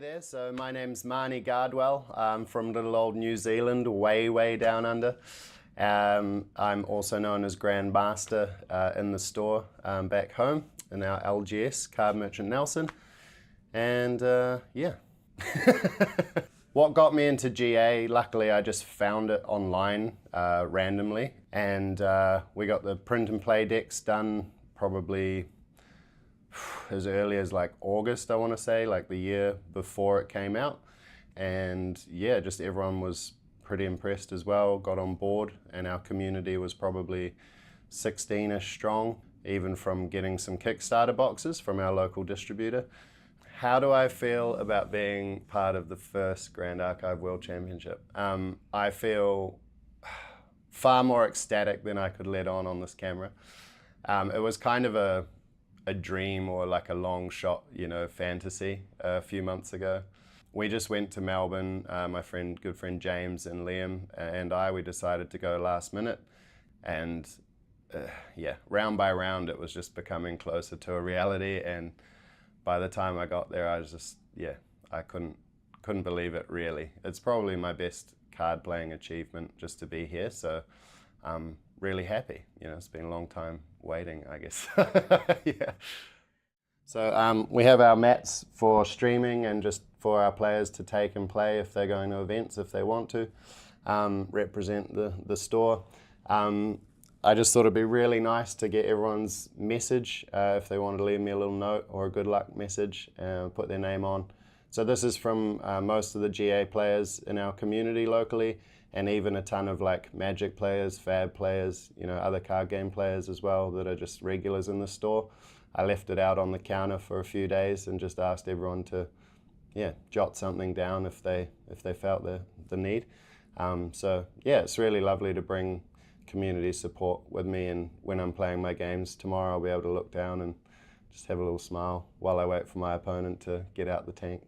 there, so my name's Marnie Gardwell. I'm from little old New Zealand, way down under. I'm also known as Grand Master in the store back home in our LGS, Card Merchant Nelson. And yeah. What got me into GA, luckily I just found it online randomly. And we got the print and play decks done probably as early as like August, I want to say, like the year before it came out. And yeah, just everyone was pretty impressed as well, got on board, and our community was probably 16-ish strong, even from getting some Kickstarter boxes from our local distributor. How do I feel about being part of the first Grand Archive World Championship? I feel far more ecstatic than I could let on this camera. It was kind of a dream, or like a long shot, you know, fantasy a few months ago. We just went to Melbourne, my good friend James and Liam and we decided to go last minute. And yeah, round by round, it was just becoming closer to a reality. And by the time I got there, I was just, yeah, I couldn't believe it, really. It's probably my best card playing achievement just to be here. So I'm really happy. You know, it's been a long time waiting, I guess. Yeah. So we have our mats for streaming and just for our players to take and play if they're going to events, if they want to, represent the store. I just thought it'd be really nice to get everyone's message if they wanted to leave me a little note or a good luck message, put their name on. So this is from most of the GA players in our community locally, and even a ton of like Magic players, Fab players, you know, other card game players as well that are just regulars in the store. I left it out on the counter for a few days and just asked everyone to, yeah, jot something down if they felt the need. So yeah, it's really lovely to bring community support with me, and when I'm playing my games tomorrow, I'll be able to look down and just have a little smile while I wait for my opponent to get out the tank.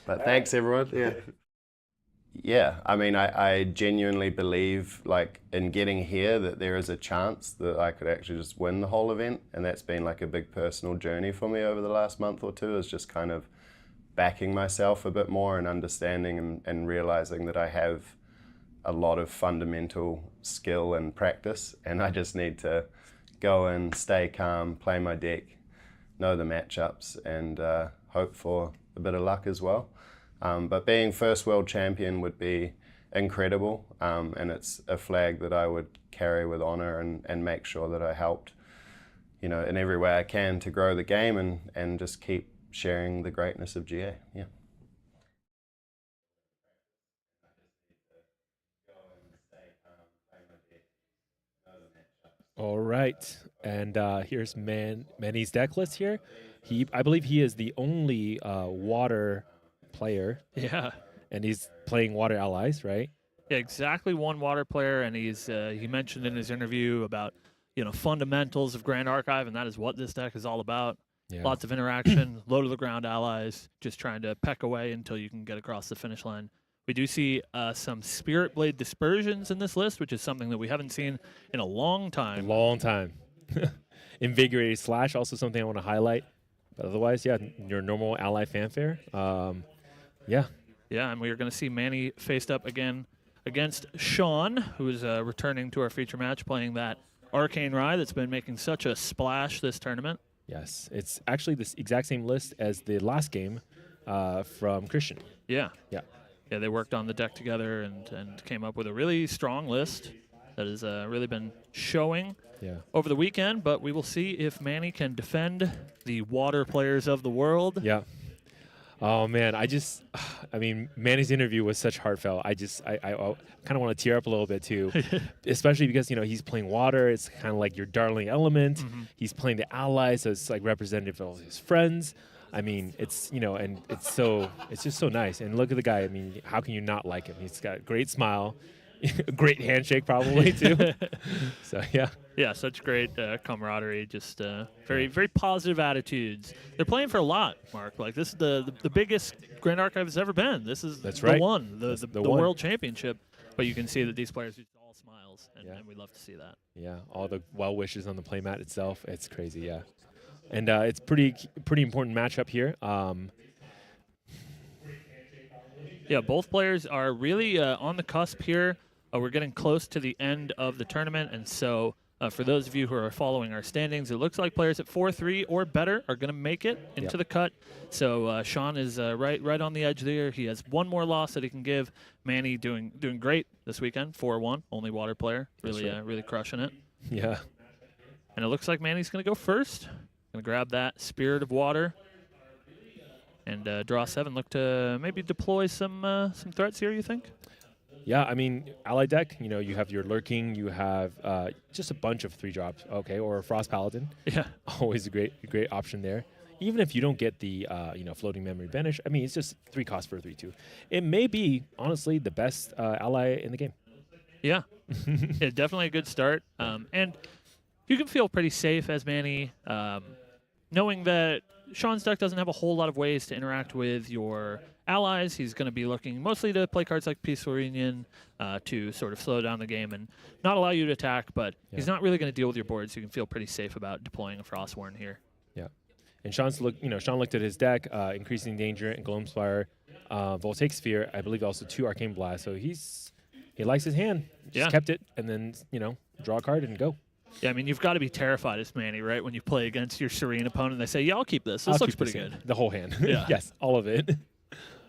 But thanks, everyone. Yeah. Yeah, I mean, I genuinely believe, like, in getting here, that there is a chance that I could actually just win the whole event, and that's been like a big personal journey for me over the last month or two, is just kind of backing myself a bit more and understanding and realizing that I have a lot of fundamental skill and practice, and I just need to go in, stay calm, play my deck, know the matchups, and hope for a bit of luck as well. But being first world champion would be incredible, and it's a flag that I would carry with honor and make sure that I helped, you know, in every way I can to grow the game and just keep sharing the greatness of GA. Yeah. All right, and here's Manny's deck list here. I believe he is the only water player. Yeah. And he's playing water allies, right? Yeah, exactly one water player, and he mentioned in his interview about, you know, fundamentals of Grand Archive, and that is what this deck is all about. Yeah. Lots of interaction, low to the ground allies, just trying to peck away until you can get across the finish line. We do see some Spirit Blade dispersions in this list, which is something that we haven't seen in a long time. Long time. Invigorated Slash, also something I want to highlight. But otherwise, yeah, your normal ally fanfare. Yeah. Yeah, and we are going to see Manny faced up again against Sean, who is returning to our feature match, playing that Arcane Rye that's been making such a splash this tournament. Yes, it's actually this exact same list as the last game from Christian. Yeah. Yeah. Yeah, they worked on the deck together and came up with a really strong list that has really been showing over the weekend. But we will see if Manny can defend the water players of the world. Yeah. Oh, man, I mean, Manny's interview was such heartfelt. I kind of want to tear up a little bit, too, especially because, you know, he's playing water. It's kind of like your darling element. Mm-hmm. He's playing the allies, so it's like representative of all his friends. I mean, it's, you know, and it's just so nice. And look at the guy. I mean, how can you not like him? He's got a great smile, a great handshake probably, too. So, yeah. Yeah, such great camaraderie, just very positive attitudes. They're playing for a lot, Mark. Like, this is the biggest Grand Archive has ever been. This is the one, the World Championship. But you can see that these players are all smiles, and we love to see that. Yeah, all the well wishes on the playmat itself. It's crazy, yeah. And it's pretty important matchup here. Yeah, both players are really on the cusp here. We're getting close to the end of the tournament, and so for those of you who are following our standings, it looks like players at 4-3 or better are going to make it into the cut. So Sean is right on the edge there. He has one more loss that he can give. Manny doing great this weekend, 4-1, only water player, really really crushing it. Yeah. And it looks like Manny's going to go first. Going to grab that Spirit of Water and draw 7. Look to maybe deploy some threats here, you think? Yeah, I mean, ally deck, you have your Lurking, you have just a bunch of 3-drops, okay, or a Frost Paladin. Yeah. Always a great option there. Even if you don't get the, Floating Memory Banish, I mean, it's just 3 costs for a 3/2. It may be, honestly, the best ally in the game. Yeah. Yeah, definitely a good start. And you can feel pretty safe as Manny, knowing that Sean's deck doesn't have a whole lot of ways to interact with your allies. He's going to be looking mostly to play cards like Peaceful Reunion to sort of slow down the game and not allow you to attack, but he's not really going to deal with your board, so you can feel pretty safe about deploying a Frostborn here. Yeah. And Sean looked at his deck, Increasing Danger and Gloamspire, Voltaic Sphere, I believe also 2 Arcane Blast, so he likes his hand. Just kept it, and then, draw a card and go. Yeah, I mean, you've got to be terrified as Manny, right? When you play against your Serene opponent, they say, yeah, I'll keep this. This looks pretty good. The whole hand. Yeah. Yes, all of it.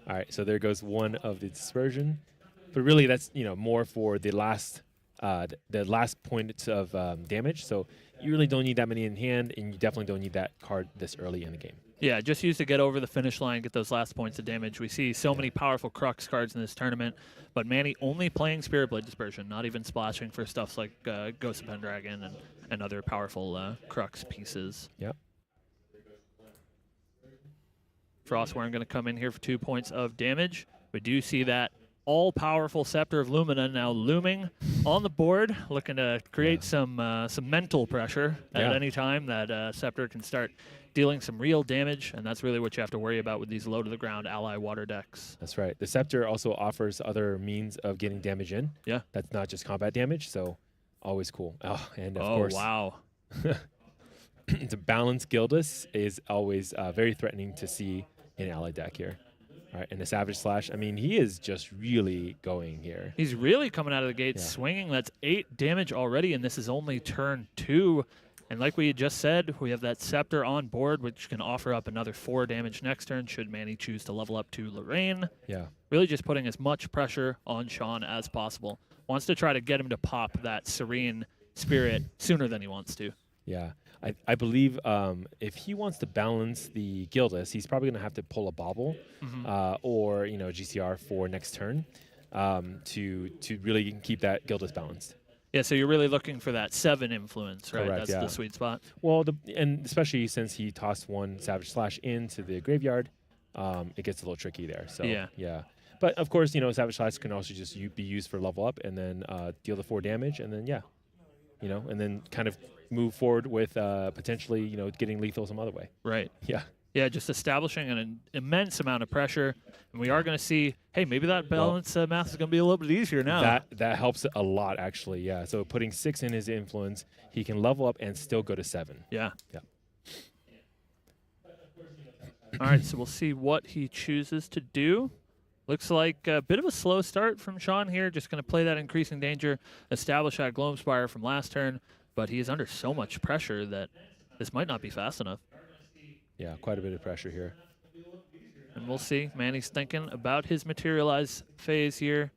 All right, so there goes one of the dispersion. But really, that's, more for the last point of damage. So you really don't need that many in hand, and you definitely don't need that card this early in the game. Yeah, just used to get over the finish line, get those last points of damage. We see so many powerful Crux cards in this tournament, but Manny only playing Spirit Blade Dispersion, not even splashing for stuff like Ghost of Pendragon and other powerful Crux pieces. Yep. Frostworm going to come in here for 2 points of damage. We do see that all-powerful Scepter of Lumina now looming on the board, looking to create some mental pressure at any time. That Scepter can start dealing some real damage, and that's really what you have to worry about with these low-to-the-ground ally water decks. That's right. The Scepter also offers other means of getting damage in. Yeah. That's not just combat damage, so always cool. Oh, and of course... Oh, wow. To balance Gildas is always very threatening to see in ally deck here. All right, and the Savage Slash, I mean, he is just really going here. He's really coming out of the gate swinging. That's 8 damage already, and this is only turn 2. And like we just said, we have that Scepter on board, which can offer up another 4 damage next turn should Manny choose to level up to Lorraine. Yeah. Really just putting as much pressure on Sean as possible. Wants to try to get him to pop that Serene Spirit sooner than he wants to. Yeah. I believe if he wants to balance the Gildas, he's probably going to have to pull a Bauble or, GCR for next turn to really keep that Gildas balanced. Yeah, so you're really looking for that 7 influence, right? Correct, That's the sweet spot. Well, and especially since he tossed one Savage Slash into the graveyard, it gets a little tricky there. So yeah. But of course, Savage Slash can also just be used for level up and then deal the 4 damage, and then and then kind of move forward with potentially getting lethal some other way. Right. Yeah. Yeah, just establishing an immense amount of pressure, and we are going to see, hey, maybe that balance math is going to be a little bit easier now. That helps a lot, actually, yeah. So putting 6 in his influence, he can level up and still go to 7. Yeah. Yeah. All right, so we'll see what he chooses to do. Looks like a bit of a slow start from Sean here, just going to play that Increasing Danger, establish that Gloamspire from last turn, but he is under so much pressure that this might not be fast enough. Yeah, quite a bit of pressure here. And we'll see. Manny's thinking about his materialize phase here,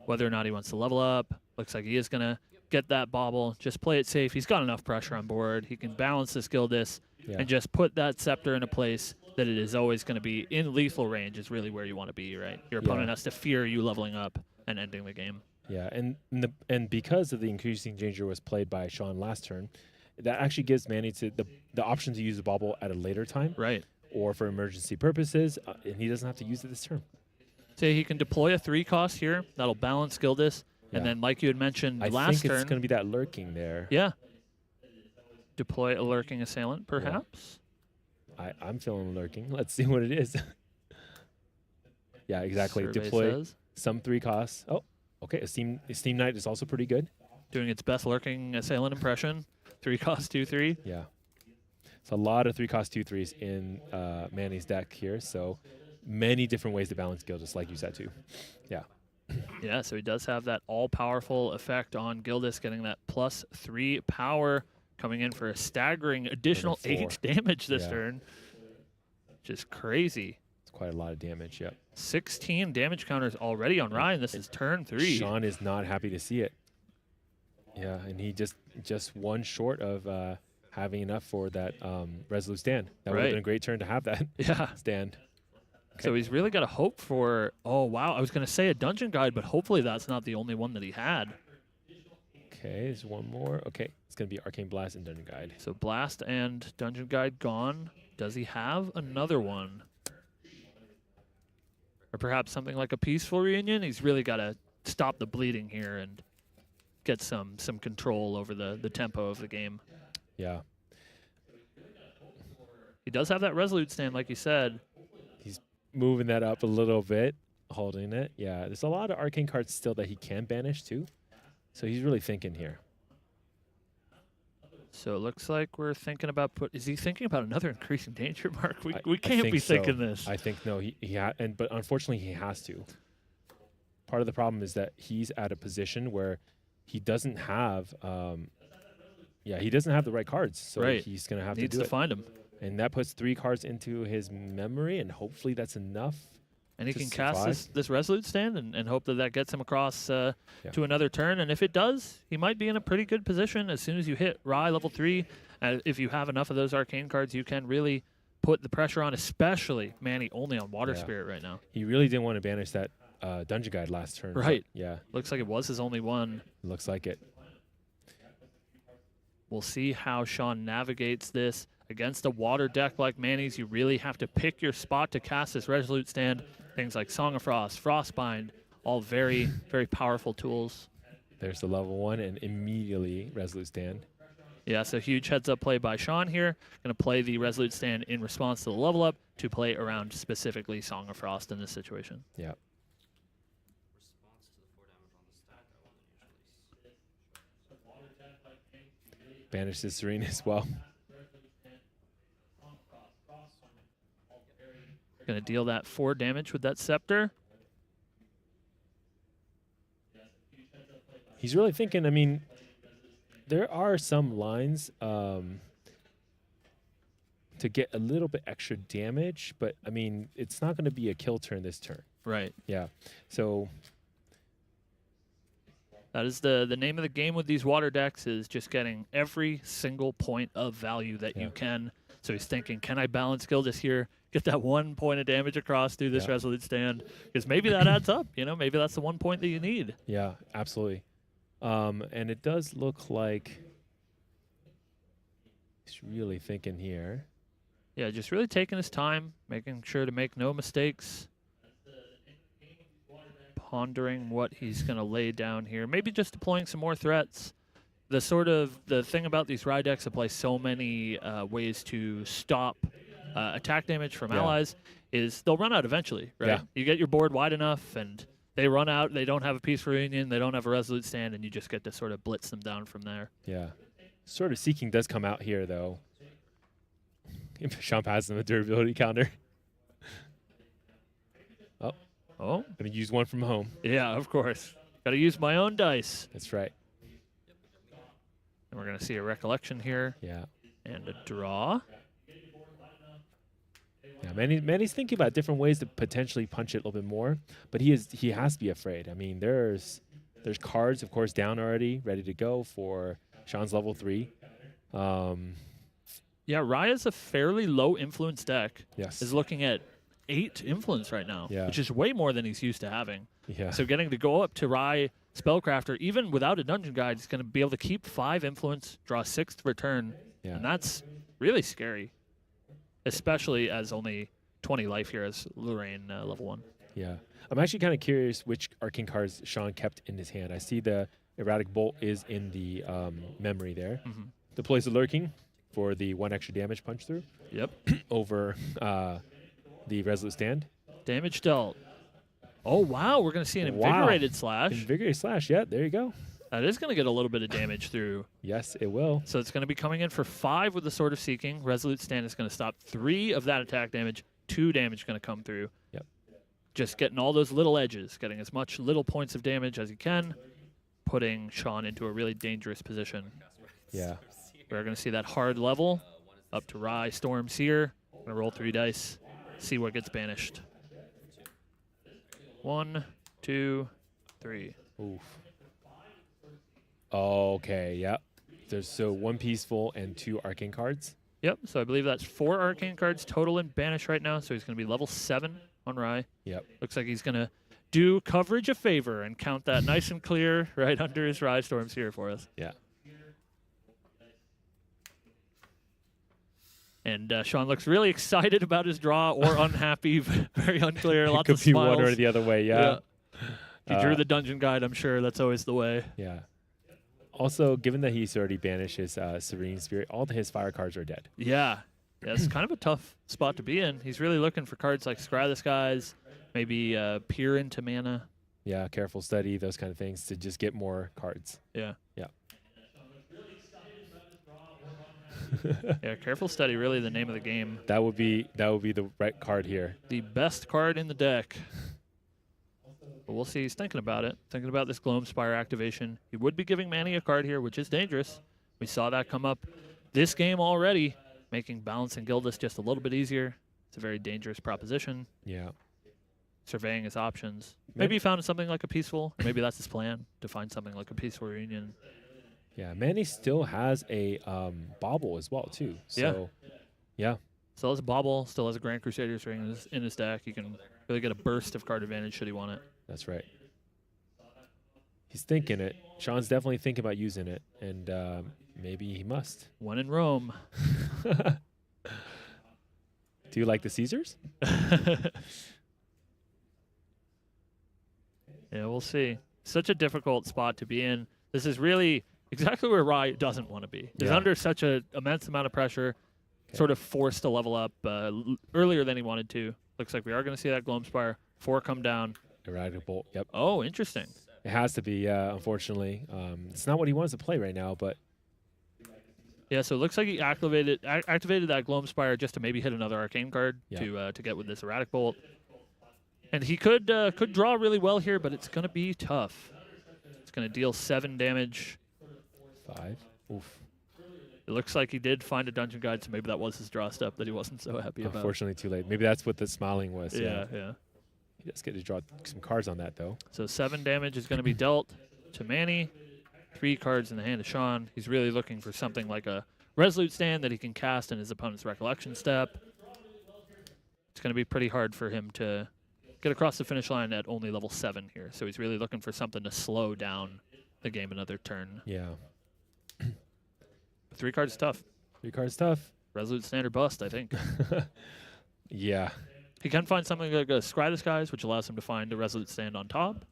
whether or not he wants to level up. Looks like he is going to get that Bauble, just play it safe. He's got enough pressure on board. He can balance this Gildas and just put that Scepter in a place that it is always going to be in lethal range is really where you want to be, right? Your opponent has to fear you leveling up and ending the game. Yeah, and because of the Increasing Danger was played by Sean last turn, that actually gives Manny the option to use the Bauble at a later time. Right. Or for emergency purposes, and he doesn't have to use it this turn. So he can deploy a 3 cost here. That'll balance Gildas. And then, like you had mentioned last turn... I think it's going to be that Lurking there. Yeah. Deploy a Lurking Assailant, perhaps? Yeah. I'm feeling Lurking. Let's see what it is. Yeah, exactly. Survey Deploy says. some 3 costs. Oh, okay. Esteem Knight is also pretty good. Doing its best Lurking Assailant impression. 3 cost, 2/3. Yeah. It's a lot of 3-cost 2/3s in Manny's deck here, so many different ways to balance Gildas, like you said too. Yeah. Yeah, so he does have that all-powerful effect on Gildas, getting that +3 power, coming in for a staggering additional 8 damage this turn. Just crazy. It's quite a lot of damage, yep. 16 damage counters already on Ryan. This is turn 3. Sean is not happy to see it. Yeah, and he just one short of having enough for that Resolute Stand. That would have been a great turn to have that stand. Okay. So he's really got to hope for, oh, wow, I was going to say a Dungeon Guide, but hopefully that's not the only one that he had. Okay, there's one more. Okay, it's going to be Arcane Blast and Dungeon Guide. So Blast and Dungeon Guide gone. Does he have another one? Or perhaps something like a Peaceful Reunion? He's really got to stop the bleeding here and get some control over the tempo of the game. Yeah. He does have that Resolute Stand, like you said. He's moving that up a little bit, holding it. Yeah, there's a lot of arcane cards still that he can banish too. So he's really thinking here. So it looks like we're thinking about is he thinking about another increasing danger mark? We can't be thinking this. I think no, but unfortunately he has to. Part of the problem is that he's at a position where he doesn't have he doesn't have the right cards. So he's going to have to find them. And that puts 3 cards into his memory, and hopefully that's enough. And he can cast this Resolute Stand and hope that gets him across to another turn. And if it does, he might be in a pretty good position as soon as you hit Rye level 3. If you have enough of those arcane cards, you can really put the pressure on, especially Manny only on Water Spirit right now. He really didn't want to banish that Dungeon Guide last turn. Right. Yeah. Looks like it was his only one. Looks like it. We'll see how Sean navigates this. Against a water deck like Manny's, you really have to pick your spot to cast this Resolute Stand. Things like Song of Frost, Frostbind, all very, very powerful tools. There's the level 1 and immediately Resolute Stand. Yeah, so huge heads-up play by Sean here. Going to play the Resolute Stand in response to the level up to play around specifically Song of Frost in this situation. Yeah. Banish the Serene as well. Going to deal that 4 damage with that Scepter. He's really thinking, I mean, there are some lines to get a little bit extra damage, but, I mean, it's not going to be a kill turn this turn. Right. Yeah. So that is the name of the game with these water decks, is just getting every single point of value that you can. So he's thinking, can I balance Gildas here? Get that 1 point of damage across through this Resolute Stand, because maybe that adds up. You know, maybe that's the 1 point that you need. Yeah, absolutely. And it does look like he's really thinking here. Yeah, just really taking his time, making sure to make no mistakes. Pondering what he's going to lay down here. Maybe just deploying some more threats. The thing about these Rye decks that play so many ways to stop attack damage from allies is they'll run out eventually, right? Yeah. You get your board wide enough and they run out, they don't have a Peaceful Reunion, they don't have a Resolute Stand, and you just get to sort of blitz them down from there. Yeah. Sort of Seeking does come out here, though. Sean passes him a durability counter. Oh. Gonna use one from home. Yeah, of course. Got to use my own dice. That's right. And we're going to see a Recollection here. Yeah. And a draw. Yeah, Manny's thinking about different ways to potentially punch it a little bit more, but he has to be afraid. I mean, there's cards, of course, down already, ready to go for Sean's level 3. Yeah, Raya's a fairly low influence deck. Yes. Is looking at 8 influence right now, which is way more than he's used to having. Yeah. So getting to go up to Rye Spellcrafter, even without a Dungeon Guide, he's going to be able to keep 5 influence, draw 6th return, and that's really scary, especially as only 20 life here as Lorraine level 1. Yeah. I'm actually kind of curious which arcane cards Sean kept in his hand. I see the Erratic Bolt is in the memory there. Mm-hmm. Deploys the Lurking for the 1 extra damage punch through. Yep. Over the Resolute Stand. Damage dealt. Oh, wow. We're going to see an Invigorated Slash. Invigorated Slash, yeah, there you go. That is going to get a little bit of damage through. Yes, it will. So it's going to be coming in for 5 with the Sword of Seeking. Resolute Stand is going to stop 3 of that attack damage. 2 damage going to come through. Yep. Just getting all those little edges, getting as much little points of damage as you can, putting Sean into a really dangerous position. Yeah. We're going to see that hard level up to Rye, Storm, Seer. Going to roll 3 dice, see what gets banished. 1, 2, 3. Oof. Okay, yep. There's so 1 peaceful and 2 arcane cards. Yep, so I believe that's 4 arcane cards total in banish right now, so he's going to be level 7 on Rye. Yep. Looks like he's going to do coverage a favor and count that nice and clear right under his Rye Storm Seer for us. Yeah. And Sean looks really excited about his draw or unhappy, very unclear, It lots could of be smiles. one or the other way, yeah. He drew the dungeon guide, I'm sure that's always the way. Yeah. Also, given that he's already banished his Serene Spirit, all his fire cards are dead. Yeah. It's kind of a tough spot to be in. He's really looking for cards like Scry the Skies, maybe Peer into Mana. Yeah, Careful Study, those kind of things to just get more cards. Yeah. Yeah. Yeah, Careful Study, really the name of the game. That would be the right card here. The best card in the deck. But we'll see. He's thinking about it. Thinking about this Gloam Spire activation. He would be giving Manny a card here, which is dangerous. We saw that come up this game already, making balancing Gildas just a little bit easier. It's a very dangerous proposition. Yeah. Surveying his options. Maybe he found something like a Peaceful. Or maybe that's his plan, to find something like a Peaceful Reunion. Yeah, Manny still has a Bauble as well, too. So, yeah. Still has a Bauble, still has a Grand Crusader's Ring in his deck. He can really get a burst of card advantage should he want it. That's right. He's thinking it. Sean's definitely thinking about using it, and maybe he must. When in Rome. Do you like the Caesars? Yeah, we'll see. Such a difficult spot to be in. This is really exactly where Rye doesn't want to be. He's under such an immense amount of pressure, sort of forced to level up earlier than he wanted to. Looks like we are going to see that Gloam Spire. 4 come down. Erratic Bolt, yep. Oh, interesting. It has to be, unfortunately. It's not what he wants to play right now, but... Yeah, so it looks like he activated that Gloam Spire just to maybe hit another Arcane card to get with this Erratic Bolt. And he could draw really well here, but it's going to be tough. It's going to deal 7 damage. 5. Oof. It looks like he did find a dungeon guide, so maybe that was his draw step that he wasn't so happy about. Unfortunately, too late. Maybe that's what the smiling was. Yeah. He does get to draw some cards on that, though. So 7 damage is going to be dealt to Manny. 3 cards in the hand of Sean. He's really looking for something like a Resolute Stand that he can cast in his opponent's Recollection step. It's going to be pretty hard for him to get across the finish line at only level 7 here. So he's really looking for something to slow down the game another turn. Yeah. 3 cards is tough. 3 cards tough. Resolute Stand or bust, I think. Yeah. He can find something like a Scry the Skies, which allows him to find a Resolute Stand on top.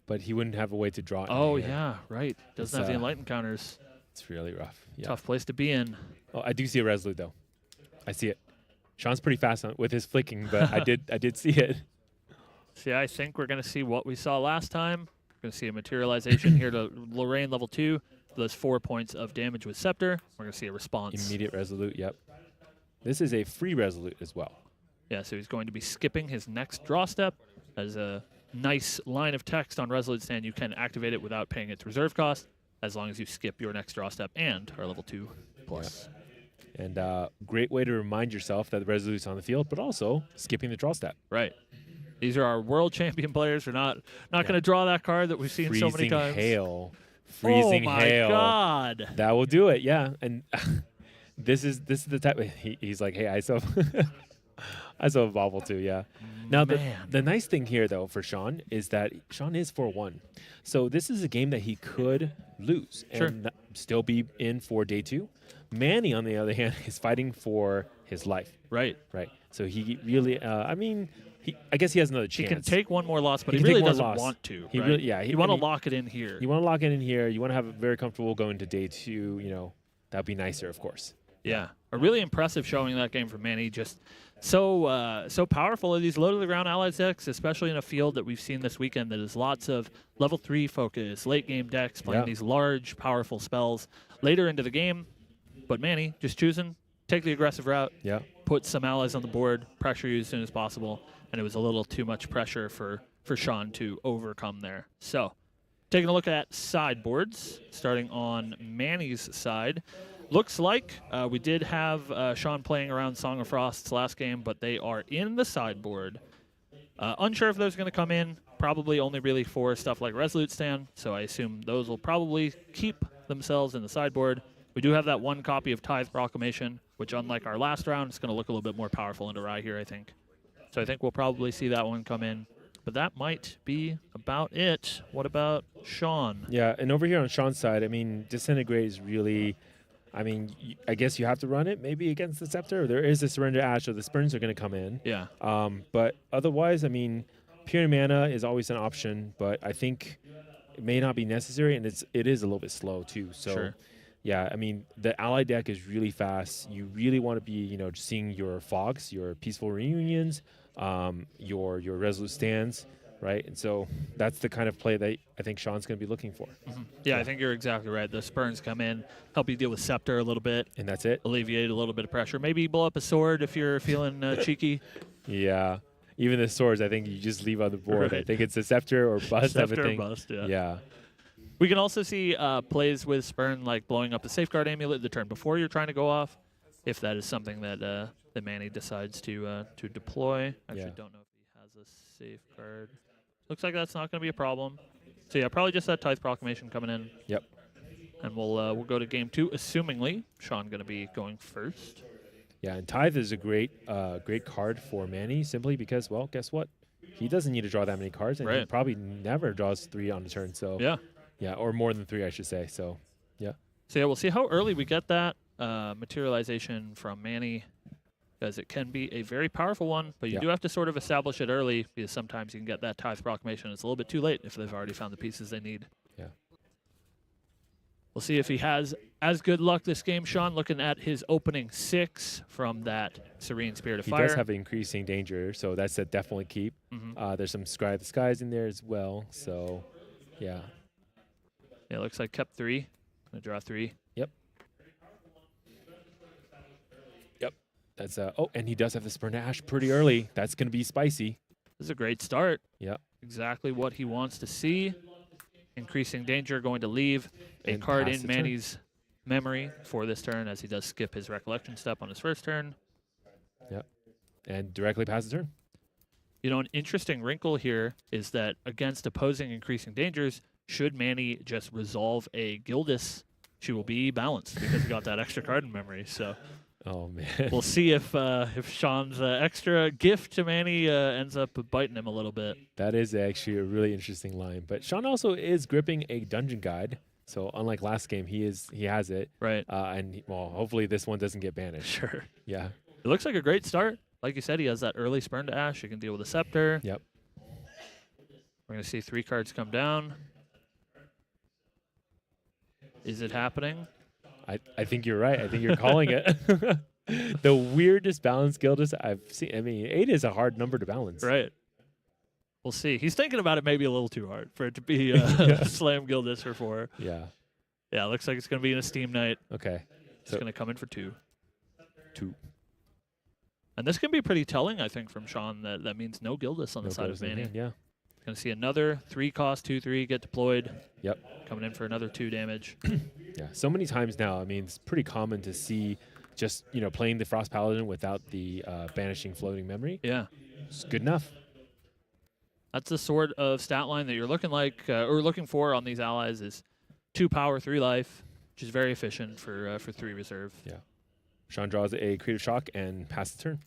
But he wouldn't have a way to draw it. Oh, yeah, right. Doesn't have the Enlighten counters. It's really rough. Yeah. Tough place to be in. Oh, I do see a Resolute, though. I see it. Sean's pretty fast with his flicking, but I did see it. See, I think we're going to see what we saw last time. We're going to see a materialization here to Lorraine level 2. Those 4 points of damage with Scepter. We're going to see a response. Immediate Resolute, yep. This is a free Resolute as well. Yeah, so he's going to be skipping his next draw step. As a nice line of text on Resolute Stand, you can activate it without paying its reserve cost, as long as you skip your next draw step and are level 2 plus. Yeah. And great way to remind yourself that the Resolute's on the field, but also skipping the draw step. Right. These are our world champion players. We're not going to draw that card that we've seen so many times. Freezing hail. Oh, my God. That will do it, yeah. And this is the type he's like, hey, I saw a Bauble too, yeah. Now, the nice thing here, though, for Sean is that Sean is 4-1. So this is a game that he could lose and still be in for day 2. Manny, on the other hand, is fighting for his life. Right. So he really, I guess he has another chance. He can take one more loss, but he really doesn't want to. He really, yeah. You want to lock it in here. You want to lock it in here. You want to have it very comfortable going to day 2. You know, that'd be nicer, of course. Yeah, a really impressive showing that game from Manny. Just so powerful in these low-to-the-ground Allies decks, especially in a field that we've seen this weekend that is lots of level 3 focus, late-game decks playing these large, powerful spells later into the game. But Manny just choosing, take the aggressive route, put some allies on the board, pressure you as soon as possible, and it was a little too much pressure for Sean to overcome there. So, taking a look at sideboards, starting on Manny's side. Looks like we did have Sean playing around Song of Frost's last game, but they are in the sideboard. Unsure if those are going to come in. Probably only really for stuff like Resolute Stand, so I assume those will probably keep themselves in the sideboard. We do have that one copy of Tithe Proclamation, which unlike our last round, it's going to look a little bit more powerful into Rye here, I think. So I think we'll probably see that one come in. But that might be about it. What about Sean? Yeah, and over here on Sean's side, I mean, Disintegrate is really... I mean, I guess you have to run it maybe against the Scepter. There is a Surrender Ash, so the Spurns are going to come in. Yeah. But otherwise, I mean, Pure Mana is always an option, but I think it may not be necessary, and it is a little bit slow too. So, yeah, I mean, the Ally deck is really fast. You really want to be, you know, seeing your Fogs, your Peaceful Reunions, your Resolute Stands, right? And so that's the kind of play that I think Sean's going to be looking for. Yeah, I think you're exactly right. The Spurns come in, help you deal with Scepter a little bit. And that's it. Alleviate a little bit of pressure. Maybe blow up a sword if you're feeling cheeky. Yeah. Even the swords, I think you just leave on the board. I think it's a Scepter or Bust type of thing. Or Bust, yeah. We can also see plays with Spurn, like blowing up the Safeguard Amulet the turn before you're trying to go off, if that is something that that Manny decides to deploy. Actually, don't know if he has a Safeguard. Looks like that's not going to be a problem. So yeah, probably just that Tithe Proclamation coming in. Yep. And we'll go to game 2, assumingly Sean going to be going first. Yeah, and Tithe is a great card for Manny, simply because, well, guess what? He doesn't need to draw that many cards, and he probably never draws 3 on the turn. So yeah, or more than 3, I should say. So yeah. So yeah, we'll see how early we get that materialization from Manny, because it can be a very powerful one, but you do have to sort of establish it early, because sometimes you can get that Tithe Proclamation. It's a little bit too late if they've already found the pieces they need. Yeah. We'll see if he has as good luck this game, Sean, looking at his opening 6 from that Serene Spirit of Fire. He does have increasing danger, so that's a definitely keep. There's some Scry of the Skies in there as well, so yeah. Yeah, it looks like kept 3. Gonna draw 3. Yep. That's oh, and he does have the Spurn Ash pretty early. That's gonna be spicy. This is a great start. Yeah. Exactly what he wants to see. Increasing danger, going to leave a card in Manny's memory for this turn, as he does skip his Recollection step on his first turn. Yep. And directly pass the turn. You know, an interesting wrinkle here is that against opposing increasing dangers, should Manny just resolve a Gildas, she will be balanced because he got that extra card in memory. So, oh man, we'll see if Sean's extra gift to Manny ends up biting him a little bit. That is actually a really interesting line. But Sean also is gripping a Dungeon Guide, so unlike last game, he has it. Right. And well, hopefully this one doesn't get banished. Sure. Yeah. It looks like a great start. Like you said, he has that early Spurn to Ash. You can deal with a Scepter. Yep. We're going to see 3 cards come down. Is it happening? I think you're right. I think you're calling it. The weirdest balance Gildas I've seen. I mean, 8 is a hard number to balance. Right. We'll see. He's thinking about it maybe a little too hard for it to be Slam Gildas for 4. Yeah. Yeah, looks like it's going to be in a Steam night. Okay. It's going to come in for 2. 2. And this can be pretty telling, I think, from Sean, that means no Gildas on the side of Manny. Yeah. Going to see another 3-cost 2/3 get deployed. Yep. Coming in for another 2 damage. Yeah. So many times now, I mean, it's pretty common to see just, you know, playing the Frost Paladin without the banishing floating memory. Yeah. It's good enough. That's the sort of stat line that you're looking for on these allies is 2 power, 3 life, which is very efficient for 3 reserve. Yeah. Sean draws a Creative Shock and passes the turn.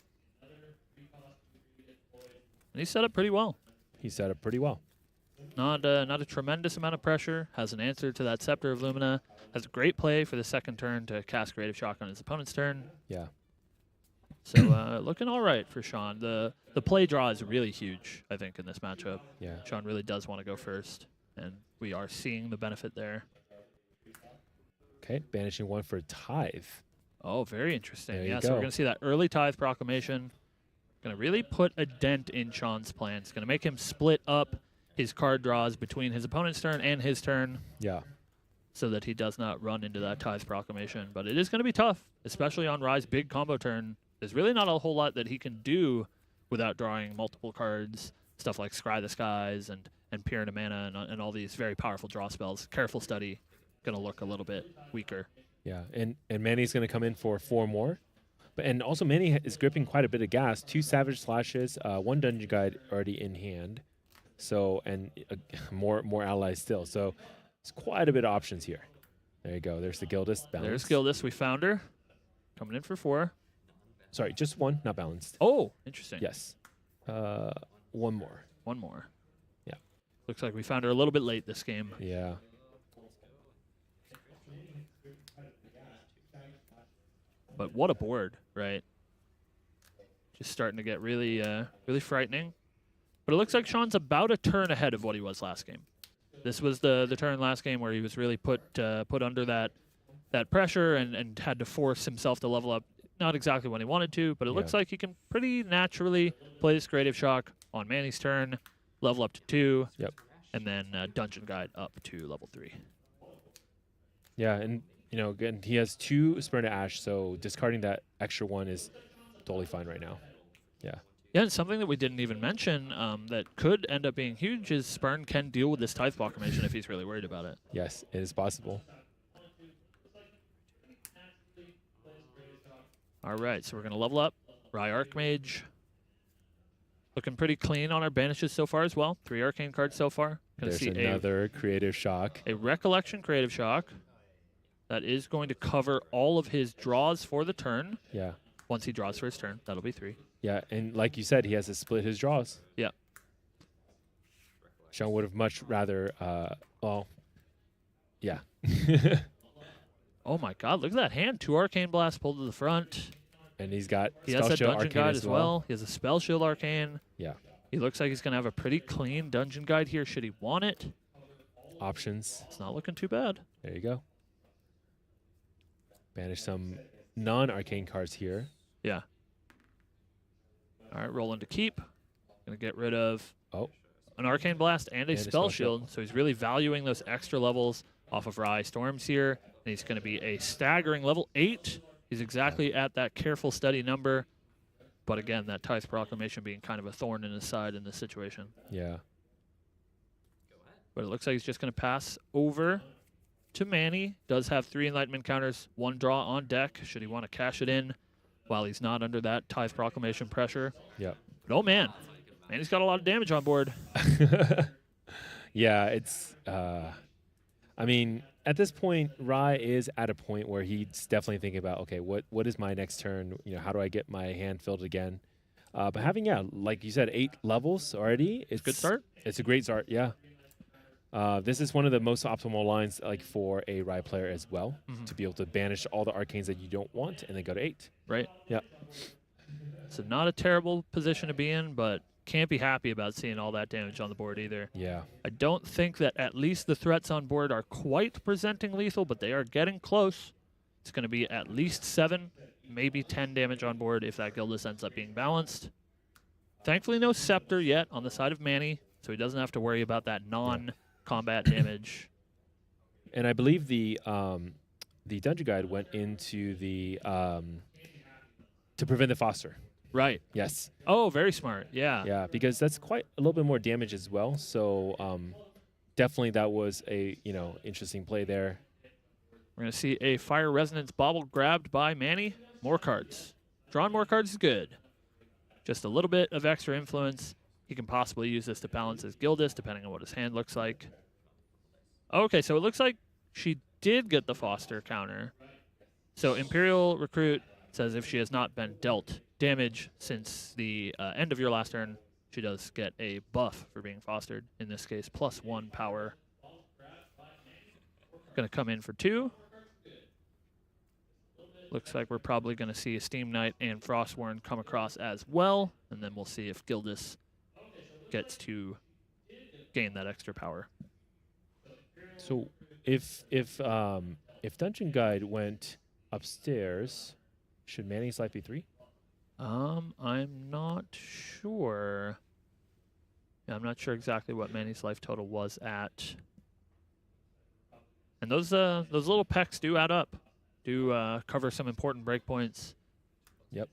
And he's set up pretty well. He's set up pretty well. Not a tremendous amount of pressure. Has an answer to that Scepter of Lumina. Has a great play for the second turn to cast Creative Shock on his opponent's turn. Yeah. So looking all right for Sean. The play draw is really huge, I think, in this matchup. Yeah. Sean really does want to go first, and we are seeing the benefit there. Okay, banishing 1 for Tithe. Oh, very interesting. There yeah, you so we're go. going to see that early tithe proclamation. Going to really put a dent in Sean's plans. Going to make him split up his card draws between his opponent's turn and his turn. Yeah. So that he does not run into that tithe proclamation. But it is going to be tough, especially on Rye's big combo turn. There's really not a whole lot that he can do without drawing multiple cards, stuff like Scry the Skies and Pyramid of Mana and all these very powerful draw spells. Careful Study going to look a little bit weaker. Yeah, and Manny's going to come in for 4 more. And also Manny is gripping quite a bit of gas. 2 Savage Slashes, 1 Dungeon Guide already in hand. So, and more allies still. So it's quite a bit of options here. There you go. There's the Gildist balance. There's Gildist. We found her. Coming in for 4. Sorry, just 1, not balanced. Oh, interesting. Yes. 1 more. 1 more. Yeah. Looks like we found her a little bit late this game. Yeah. But what a board, right? Just starting to get really, really frightening. But it looks like Sean's about a turn ahead of what he was last game. This was the turn last game where he was really put under that pressure and had to force himself to level up. Not exactly when he wanted to, but it looks like he can pretty naturally play this Creative Shock on Manny's turn, level up to 2, and then Dungeon Guide up to level 3. Yeah, and again, he has 2 Spurn to Ash, so discarding that extra 1 is totally fine right now. Yeah. Yeah, and something that we didn't even mention that could end up being huge is Spurn can deal with this Tithe Proclamation if he's really worried about it. Yes, it is possible. All right, so we're going to level up. Rye Archmage. Looking pretty clean on our banishes so far as well. 3 Arcane cards so far. There's another Creative Shock. A Recollection Creative Shock. That is going to cover all of his draws for the turn. Yeah. Once he draws for his turn, that'll be 3. Yeah, and like you said, he has to split his draws. Yeah. Sean would have much rather, yeah. Oh my God, look at that hand. 2 Arcane Blast pulled to the front. And he has that Dungeon Guide as well. He has a Spell Shield Arcane. Yeah. He looks like he's going to have a pretty clean Dungeon Guide here should he want it. Options. It's not looking too bad. There you go. Banish some non-arcane cards here. Yeah. All right, rolling to keep. Going to get rid of an Arcane Blast and a Spell Shield. So he's really valuing those extra levels off of Rye Storms here. And he's going to be a staggering level 8. He's exactly at that Careful Study number. But again, that Tithe Proclamation being kind of a thorn in his side in this situation. Yeah. But it looks like he's just going to pass over to Manny. Does have 3 Enlightenment counters, 1 draw on deck, should he want to cash it in while he's not under that Tithe Proclamation pressure. Yep. But oh man, Manny's got a lot of damage on board. Yeah, it's, I mean, at this point, Rye is at a point where he's definitely thinking about, okay, what is my next turn? How do I get my hand filled again? But having, like you said, 8 levels already. It's a good start. It's a great start, yeah. This is one of the most optimal lines for a Rye player as well, to be able to banish all the arcanes that you don't want and then go to 8. Right. Yeah. So not a terrible position to be in, but can't be happy about seeing all that damage on the board either. Yeah. I don't think that at least the threats on board are quite presenting lethal, but they are getting close. It's going to be at least 7, maybe 10 damage on board if that Gildist ends up being balanced. Thankfully, no Scepter yet on the side of Manny, so he doesn't have to worry about that non-combat damage. And I believe the Dungeon Guide went into the to prevent the Foster. Right. Yes. Oh, very smart. Yeah. Yeah, because that's quite a little bit more damage as well. So definitely that was a interesting play there. We're going to see a Fire Resonance Bauble grabbed by Manny. More cards. Drawing more cards is good. Just a little bit of extra influence. He can possibly use this to balance his Gildist, depending on what his hand looks like. Okay, so it looks like she did get the Foster counter. So Imperial Recruit says if she has not been dealt damage since the end of your last turn, she does get a buff for being fostered. In this case, +1 power. Going to come in for 2. Looks like we're probably going to see a Steam Knight and Frostworn come across as well, and then we'll see if Gildis gets to gain that extra power. So if Dungeon Guide went upstairs. Should Manny's life be 3? I'm not sure. Yeah, I'm not sure exactly what Manny's life total was at. And those little pecks do add up, do cover some important breakpoints. Yep.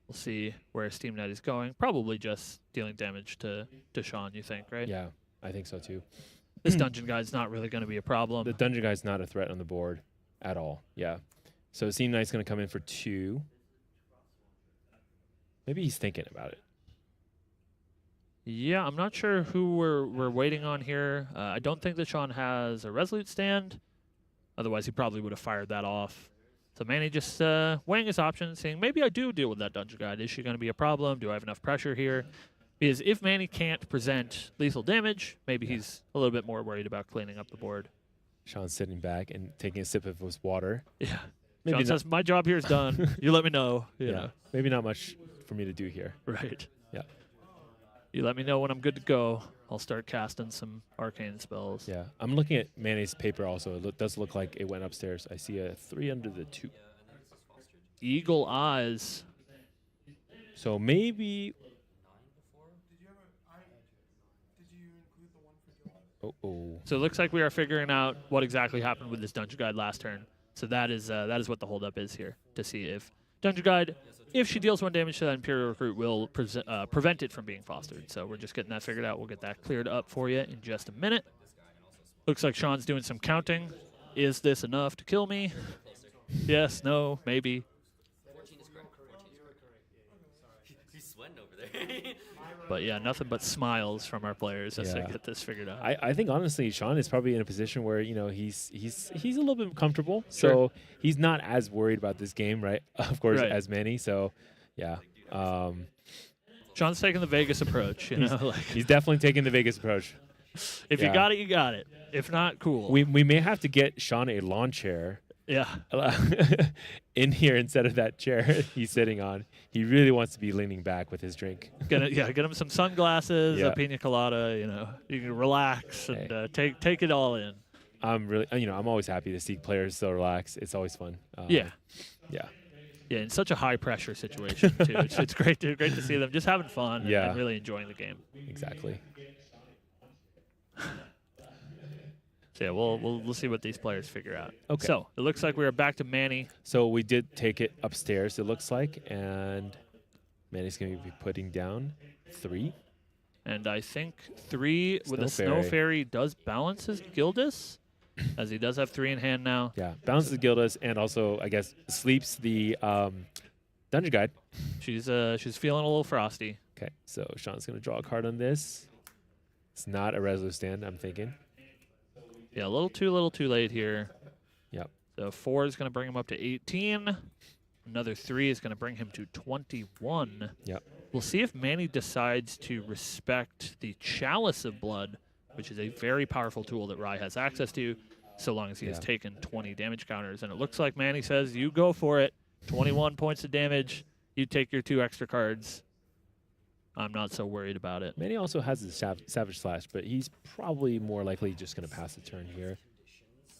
We'll see where Steam Net is going. Probably just dealing damage to Sean, you think, right? Yeah, I think so too. This dungeon guy's not really going to be a problem. The dungeon guy's not a threat on the board at all. Yeah. So Steam Knight's going to come in for 2. Maybe he's thinking about it. Yeah, I'm not sure who we're waiting on here. I don't think that Sean has a Resolute stand. Otherwise, he probably would have fired that off. So Manny just weighing his options, saying, maybe I do deal with that dungeon guide. Is she going to be a problem? Do I have enough pressure here? Because if Manny can't present lethal damage, maybe he's a little bit more worried about cleaning up the board. Sean's sitting back and taking a sip of his water. Yeah. Maybe Sean says, my job here is done. You let me know. You know. Maybe not much for me to do here. Right. Yeah. You let me know when I'm good to go. I'll start casting some arcane spells. Yeah. I'm looking at Manny's paper also. It does look like it went upstairs. I see a 3 under the 2. Eagle eyes. So maybe... Uh-oh. So it looks like we are figuring out what exactly happened with this dungeon guide last turn. So that is what the holdup is here, to see if dungeon guide, if she deals 1 damage to that Imperial Recruit, will prevent it from being fostered. So we're just getting that figured out. We'll get that cleared up for you in just a minute. Looks like Sean's doing some counting. Is this enough to kill me? Yes, no, maybe. 14 is correct. 14 is correct. He's sweating over there. But yeah, nothing but smiles from our players as they get this figured out. I think honestly, Sean is probably in a position where he's a little bit comfortable, Sure. so he's not as worried about this game, right? Of course, as Manny. So, yeah. Sean's taking the Vegas approach. He's definitely taking the Vegas approach. If you got it, you got it. If not, cool. We may have to get Sean a lawn chair. Yeah. In here instead of that chair he's sitting on. He really wants to be leaning back with his drink. Get him some sunglasses, a pina colada. You can relax and take it all in. I'm really, I'm always happy to see players so relax. It's always fun. Yeah. Yeah. Yeah, in such a high pressure situation too. It's great to see them just having fun and really enjoying the game. Exactly. So yeah, we'll see what these players figure out. Okay. So it looks like we are back to Manny. So we did take it upstairs, it looks like, and Manny's going to be putting down 3. And I think 3 with a Snow Fairy does balance his Gildas, as he does have 3 in hand now. Yeah, balances Gildas and also, I guess, sleeps the Dungeon Guide. She's feeling a little frosty. Okay, so Sean's going to draw a card on this. It's not a Resolute stand, I'm thinking. Yeah, a little too late here. Yep. So 4 is going to bring him up to 18. Another 3 is going to bring him to 21. Yep. We'll see if Manny decides to respect the Chalice of Blood, which is a very powerful tool that Rai has access to, so long as he has taken 20 damage counters. And it looks like Manny says, you go for it. 21 points of damage. You take your 2 extra cards. I'm not so worried about it. Manny also has the Savage Slash, but he's probably more likely just going to pass the turn here.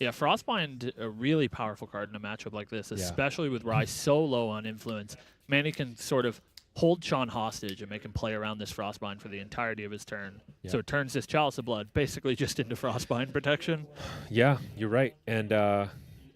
Yeah, Frostbind, a really powerful card in a matchup like this, especially with Rai so low on influence. Manny can sort of hold Sean hostage and make him play around this Frostbind for the entirety of his turn. Yep. So it turns this Chalice of Blood basically just into Frostbind protection. Yeah, you're right. And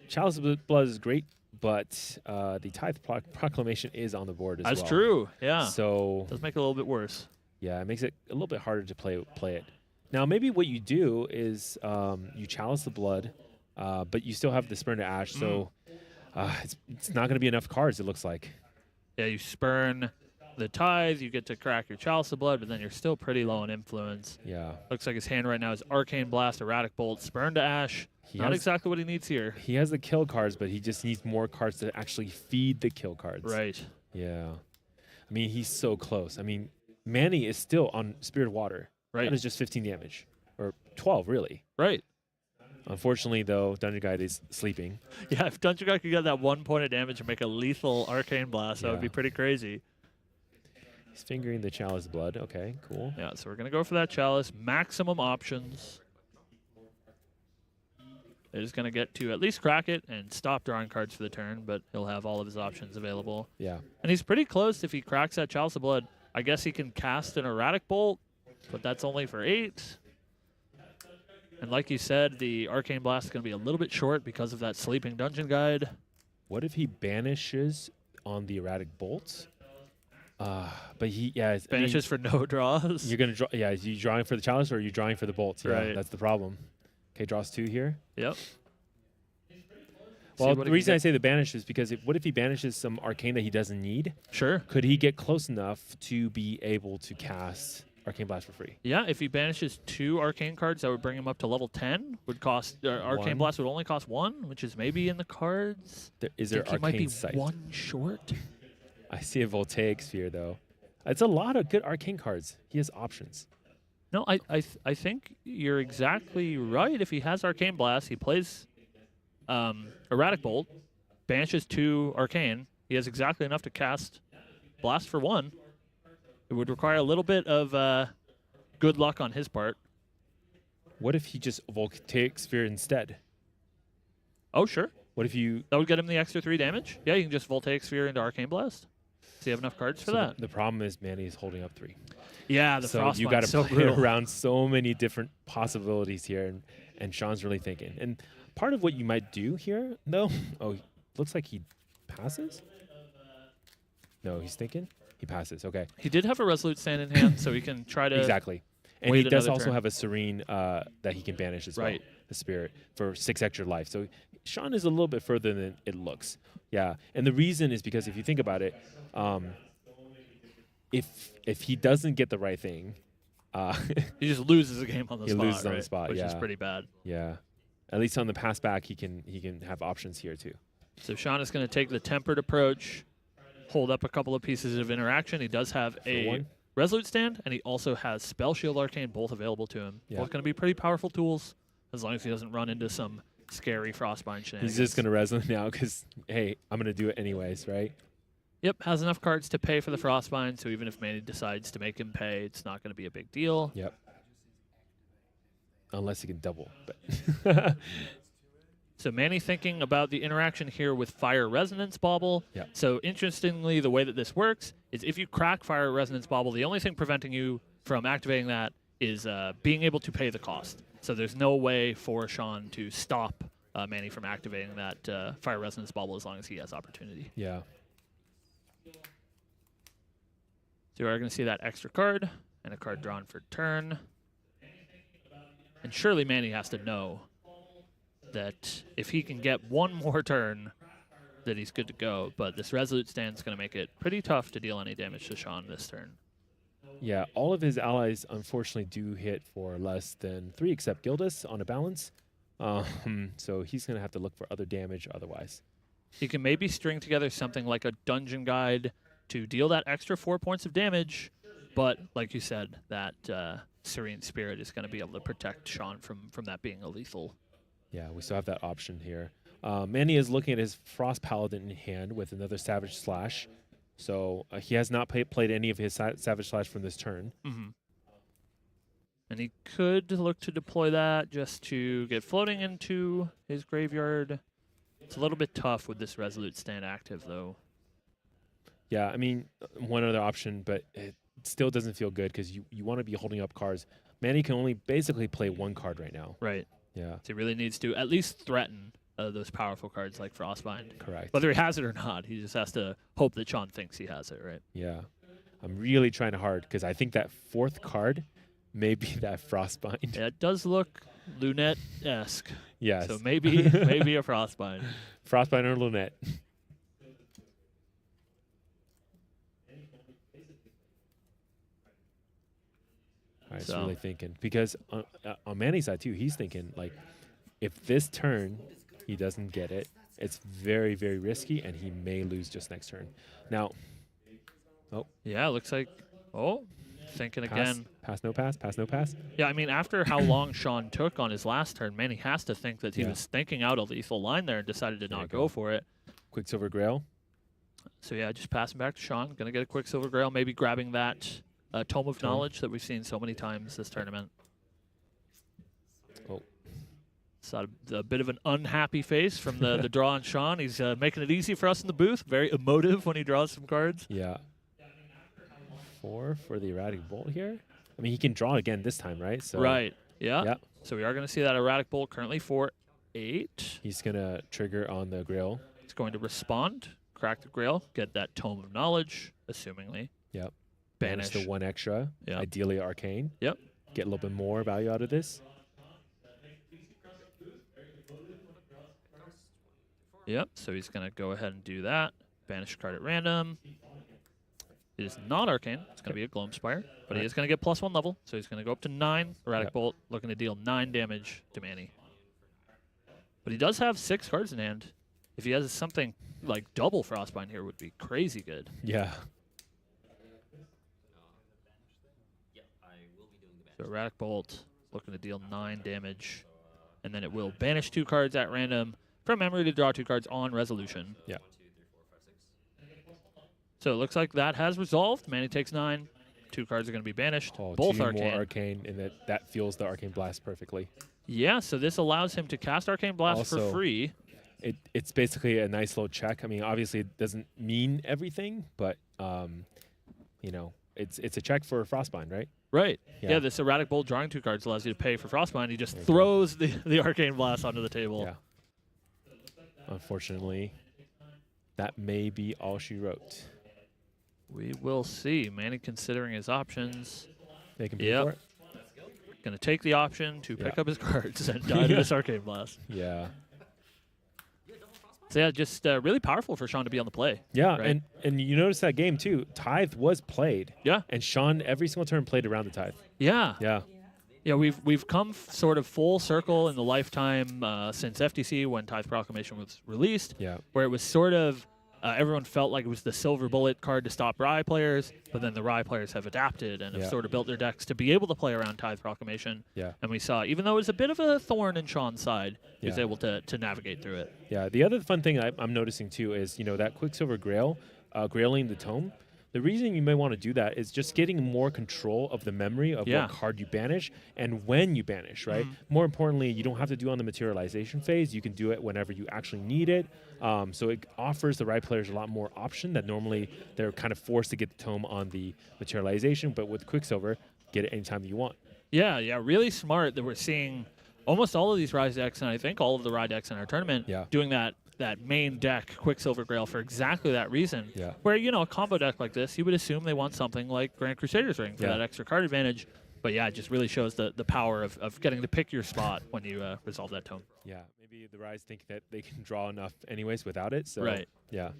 Chalice of Blood is great, but the Tithe Proclamation is on the board as well. That's true, yeah. So it does make it a little bit worse. Yeah, it makes it a little bit harder to play it. Now, maybe what you do is you Chalice the Blood, but you still have the Spurn to Ash, so it's not going to be enough cards, it looks like. Yeah, you Spurn the Tithe, you get to crack your Chalice of Blood, but then you're still pretty low on influence. Yeah. Looks like his hand right now is Arcane Blast, Erratic Bolt, Spurn to Ash. Not exactly what he needs here. He has the kill cards, but he just needs more cards to actually feed the kill cards. Right. Yeah. I mean, he's so close. I mean, Manny is still on Spirit of Water. Right. That is just 15 damage. Or 12, really. Right. Unfortunately, though, Dungeon Guide is sleeping. Yeah, if Dungeon Guide could get that 1 point of damage and make a lethal Arcane Blast, that would be pretty crazy. He's fingering the Chalice Blood. Okay, cool. Yeah, so we're going to go for that Chalice. Maximum options. is going to get to at least crack it and stop drawing cards for the turn, but he'll have all of his options available. Yeah. And he's pretty close if he cracks that Chalice of Blood. I guess he can cast an Erratic Bolt, but that's only for 8. And like you said, the Arcane Blast is going to be a little bit short because of that Sleeping Dungeon Guide. What if he banishes on the Erratic Bolts? But he, yeah. Banishes for no draws. You're going to draw, yeah, is you drawing for the Chalice or are you drawing for the Bolts? Yeah, Right. that's the problem. Okay, draws 2 here. Yep. Well, the reason I say the banish is because what if he banishes some arcane that he doesn't need? Sure. Could he get close enough to be able to cast Arcane Blast for free? Yeah, if he banishes 2 arcane cards, that would bring him up to level 10. Would cost Arcane Blast would only cost 1, which is maybe in the cards. Is there Arcane might be Sight? 1 short. I see a Voltaic Sphere though. It's a lot of good arcane cards. He has options. No, I think you're exactly right. If he has Arcane Blast, he plays Erratic Bolt, banishes 2 Arcane. He has exactly enough to cast Blast for 1. It would require a little bit of good luck on his part. What if he just Voltaic Sphere instead? Oh, sure. What if you... That would get him the extra 3 damage. Yeah, you can just Voltaic Sphere into Arcane Blast. So you have enough cards for that. The problem is Manny is holding up 3. Yeah, the Frostbite. You got to so play brutal. around so many different possibilities here, and Sean's really thinking. And part of what you might do here, though, looks like he passes? No, he's thinking? He passes, okay. He did have a Resolute Stand in hand, so he can try to... Exactly. And wait he does another also turn. have a Serene that he can banish as Right. well, the Spirit, for 6 extra life. So Sean is a little bit further than it looks. Yeah, and the reason is because if you think about it, if he doesn't get the right thing... he just loses a game on the spot, He loses on right? the spot, Which is yeah. pretty bad. Yeah. At least on the pass back, he can have options here, too. So Sean is going to take the tempered approach, hold up a couple of pieces of interaction. He does have a 1. Resolute Stand, and he also has Spell Shield Arcane, both available to him. Yeah. Both going to be pretty powerful tools, as long as he doesn't run into some scary Frostbind shenanigans. He's just going to resonate now because, hey, I'm going to do it anyways, right? Yep, has enough cards to pay for the Frostbind, so even if Manny decides to make him pay, it's not going to be a big deal. Yep. Unless he can double. But So Manny thinking about the interaction here with Fire Resonance Bauble. Yep. So interestingly, the way that this works is if you crack Fire Resonance Bauble, the only thing preventing you from activating that is being able to pay the cost. So there's no way for Sean to stop Manny from activating that Fire Resonance Bauble as long as he has opportunity. yeah. So you are going to see that extra card and a card drawn for turn. And surely Manny has to know that if he can get one more turn, that he's good to go. But this Resolute Stand is going to make it pretty tough to deal any damage to Sean this turn. Yeah, all of his allies, unfortunately, do hit for less than 3, except Gildas on a balance. So he's going to have to look for other damage otherwise. He can maybe string together something like a Dungeon Guide to deal that extra 4 points of damage. But like you said, that Serene Spirit is going to be able to protect Sean from that being a lethal. Yeah, we still have that option here. Manny is looking at his Frost Paladin in hand with another Savage Slash. So he has not played any of his Savage Slash from this turn. Mm-hmm. And he could look to deploy that just to get floating into his graveyard. It's a little bit tough with this Resolute Stand active, though. Yeah, I mean, one other option, but it still doesn't feel good because you want to be holding up cards. Manny can only basically play 1 card right now. Right. Yeah. So he really needs to at least threaten those powerful cards like Frostbind. Correct. Whether he has it or not, he just has to hope that Sean thinks he has it, right? Yeah. I'm really trying hard because I think that 4th card may be that Frostbind. Yeah, it does look Lunette-esque. Yes. So maybe a Frostbind. Frostbind or Lunette. All right, so really thinking. Because on Manny's side, too, he's thinking, like, if this turn he doesn't get it, it's very, very risky, and he may lose just next turn. Now, Yeah, it looks like, thinking pass, again. pass, no pass, pass, no pass. Yeah, I mean, after how long Sean took on his last turn, Manny has to think that he was thinking out a lethal line there and decided to not go for it. Quicksilver Grail. So yeah, just passing back to Sean. Going to get a Quicksilver Grail, maybe grabbing that Tome of Knowledge that we've seen so many times this tournament. Oh. Saw a bit of an unhappy face from the draw on Sean. He's making it easy for us in the booth. Very emotive when he draws some cards. Yeah. 4 for the Erratic Bolt here. I mean, he can draw again this time, right? So Right. Yeah. Yeah. So we are going to see that Erratic Bolt currently for 8. He's going to trigger on the Grail. He's going to respond, crack the Grail, get that Tome of Knowledge, assumingly. Yep. Banish. The 1 extra. Yep. Ideally Arcane. Yep. Get a little bit more value out of this. Yep. So he's going to go ahead and do that. Banish a card at random. It is not Arcane. It's going to be a Gloamspire, but he is going to get +1 level, so he's going to go up to 9. Erratic Bolt looking to deal 9 damage to Manny. But he does have 6 cards in hand. If he has something like double Frostbind here, would be crazy good. Yeah. So Erratic Bolt looking to deal 9 damage, and then it will banish 2 cards at random from memory to draw 2 cards on resolution. Yeah. So it looks like that has resolved. Manny takes 9. 2 cards are going to be banished. Oh, Both 2 Arcane. more Arcane, and that fuels the Arcane Blast perfectly. Yeah, so this allows him to cast Arcane Blast for Also, free. It's basically a nice little check. I mean, obviously it doesn't mean everything, but you know, it's a check for Frostbind, right? Right. Yeah. Yeah, this Erratic Bolt drawing 2 cards allows you to pay for Frostbind. He just throws the Arcane Blast onto the table. Yeah. Unfortunately, that may be all she wrote. We will see. Manny considering his options. They can pay for it? Going to take the option to pick up his cards and die to this Arcane Blast. Yeah. So yeah, just really powerful for Sean to be on the play. Yeah, right? and you notice that game too. Tithe was played. Yeah. And Sean every single turn played around the Tithe. Yeah. Yeah. Yeah, we've come sort of full circle in the lifetime since FTC when Tithe Proclamation was released. Yeah. Where it was sort of everyone felt like it was the silver bullet card to stop Rye players, but then the Rye players have adapted and have sort of built their decks to be able to play around Tithe Proclamation. Yeah. And we saw, even though it was a bit of a thorn in Sean's side, he was able to navigate through it. Yeah. The other fun thing I'm noticing too is, you know, that Quicksilver Grail, grailing the tome. The reason you may want to do that is just getting more control of the memory of what card you banish and when you banish, right? More importantly, you don't have to do it on the materialization phase. You can do it whenever you actually need it. So it offers the right players a lot more option that normally they're kind of forced to get the tome on the materialization, but with Quicksilver, get it anytime you want. Yeah, really smart that we're seeing almost all of these Rise decks, and I think all of the Rye decks in our tournament doing that main deck, Quicksilver Grail, for exactly that reason. Yeah. Where, you know, a combo deck like this, you would assume they want something like Grand Crusader's Ring for that extra card advantage. But yeah, it just really shows the power of getting to pick your spot when you resolve that tome. Yeah, maybe the Rise think that they can draw enough anyways without it. So right. Yeah.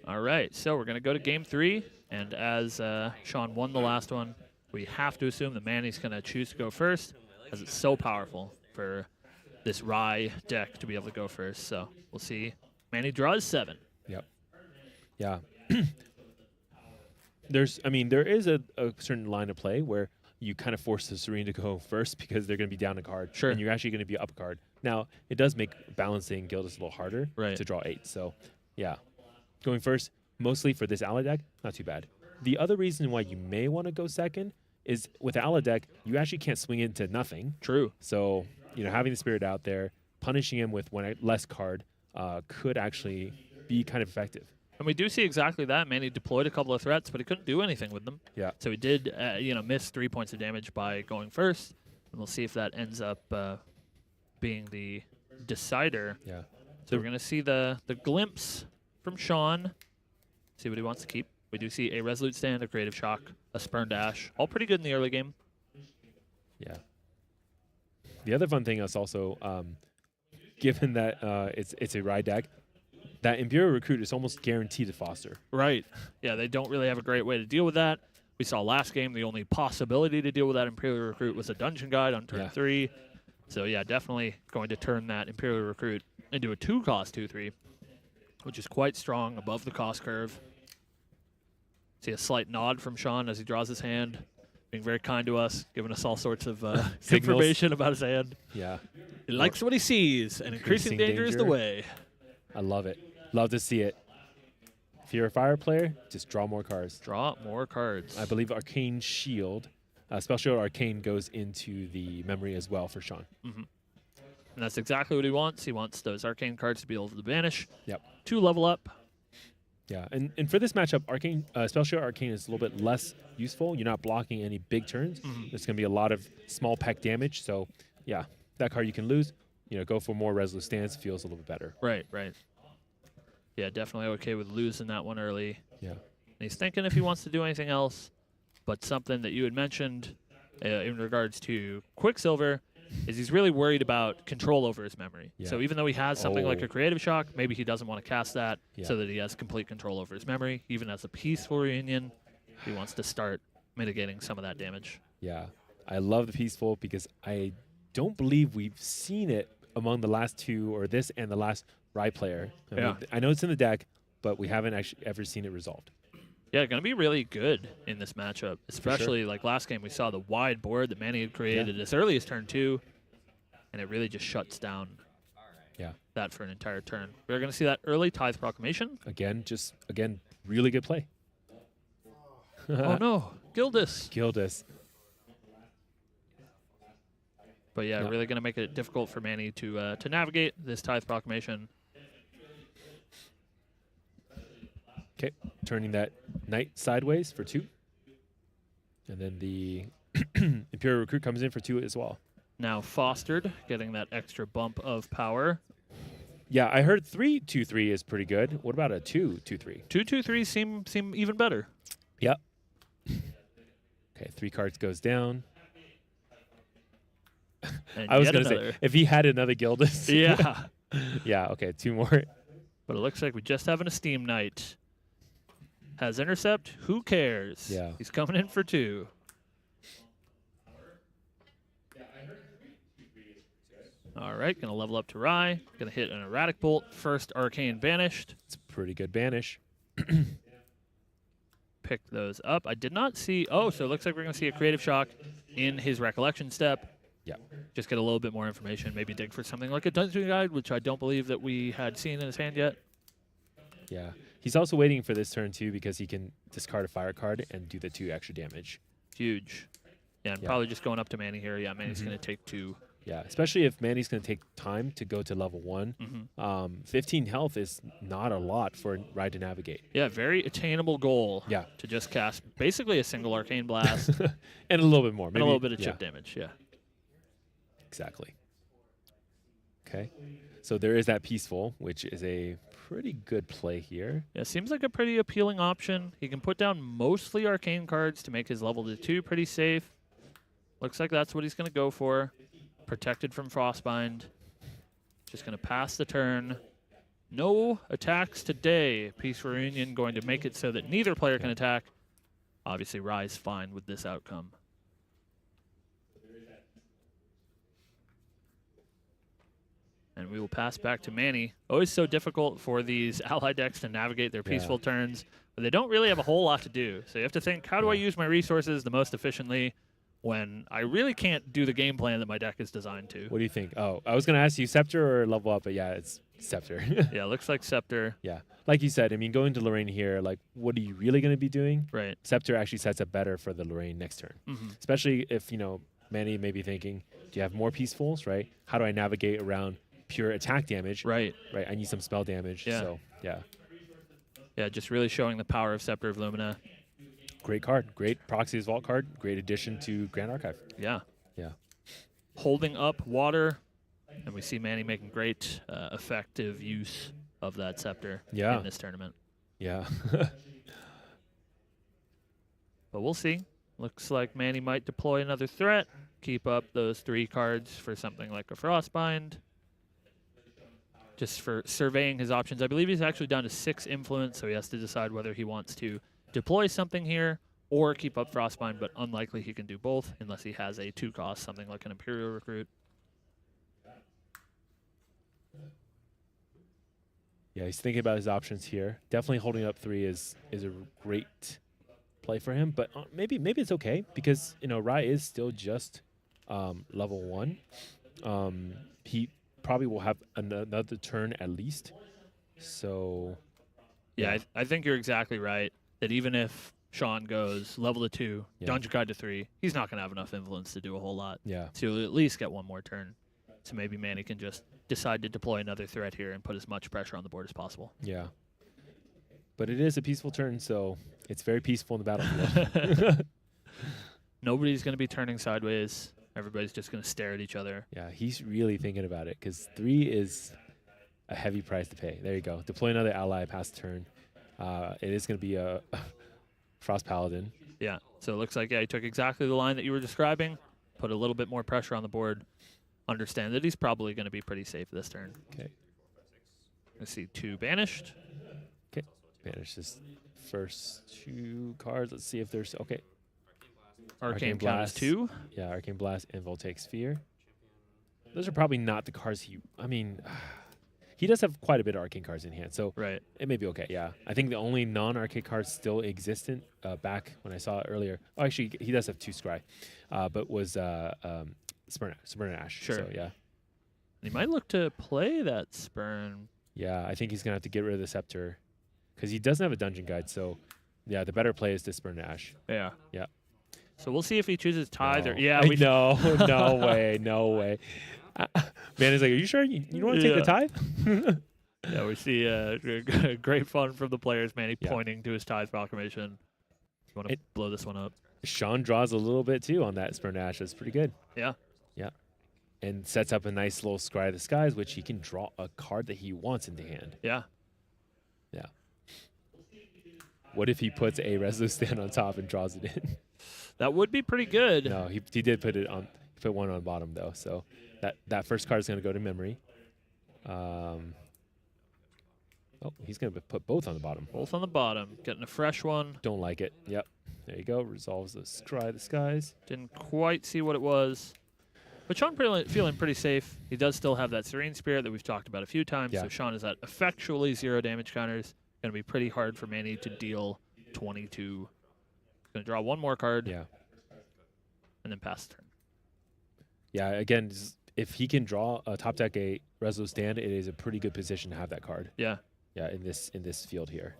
All right, so we're going to go to Game 3. And as Sean won the last one, we have to assume that Manny's going to choose to go first, as it's so powerful for this Rye deck to be able to go first. So we'll see. Manny draws 7. Yep. Yeah. There is a certain line of play where you kind of force the Serene to go first because they're going to be down a card. Sure. And you're actually going to be up a card. Now, it does make balancing Gildus a little harder to draw 8. So, yeah. Going first, mostly for this Ala deck, not too bad. The other reason why you may want to go second is with Ala deck, you actually can't swing into nothing. True. So, you know, having the Spirit out there, punishing him with one less card could actually be kind of effective. And we do see exactly that. Manny deployed a couple of threats, but he couldn't do anything with them. Yeah. So he did, miss 3 points of damage by going first. And we'll see if that ends up being the decider. Yeah. So we're going to see the glimpse from Sean. See what he wants to keep. We do see a Resolute Stand, a Creative Shock, a Spurned Ash. All pretty good in the early game. Yeah. The other fun thing is also, given that it's a Rye deck, that Imperial Recruit is almost guaranteed to foster. Right. Yeah, they don't really have a great way to deal with that. We saw last game the only possibility to deal with that Imperial Recruit was a Dungeon Guide on turn 3. So yeah, definitely going to turn that Imperial Recruit into a 2-cost 2/3, which is quite strong above the cost curve. See a slight nod from Sean as he draws his hand, being very kind to us, giving us all sorts of information about his hand. Yeah. He likes what he sees, and increasing danger is the way. I love it. Love to see it. If you're a fire player, just draw more cards. Draw more cards. I believe Arcane Shield, Special Arcane goes into the memory as well for Sean. And that's exactly what he wants. He wants those arcane cards to be able to banish. Yep. 2 level up. Yeah, and for this matchup, Arcane, especially Arcane, is a little bit less useful. You're not blocking any big turns. There's going to be a lot of small peck damage. So, yeah, that card you can lose. Go for more Resolute Stance. Feels a little bit better. Right. Yeah, definitely okay with losing that one early. Yeah. And he's thinking if he wants to do anything else, but something that you had mentioned in regards to Quicksilver is he's really worried about control over his memory. Yeah. So even though he has something like a Creative Shock, maybe he doesn't want to cast that so that he has complete control over his memory. Even as a Peaceful Reunion, he wants to start mitigating some of that damage. Yeah, I love the Peaceful because I don't believe we've seen it among the last 2, or this and the last Rye player. I know it's in the deck, but we haven't actually ever seen it resolved. Yeah, going to be really good in this matchup, especially like last game we saw the wide board that Manny had created as early as turn 2, and it really just shuts down that for an entire turn. We're going to see that early Tithe Proclamation. Again, really good play. Oh no, Gildas. But yeah, really going to make it difficult for Manny to navigate this Tithe Proclamation. Okay, turning that Knight sideways for 2. And then the Imperial Recruit comes in for 2 as well. Now fostered, getting that extra bump of power. Yeah, I heard 3/2/3 is pretty good. What about a 2/2/3? 2/2/3 seem even better. Yep. Okay, 3 cards goes down. And I was yet going to another. say, if he had another Gildas. Yeah. Yeah, okay, 2 more. But it looks like we just have an Esteem Knight. Has Intercept. Who cares? Yeah. He's coming in for 2. All right, going to level up to Rye. Going to hit an Erratic Bolt. First Arcane banished. It's a pretty good banish. Pick those up. I did not see... Oh, so it looks like we're going to see a Creative Shock in his Recollection step. Yeah. Just get a little bit more information. Maybe dig for something like a Dungeon Guide, which I don't believe that we had seen in his hand yet. Yeah. He's also waiting for this turn, too, because he can discard a fire card and do the 2 extra damage. Huge. Yeah, and probably just going up to Manny here. Yeah, Manny's going to take 2. Yeah, especially if Manny's going to take time to go to level 1. 15 health is not a lot for Rye to navigate. Yeah, very attainable goal. Yeah. To just cast basically a single Arcane Blast. And a little bit more. Maybe, and a little bit of chip damage, yeah. Exactly. Okay. So there is that Peaceful, which is a pretty good play here. Yeah, seems like a pretty appealing option. He can put down mostly Arcane cards to make his level to 2 pretty safe. Looks like that's what he's going to go for. Protected from Frostbind. Just going to pass the turn. No attacks today. Peaceful Reunion going to make it so that neither player can attack. Obviously, Rye's fine with this outcome. And we will pass back to Manny. Always so difficult for these ally decks to navigate their peaceful turns, but they don't really have a whole lot to do. So you have to think, how do I use my resources the most efficiently when I really can't do the game plan that my deck is designed to? What do you think? Oh, I was going to ask you Scepter or level up, but yeah, it's Scepter. Yeah, looks like Scepter. Yeah. Like you said, I mean, going to Lorraine here, like, what are you really going to be doing? Right. Scepter actually sets up better for the Lorraine next turn. Especially if, Manny may be thinking, do you have more Peacefuls, right? How do I navigate around pure attack damage? Right. Right. I need some spell damage. Yeah. So, yeah. Yeah, just really showing the power of Scepter of Lumina. Great card. Great Proxy's Vault card. Great addition to Grand Archive. Yeah. Yeah. Holding up water, and we see Manny making great effective use of that Scepter in this tournament. Yeah. But we'll see. Looks like Manny might deploy another threat. Keep up those 3 cards for something like a Frostbind. Just for surveying his options. I believe he's actually down to 6 influence, so he has to decide whether he wants to deploy something here or keep up Frostbind, but unlikely he can do both unless he has a 2-cost, something like an Imperial Recruit. Yeah, he's thinking about his options here. Definitely holding up 3 is a great play for him, but maybe it's okay because Rye is still just level 1. He probably will have another turn at least. So yeah, I think you're exactly right that even if Sean goes level to 2, Dungeon Guide to 3, he's not going to have enough influence to do a whole lot. Yeah. So he'll at least get one more turn. So maybe Manny can just decide to deploy another threat here and put as much pressure on the board as possible. Yeah. But it is a peaceful turn, so it's very peaceful in the battlefield. Nobody's going to be turning sideways. Everybody's just going to stare at each other. Yeah, he's really thinking about it because 3 is a heavy price to pay. There you go. Deploy another ally past turn. It is going to be a Frost Paladin. Yeah, so it looks like, yeah, he took exactly the line that you were describing, put a little bit more pressure on the board, understand that he's probably going to be pretty safe this turn. Okay. Let's see, 2 banished. Okay, banish his first 2 cards. Let's see if there's, okay. Arcane Blast 2. Yeah, Arcane Blast and Voltaic Sphere. Those are probably not the cards I mean, he does have quite a bit of arcane cards in hand, so right. It may be okay, yeah. I think the only non-arcane cards still existent back when I saw it earlier. Oh, actually, he does have 2 Scry, but was Spurn Ash. Sure. So, yeah. He might look to play that Spurn. Yeah, I think he's going to have to get rid of the Scepter because he doesn't have a Dungeon Guide, so, yeah, the better play is to Spurn Ash. Yeah. Yeah. So we'll see if he chooses Tithe or... Yeah, no, no way, no way. Man is like, are you sure you don't want to take the Tithe? Yeah, we see great fun from the players, Manny pointing to his Tithe proclamation. You want to blow this one up. Sean draws a little bit, too, on that Spurn Ash. That's pretty good. Yeah. Yeah. And sets up a nice little Scry of the Skies, which he can draw a card that he wants into hand. Yeah. Yeah. What if he puts a Resolute Stand on top and draws it in? That would be pretty good. No, he did put it on. Put one on bottom though, so that first card is going to go to memory. Oh, he's going to put both on the bottom. Both on the bottom. Getting a fresh one. Don't like it. Yep. There you go. Resolves the Scry of the Skies. Didn't quite see what it was. But Sean feeling pretty safe. He does still have that Serene Spirit that we've talked about a few times. Yeah. So Sean is at effectually 0 damage counters. Going to be pretty hard for Manny to deal 22. Going to draw one more card. Yeah. And then pass the turn. Yeah, again, if he can draw a top deck a Resolute Stand, it is a pretty good position to have that card. Yeah. Yeah, in this field here.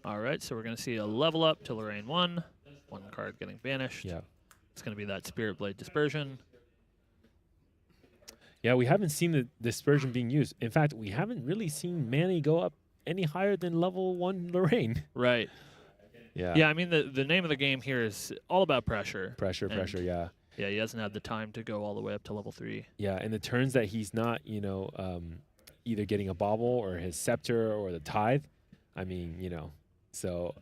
All right, so we're going to see a level up to Lorraine 1. One card getting banished. Yeah. It's going to be that Spirit Blade Dispersion. Yeah, we haven't seen the Dispersion being used. In fact, we haven't really seen Manny go up any higher than level 1 Lorraine. Right. Yeah. Yeah, I mean, the name of the game here is all about pressure. Pressure, yeah. Yeah, he hasn't had the time to go all the way up to level 3. Yeah, and the turns that he's not, either getting a Bauble or his Scepter or the Tithe, I mean, so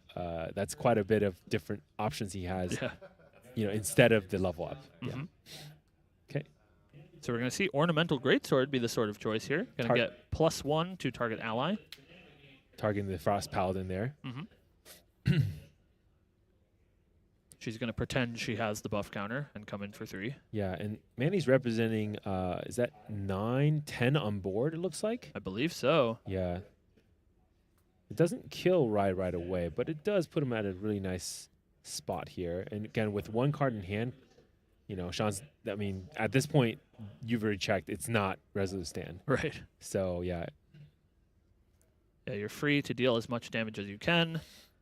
that's quite a bit of different options he has, instead of the level up. Mm-hmm. Yeah. Okay. So we're going to see Ornamental Greatsword be the sword of choice here. Going to get +1 to target ally. Targeting the Frost Paladin there. Mm-hmm. She's going to pretend she has the buff counter and come in for 3. Yeah, and Manny's representing, is that 9, 10 on board, it looks like? I believe so. Yeah. It doesn't kill right away, but it does put him at a really nice spot here. And again, with one card in hand, Sean's, I mean, at this point, you've already checked. It's not Resolute Stand. Right. So, yeah. Yeah, you're free to deal as much damage as you can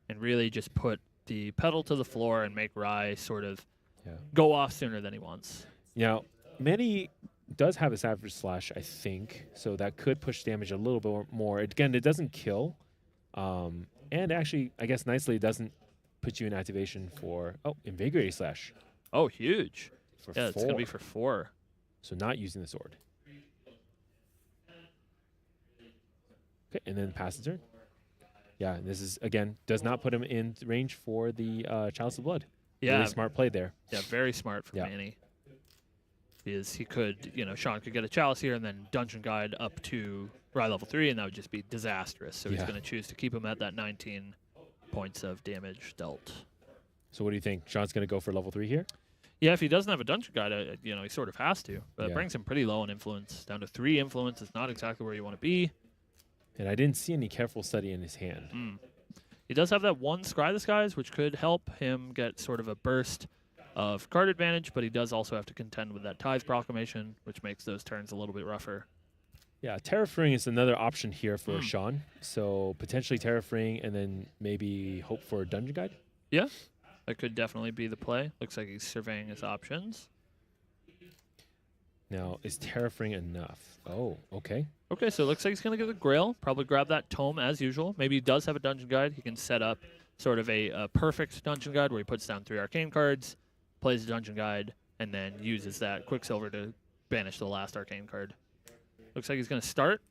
and really just put the pedal to the floor and make Rye sort of go off sooner than he wants. Now, Manny does have a Savage Slash, I think, so that could push damage a little bit more. Again, it doesn't kill. And actually, I guess nicely, it doesn't put you in activation for, Invigorating Slash. Oh, huge. For 4. It's going to be for 4. So not using the sword. Okay, and then pass the turn. Yeah, and this is, again, does not put him in range for the Chalice of Blood. Yeah. Really smart play there. Yeah, very smart from Manny. Because he could, Sean could get a Chalice here and then Dungeon Guide up to Rye level 3, and that would just be disastrous. So he's going to choose to keep him at that 19 points of damage dealt. So what do you think? Sean's going to go for level 3 here? Yeah, if he doesn't have a Dungeon Guide, he sort of has to. But it brings him pretty low in influence. Down to 3 influence is not exactly where you want to be. And I didn't see any Careful Study in his hand. He does have that one Scry the Skies, which could help him get sort of a burst of card advantage, but he does also have to contend with that Tithe Proclamation, which makes those turns a little bit rougher. Yeah, Terrafring is another option here for Sean. So potentially Terrafring and then maybe hope for a Dungeon Guide? Yeah, that could definitely be the play. Looks like he's surveying his options. Now, is Terrafring enough? Oh, okay. Okay, so it looks like he's going to get the Grail. Probably grab that Tome as usual. Maybe he does have a Dungeon Guide. He can set up sort of a perfect Dungeon Guide where he puts down 3 Arcane cards, plays the Dungeon Guide, and then uses that Quicksilver to banish the last Arcane card. Looks like he's going to start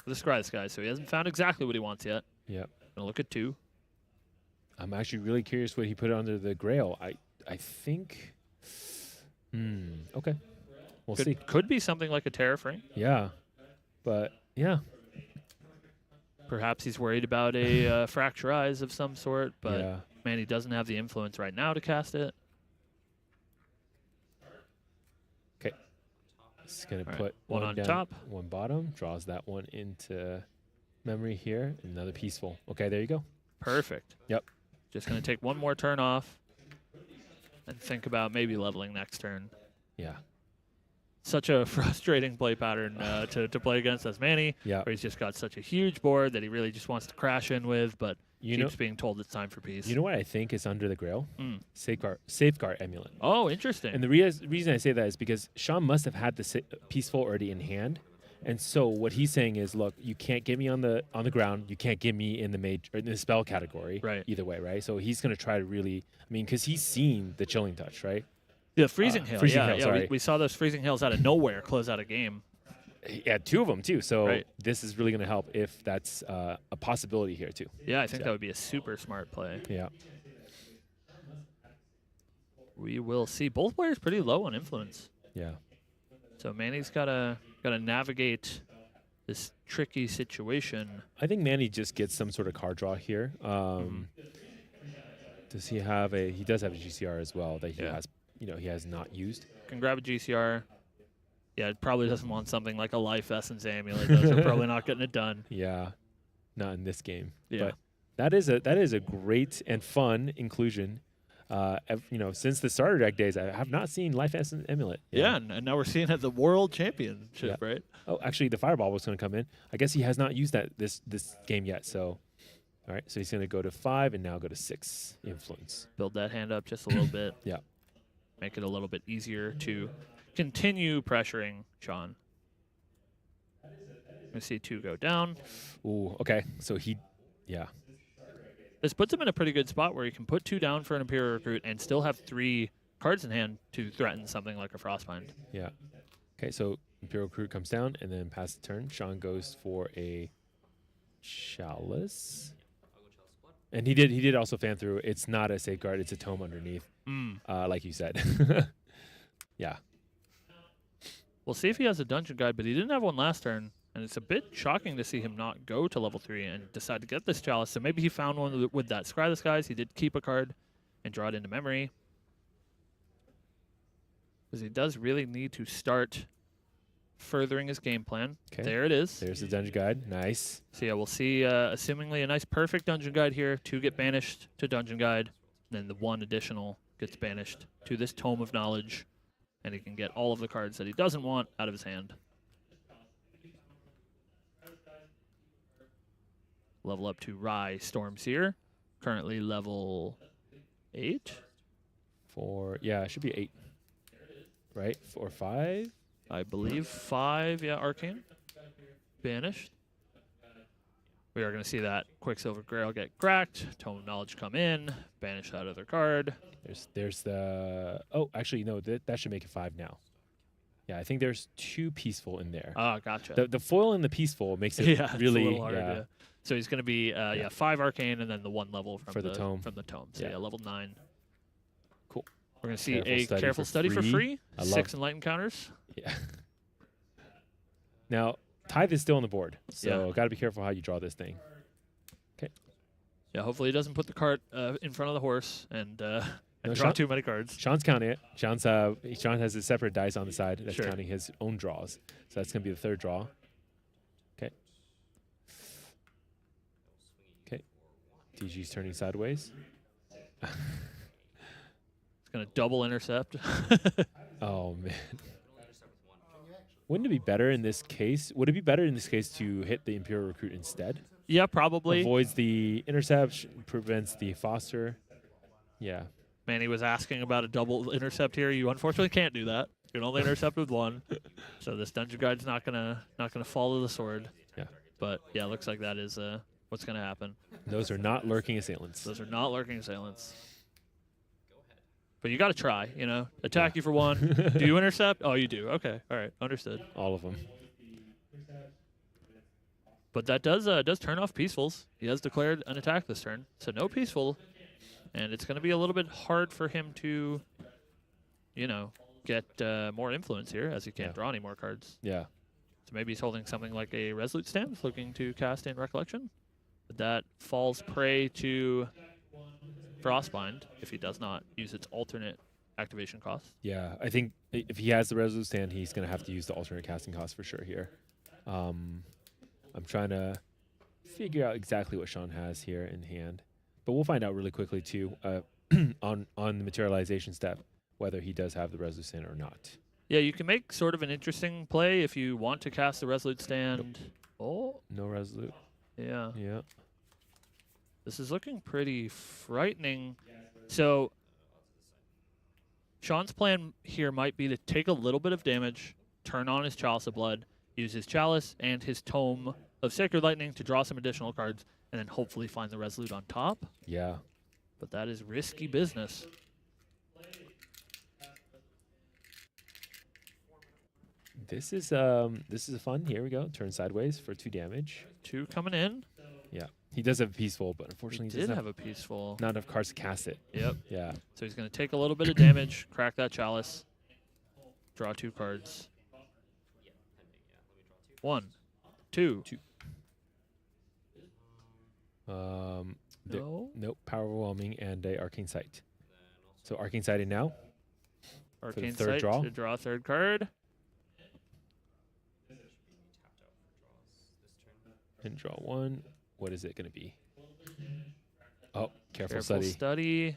with the Scry the Skies, so he hasn't found exactly what he wants yet. Yep. Gonna look at 2. I'm actually really curious what he put under the Grail. I think... okay. We'll see. Could be something like a Terrafring. Yeah. But, yeah. Perhaps he's worried about a Fracture Eyes of some sort, but yeah. man, he doesn't have the influence right now to cast it. Okay. He's going to put one on down, top. one bottom. Draws that one into memory here. Another peaceful. Okay, there you go. Perfect. Yep. Just going to take one more turn off and think about maybe leveling next turn. Yeah. Such a frustrating play pattern to play against as Manny, yeah. where he's just got such a huge board that he really just wants to crash in with, but keeps being told it's time for peace. You know what I think is under the Grail? Safeguard Amulet. Oh, interesting. And the reason I say that is because Sean must have had the peaceful already in hand. And so what he's saying is, look, you can't get me on the ground. You can't get me in the spell category. Right. Either way, right? So he's going to try to really, because he's seen the Chilling Touch, right? The Freezing Hail. Hail, we saw those Freezing Hails out of nowhere close out a game. He had 2 of them, too. So this is really going to help if that's a possibility here, too. Yeah, I think that would be a super smart play. Yeah. We will see. Both players pretty low on influence. Yeah. So Manny's got to navigate this tricky situation. I think Manny just gets some sort of card draw here. Does he have a... He does have a GCR as well that he has... he has not used. Can grab a GCR. Yeah, it probably doesn't want something like a Life Essence Amulet. Those are probably not getting it done. Yeah, not in this game. Yeah, but that is a great and fun inclusion. Since the starter deck days, I have not seen Life Essence Amulet. Yeah, and now we're seeing it at the World Championship, right? Oh, actually, the Fireball was going to come in. I guess he has not used that this game yet. So, all right, so he's going to go to 5 and now go to 6 influence. Build that hand up just a little bit. Yeah. Make it a little bit easier to continue pressuring Sean. I see 2 go down. Ooh, okay. So This puts him in a pretty good spot where he can put 2 down for an Imperial Recruit and still have 3 cards in hand to threaten something like a Frostbind. Yeah. Okay, so Imperial Recruit comes down and then past the turn, Sean goes for a Chalice. And he did also fan through. It's not a Safeguard, it's a Tome underneath. Like you said. Yeah. We'll see if he has a Dungeon Guide, but he didn't have one last turn, and it's a bit shocking to see him not go to level 3 and decide to get this Chalice. So maybe he found one with that Scry the Skies. He did keep a card and draw it into memory. Because he does really need to start furthering his game plan. Okay. There it is. There's the Dungeon Guide. Nice. So yeah, we'll see assumingly a nice perfect Dungeon Guide here. 2 get banished to Dungeon Guide. And then the 1 additional gets banished to this Tome of Knowledge. And he can get all of the cards that he doesn't want out of his hand. Level up to Rye Stormseer. Currently level 8. It should be 8. Right? 4 or 5? I believe 5, Arcane. Banished. We are going to see that Quicksilver Grail get cracked. Tome of Knowledge come in. Banish that other card. There's the... Oh, actually, no, that should make it 5 now. Yeah, I think there's 2 peaceful in there. Oh, gotcha. The foil and the peaceful makes it really... It's a little hard, yeah. So he's going to be 5 Arcane and then the 1 level from the Tome. From the Tome. So level 9. Cool. We're going to see Careful Study for free. 6 Enlightened counters. Yeah. Now, Tithe is still on the board, so got to be careful how you draw this thing. Okay. Yeah, hopefully he doesn't put the cart in front of the horse and draw too many cards. Sean's counting it. Sean has a separate dice on the side that's counting his own draws. So that's going to be the 3rd draw. Okay. Okay. DG's turning sideways. It's going to double intercept. Oh, man. Wouldn't it be better in this case? Would it be better in this case to hit the Imperial Recruit instead? Yeah, probably. Avoids the intercept, prevents the Foster. Yeah. Manny was asking about a double intercept here. You unfortunately can't do that. You can only intercept with 1. So this dungeon guide's not gonna follow the sword. Yeah. But yeah, looks like that is what's gonna happen. Those are not lurking assailants. Those are not lurking assailants. But you got to try, you know. Attack you for 1. Do you intercept? Oh, you do. Okay. All right. Understood. All of them. But that does turn off peacefuls. He has declared an attack this turn, so no peaceful. And it's going to be a little bit hard for him to, you know, get more influence here, as he can't draw any more cards. Yeah. So maybe he's holding something like a Resolute Stance, looking to cast in Recollection. But that falls prey to Frostbind if he does not use its alternate activation cost. Yeah, I think if he has the Resolute Stand, he's going to have to use the alternate casting cost for sure here. I'm trying to figure out exactly what Sean has here in hand. But we'll find out really quickly, too, on the materialization step, whether he does have the Resolute Stand or not. Yeah, you can make sort of an interesting play if you want to cast the Resolute Stand. Nope. Oh, no Resolute. Yeah. Yeah. This is looking pretty frightening. So Sean's plan here might be to take a little bit of damage, turn on his Chalice of Blood, use his Chalice and his Tome of Sacred Lightning to draw some additional cards, and then hopefully find the Resolute on top. Yeah. But that is risky business. This is fun. Here we go. Turn sideways for 2 damage. 2 coming in. Yeah. He does have peaceful, but unfortunately he did have a peaceful. Not enough cards to cast it. Yep. Yeah. So he's going to take a little bit of damage, crack that Chalice, draw 2 cards. 1, 2. No. Nope. Power Overwhelming and a Arcane Sight. So Arcane Sight in now. Arcane third Sight draw. to draw a 3rd card. And draw 1. What is it going to be? Oh, careful Careful study. study.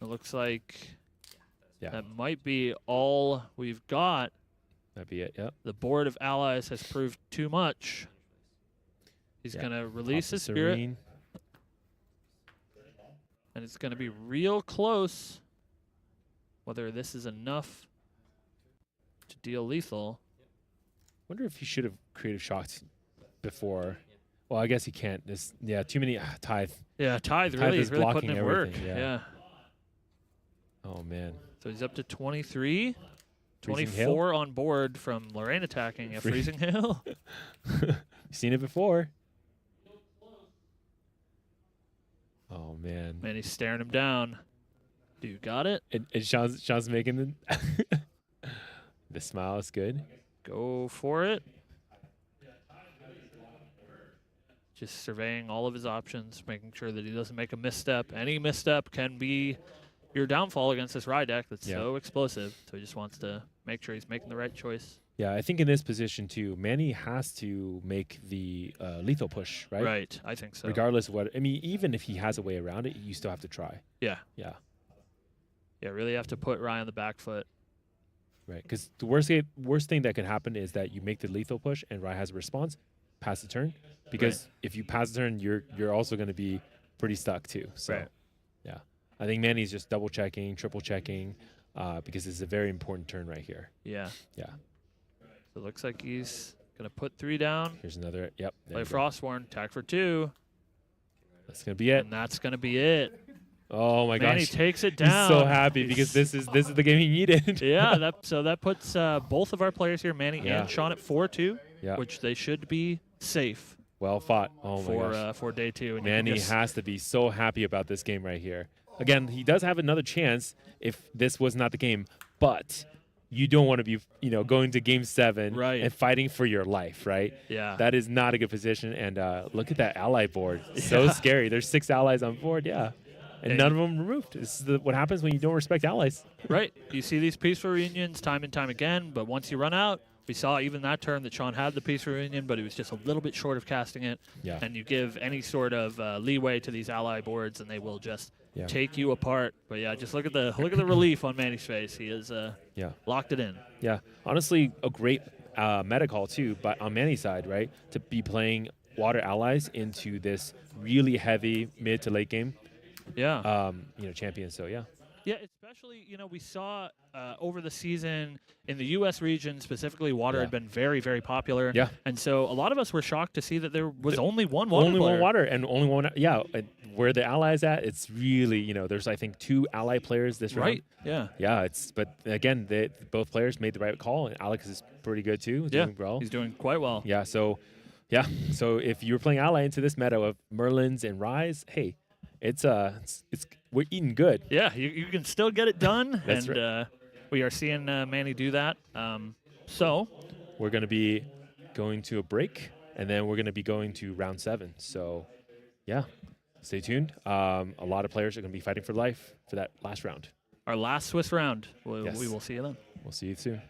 It looks like Yeah. that might be all we've got. That'd be it. Yep. The Board of Allies has proved too much. He's going to release his spirit. Serene. And it's going to be real close whether this is enough to deal lethal. Wonder if he should have creative shocked before. Well, I guess he can't. Too many Tithe. Yeah, Tithe Tithe really is is really putting blocking in work. everything, yeah. Oh man. So he's up to 23. Freezing 24 on board from Lorraine attacking a Freezing Hail. You've seen it before. Oh man. Man, he's staring him down. Do you got it? And Sean's making the smile is good. Go for it. Just surveying all of his options, making sure that he doesn't make a misstep. Any misstep can be your downfall against this Rye deck that's so explosive. So he just wants to make sure he's making the right choice. Yeah, I think in this position too, Manny has to make the lethal push, right? Right, I think so. Regardless of what, I mean, even if he has a way around it, you still have to try. Yeah. Yeah. Yeah, really have to put Rye on the back foot. Right, because the worst thing that could happen is that you make the lethal push and Rye has a response, pass the turn. Because if you pass the turn, you're also going to be pretty stuck too. So, yeah, I think Manny's just double checking, triple checking, because it's a very important turn right here. Yeah. Yeah. So it looks like he's going to put 3 down. Here's another. Yep. Play Frostborn, attack for 2. That's going to be it. And that's going to be it. Oh my gosh. Manny takes it down. He's so happy because this is the game he needed. Yeah, so that puts both of our players here, Manny and Sean, at 4-2, which they should be safe. Well fought. Oh my gosh. For day 2. And Manny has to be so happy about this game right here. Again, he does have another chance if this was not the game, but you don't want to be, going to game 7 and fighting for your life, right? Yeah. That is not a good position. And look at that ally board. So scary. There's 6 allies on board. Yeah. And none of them removed. This is what happens when you don't respect allies. Right. You see these peaceful reunions time and time again, but once you run out, we saw even that turn that Sean had the peaceful reunion, but he was just a little bit short of casting it. Yeah. And you give any sort of leeway to these ally boards, and they will just take you apart. But yeah, just look at the relief on Manny's face. He is locked it in. Yeah. Honestly, a great meta call too, but on Manny's side, right, to be playing water allies into this really heavy mid to late game. Yeah. Champion. So yeah. Yeah, it's better. especially, we saw over the season in the U.S. region specifically, water had been very, very popular. Yeah. And so a lot of us were shocked to see that there was only one water Only player. one water and only one. Yeah. Where the allies at, it's really, there's, I think, 2 ally players this round. Right. Yeah. Yeah. But again, both players made the right call. And Alex is pretty good too. He's doing well. He's doing quite well. Yeah. So if you're playing ally into this meta of Merlins and Rise, hey, it's we're eating good. Yeah, you can still get it done. That's and right. We are seeing Manny do that. So we're going to be going to a break, and then we're going to be going to round 7. So, yeah, stay tuned. A lot of players are going to be fighting for life for that last round. Our last Swiss round. Yes. We will see you then. We'll see you soon.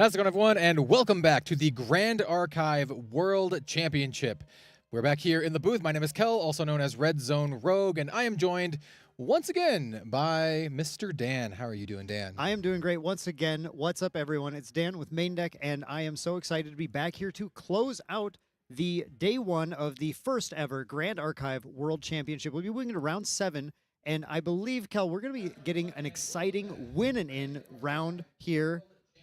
How's it going, everyone? And welcome back to the Grand Archive World Championship. We're back here in the booth. My name is Kel, also known as Red Zone Rogue, and I am joined once again by Mr. Dan. How are you doing, Dan? I am doing great once again. What's up, everyone? It's Dan with Main Deck, and I am so excited to be back here to close out the day one of the first ever Grand Archive World Championship. We'll be moving to round 7, and I believe, Kel, we're going to be getting an exciting win-and-in round here.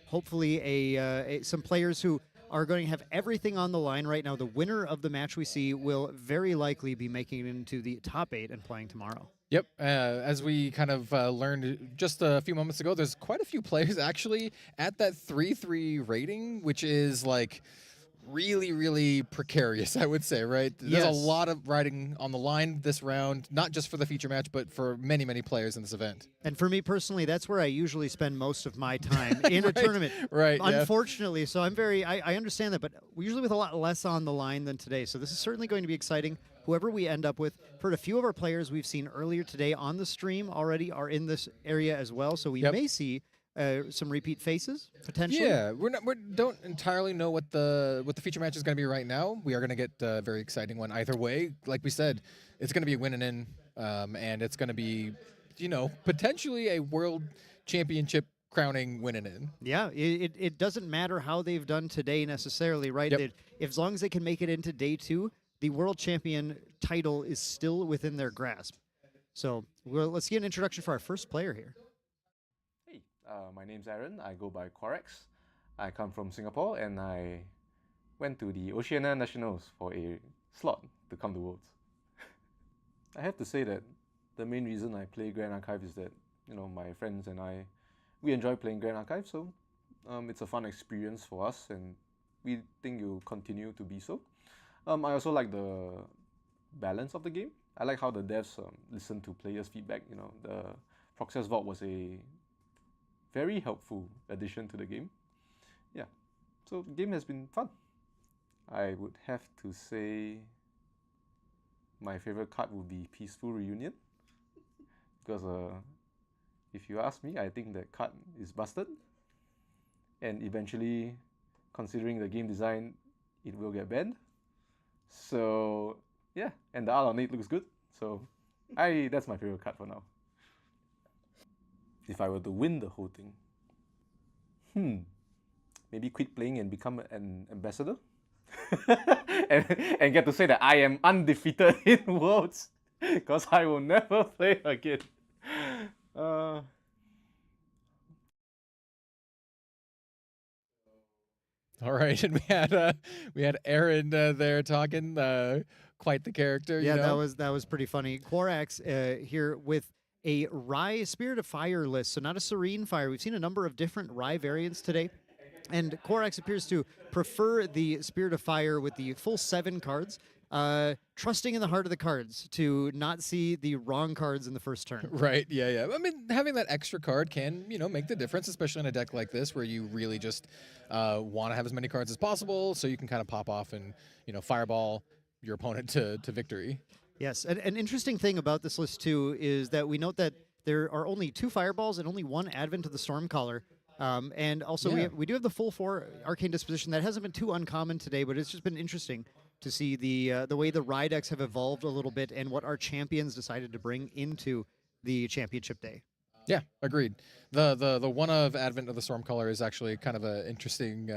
Hopefully some players who are going to have everything on the line right now. The winner of the match we see will very likely be making it into the top 8 and playing tomorrow. Yep. As we kind of learned just a few moments ago, there's quite a few players actually at that 3-3 rating, which is like really, really precarious, I would say, right? There's a lot of riding on the line this round, not just for the feature match, but for many, many players in this event. And for me personally, that's where I usually spend most of my time in a tournament. Right. Unfortunately, so I understand that, but usually with a lot less on the line than today. So this is certainly going to be exciting. Whoever we end up with. Heard a few of our players we've seen earlier today on the stream already are in this area as well. So we may see some repeat faces potentially. Yeah, we don't entirely know what the feature match is going to be right now. We are going to get a very exciting one either way. Like we said, it's going to be a win-and-in, and it's going to be, potentially a world championship crowning win-and-in. Yeah, it doesn't matter how they've done today necessarily, right? Yep. As long as they can make it into day 2, the world champion title is still within their grasp. So let's get an introduction for our first player here. Hey, my name's Aaron. I go by Corex. I come from Singapore, and I went to the Oceania Nationals for a slot to come to Worlds. I have to say that the main reason I play Grand Archive is that, my friends and I, we enjoy playing Grand Archive, so it's a fun experience for us, and we think you'll continue to be so. I also like the balance of the game. I like how the devs listen to players' feedback. The Process Vault was a very helpful addition to the game. Yeah, so the game has been fun. I would have to say my favorite card would be Peaceful Reunion, because if you ask me, I think that card is busted, and eventually, considering the game design, it will get banned. So yeah, and the art on it looks good. So that's my favorite card for now. If I were to win the whole thing, maybe quit playing and become an ambassador, and get to say that I am undefeated in Worlds, because I will never play again. All right, and we had Aaron there talking, quite the character. Yeah, that was pretty funny. Quarax here with a Rye Spirit of Fire list, so not a Serene Fire. We've seen a number of different Rye variants today, and Quarax appears to prefer the Spirit of Fire with the full 7 cards. Trusting in the heart of the cards to not see the wrong cards in the first turn. Right, yeah. I mean, having that extra card can, make the difference, especially in a deck like this where you really just want to have as many cards as possible so you can kind of pop off and, fireball your opponent to victory. Yes, an interesting thing about this list, too, is that we note that there are only 2 fireballs and only 1 Advent of the Stormcaller. And also, we do have the full 4 Arcane Disposition. That hasn't been too uncommon today, but it's just been interesting to see the way the Rye decks have evolved a little bit and what our champions decided to bring into the championship day. Yeah, agreed. The one of Advent of the Stormcaller is actually kind of an interesting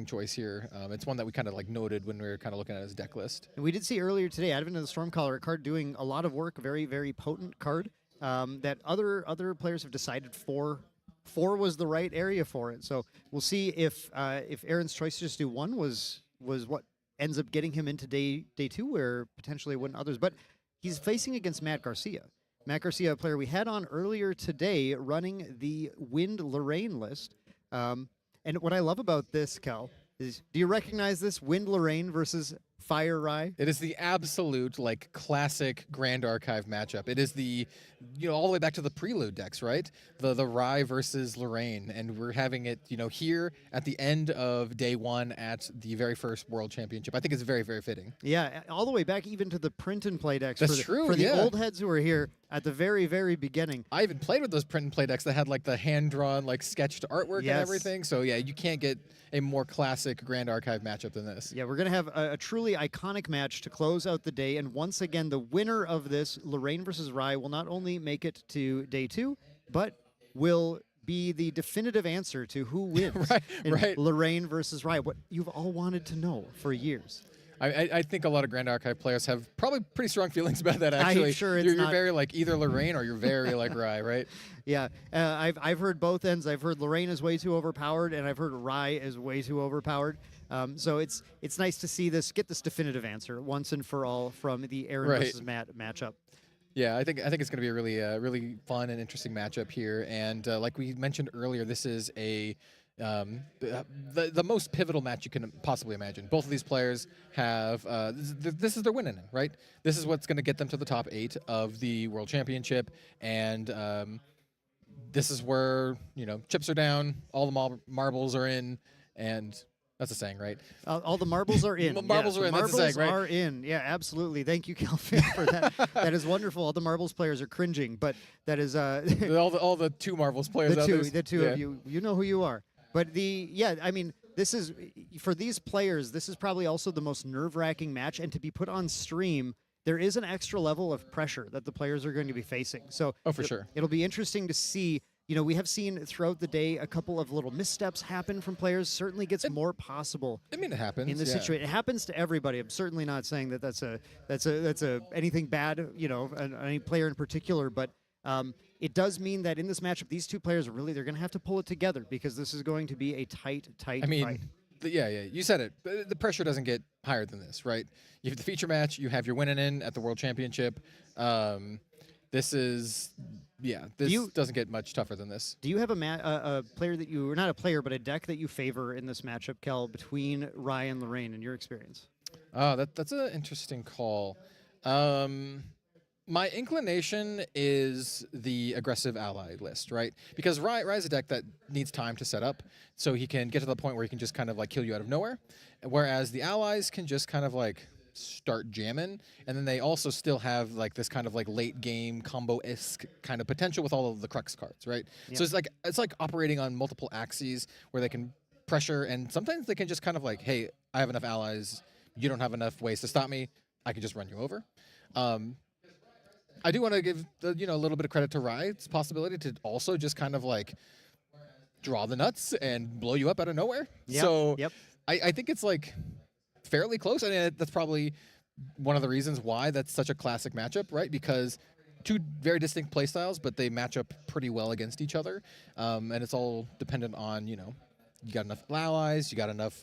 choice here. It's one that we kind of noted when we were kind of looking at his deck list. And we did see earlier today Advent of the Stormcaller, a card doing a lot of work, very, very potent card that other players have decided 4 was the right area for it. So we'll see if Aaron's choice to just do 1 was what ends up getting him into day 2, where potentially wouldn't others. But he's facing against Matt Garcia. Matt Garcia, a player we had on earlier today, running the Wind Lorraine list. And what I love about this, Cal, is do you recognize this Wind Lorraine versus Fire Rye. It is the absolute like classic Grand Archive matchup. It is the, all the way back to the prelude decks, right? The Rye versus Lorraine, and we're having it, here at the end of day one at the very first World Championship. I think it's very, very fitting. Yeah, all the way back even to the print and play decks. That's true. For the old heads who are here at the very, very beginning. I even played with those print and play decks that had like the hand drawn, like sketched artwork and everything. So yeah, you can't get a more classic Grand Archive matchup than this. Yeah, we're going to have a truly iconic match to close out the day. And once again, the winner of this, Lorraine versus Rye, will not only make it to day 2, but will be the definitive answer to who wins right. Lorraine versus Rye. What you've all wanted to know for years. I think a lot of Grand Archive players have probably pretty strong feelings about that, actually. I'm sure you're very like either Lorraine or you're very like Rye, right? Yeah, I've heard both ends. I've heard Lorraine is way too overpowered, and I've heard Rye is way too overpowered. So it's nice to see get this definitive answer once and for all from the Aaron versus Matt matchup. Yeah, I think it's going to be a really fun and interesting matchup here. And like we mentioned earlier, this is the most pivotal match you can possibly imagine. Both of these players have this is their winning, right? This is what's going to get them to the top 8 of the World Championship, and this is where chips are down, all the marbles are in, and that's a saying, right? All the marbles are in. Marbles are in. That's a saying, right? Are in. Yeah, absolutely. Thank you, Kelvin, for that. That is wonderful. All the marbles players are cringing, but that is all the 2 marbles players. The two of you. You know who you are. But I mean, this is, for these players, this is probably also the most nerve-wracking match, and to be put on stream, there is an extra level of pressure that the players are going to be facing. So, for sure. It'll be interesting to see. We have seen throughout the day a couple of little missteps happen from players. Certainly gets more possible. I mean, it happens in this situation. It happens to everybody. I'm certainly not saying that that's anything bad, any player in particular, but it does mean that in this matchup, these two players they're going to have to pull it together, because this is going to be a tight fight. Yeah, you said it. The pressure doesn't get higher than this, right? You have the feature match. You have your winning in at the World Championship. This doesn't get much tougher than this. Do you have a player that or not a player, but a deck that you favor in this matchup, Kel, between Rye and Lorraine, in your experience? That's an interesting call. My inclination is the aggressive ally list, right? Because Rye is a deck that needs time to set up, so he can get to the point where he can just kind of like kill you out of nowhere, whereas the allies can just kind of like start jamming, and then they also still have like this kind of like late game combo-esque kind of potential with all of the crux cards, right? Yep. So it's like operating on multiple axes where they can pressure, and sometimes they can just kind of like, hey, I have enough allies, you don't have enough ways to stop me, I can just run you over. I do want to give a little bit of credit to Rye's possibility to also just kind of like draw the nuts and blow you up out of nowhere. Yep. So yep. I think it's like fairly close. I mean, that's probably one of the reasons why that's such a classic matchup, right? Because 2 very distinct playstyles, but they match up pretty well against each other. And it's all dependent on, you got enough allies, you got enough,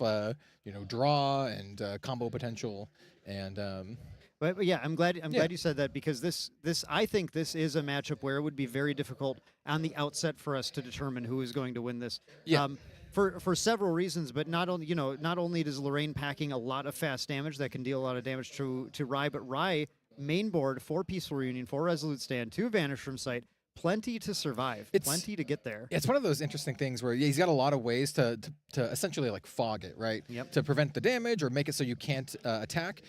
draw and combo potential, and But yeah, I'm glad you said that, because I think this is a matchup where it would be very difficult on the outset for us to determine who is going to win this. Yeah. For several reasons, but not only does Lorraine packing a lot of fast damage that can deal a lot of damage to Rye, but Rye main board 4 Peaceful Reunion, 4 Resolute Stand, 2 Vanish from Sight, plenty to survive, plenty to get there. It's one of those interesting things where he's got a lot of ways to essentially like fog it, right? Yep. To prevent the damage or make it so you can't attack.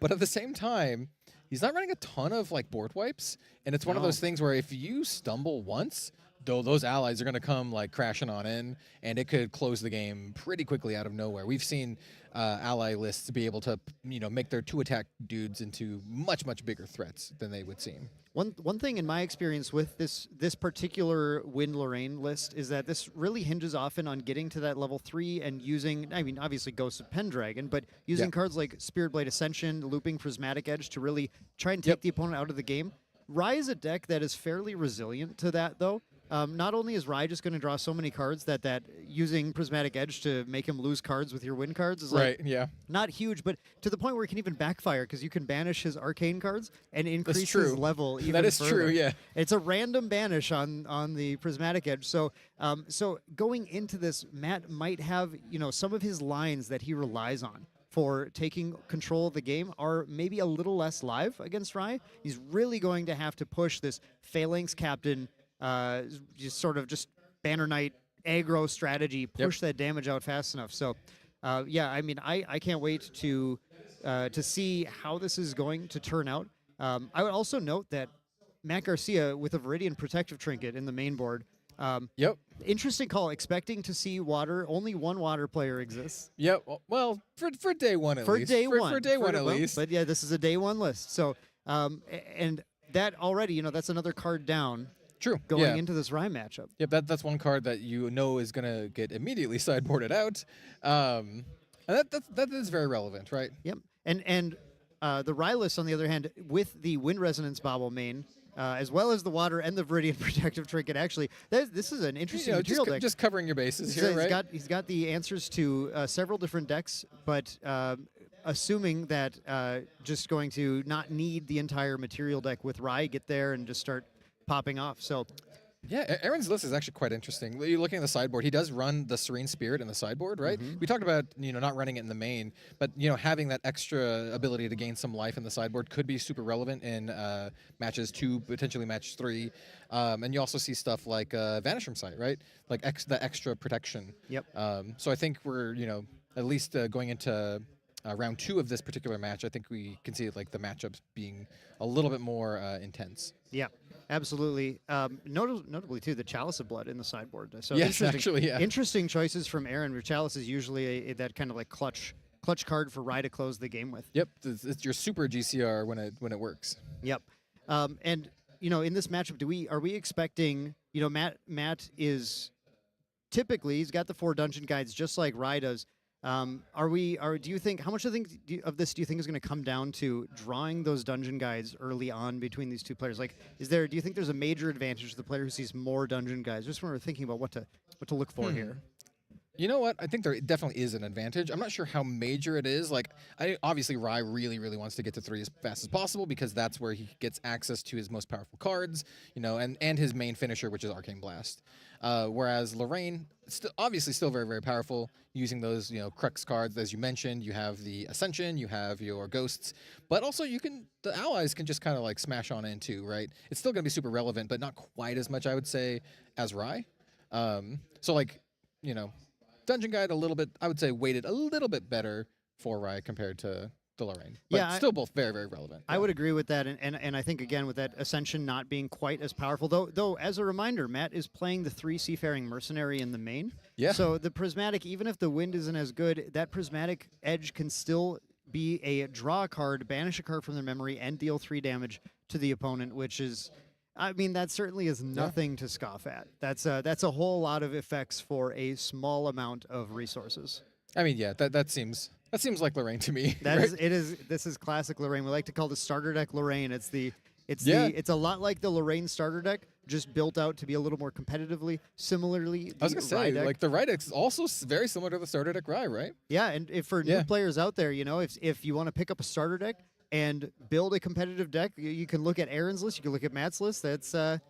But at the same time, he's not running a ton of like board wipes, and it's one of those things where if you stumble once, those allies are going to come like crashing on in, and it could close the game pretty quickly out of nowhere. We've seen ally lists be able to make their 2 attack dudes into much bigger threats than they would seem. One thing in my experience with this particular Win Lorraine list is that this really hinges often on getting to that level 3 and using, obviously Ghost of Pendragon, but using cards like Spirit Blade Ascension, looping Prismatic Edge to really try and take the opponent out of the game. Rye is a deck that is fairly resilient to that, though. Not only is Rye just going to draw so many cards that using Prismatic Edge to make him lose cards with your win cards is not huge, but to the point where it can even backfire, because you can banish his arcane cards and increase his level even That is further. true, yeah. It's a random banish on the Prismatic Edge. So so going into this, Matt might have some of his lines that he relies on for taking control of the game are maybe a little less live against Rai. He's really going to have to push this Phalanx Captain, just Banner Knight aggro strategy, push that damage out fast enough. So, yeah, I mean, I can't wait to see how this is going to turn out. I would also note that Matt Garcia with a Viridian Protective Trinket in the main board. Interesting call. Expecting to see water. Only one water player exists. Yep. Well, for day one at least. For day one at least. But yeah, this is a day one list. So, and that already, that's another card down. True. Going into this Rai matchup. Yep. That's one card that is going to get immediately sideboarded out. And that is very relevant, right? Yep. And the Rai list, on the other hand, with the Wind Resonance Bauble main, as well as the water and the Viridian Protective Trinket. Actually, this is an interesting material deck. Just covering your bases here, right? He's got the answers to several different decks, but assuming that just going to not need the entire material deck with Rai, get there and just start popping off. So. Yeah, Aaron's list is actually quite interesting. You're looking at the sideboard. He does run the Serene Spirit in the sideboard, right? We talked about not running it in the main, but having that extra ability to gain some life in the sideboard could be super relevant in matches 2, potentially match 3. And you also see stuff like Vanish from Sight, right? Like the extra protection. Yep. So I think we're at least going into round 2 of this particular match. I think we can see like the matchups being a little bit more intense. Yeah. Absolutely. Notably, too, the Chalice of Blood in the sideboard. So yes, actually, yeah. Interesting choices from Aaron. Chalice is usually that kind of like clutch card for Rai to close the game with. Yep, it's your super GCR when it works. Yep. And in this matchup, are we expecting? Matt is typically he's got the 4 dungeon guides just like Rai does. Do you think how much of this do you think is going to come down to drawing those dungeon guides early on between these two players? Like, do you think there's a major advantage to the player who sees more dungeon guides? Just when we're thinking about what to look for here. You know what? I think there definitely is an advantage. I'm not sure how major it is. Like, obviously, Rai really, really wants to get to 3 as fast as possible because that's where he gets access to his most powerful cards, and his main finisher, which is Arcane Blast. Whereas Lorraine, obviously still very, very powerful, using those, Crux cards. As you mentioned, you have the Ascension, you have your Ghosts, but also the allies can just kind of like smash on in too, right? It's still going to be super relevant, but not quite as much, I would say, as Rai. So like, Dungeon Guide a little bit, I would say, weighted a little bit better for Rai compared to Lorraine. But still both very, very relevant. I would agree with that, and I think, again, with that Ascension not being quite as powerful, though as a reminder, Matt is playing the 3 Seafaring Mercenary in the main. Yeah. So the Prismatic, even if the wind isn't as good, that Prismatic Edge can still be a draw card, banish a card from their memory, and deal 3 damage to the opponent, which is... I mean, that certainly is nothing to scoff at. That's a whole lot of effects for a small amount of resources. I mean, yeah, that seems like Lorraine to me. This is classic Lorraine. We like to call the starter deck Lorraine. It's a lot like the Lorraine starter deck, just built out to be a little more competitively. Similarly, I was gonna say, like the Rai deck is also very similar to the starter deck Rai, right? Yeah, and if for new players out there, if you want to pick up a starter deck and build a competitive deck, you can look at Aaron's list. You can look at Matt's list. That's a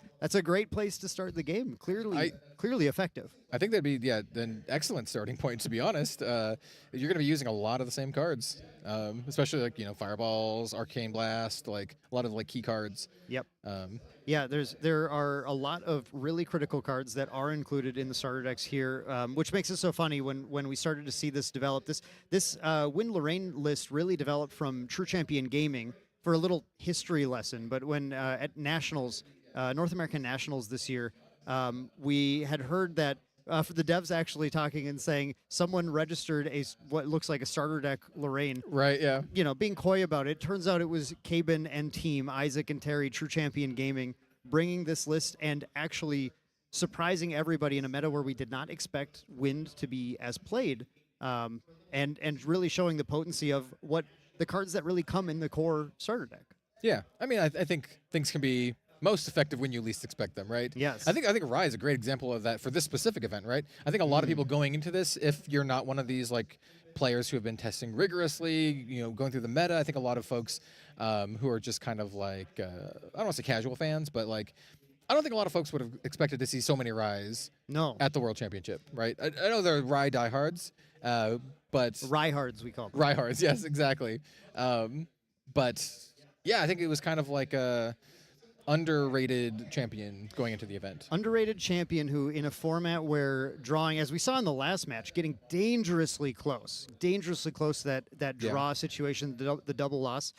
great place to start the game. Clearly effective. I think that'd be an excellent starting point. To be honest, you're going to be using a lot of the same cards, especially like Fireballs, Arcane Blast, like a lot of like key cards. Yep. There are a lot of really critical cards that are included in the starter decks here, which makes it so funny when we started to see this develop. This Wind Lorraine list really developed from True Champion Gaming for a little history lesson. But when at Nationals, North American Nationals this year, we had heard that for the devs actually talking and saying someone registered what looks like a starter deck Lorraine. Right, yeah. Being coy about it. Turns out it was Caben and team, Isaac and Terry, True Champion Gaming, bringing this list and actually surprising everybody in a meta where we did not expect Wind to be as played, and really showing the potency of what the cards that really come in the core starter deck. Yeah, I mean, I think things can be most effective when you least expect them, right? Yes. I think Rai is a great example of that for this specific event, right? I think a lot of people going into this, if you're not one of these like players who have been testing rigorously, going through the meta, I think a lot of folks who are just kind of like I don't want to say casual fans, but like I don't think a lot of folks would have expected to see so many Rais at the World Championship, right? I know there are Rai diehards, but Riehards, we call them. Riehards, yes, exactly. But yeah, I think it was kind of like a underrated champion going into the event. Underrated champion who, in a format where drawing, as we saw in the last match, getting dangerously close to that draw situation, the double loss.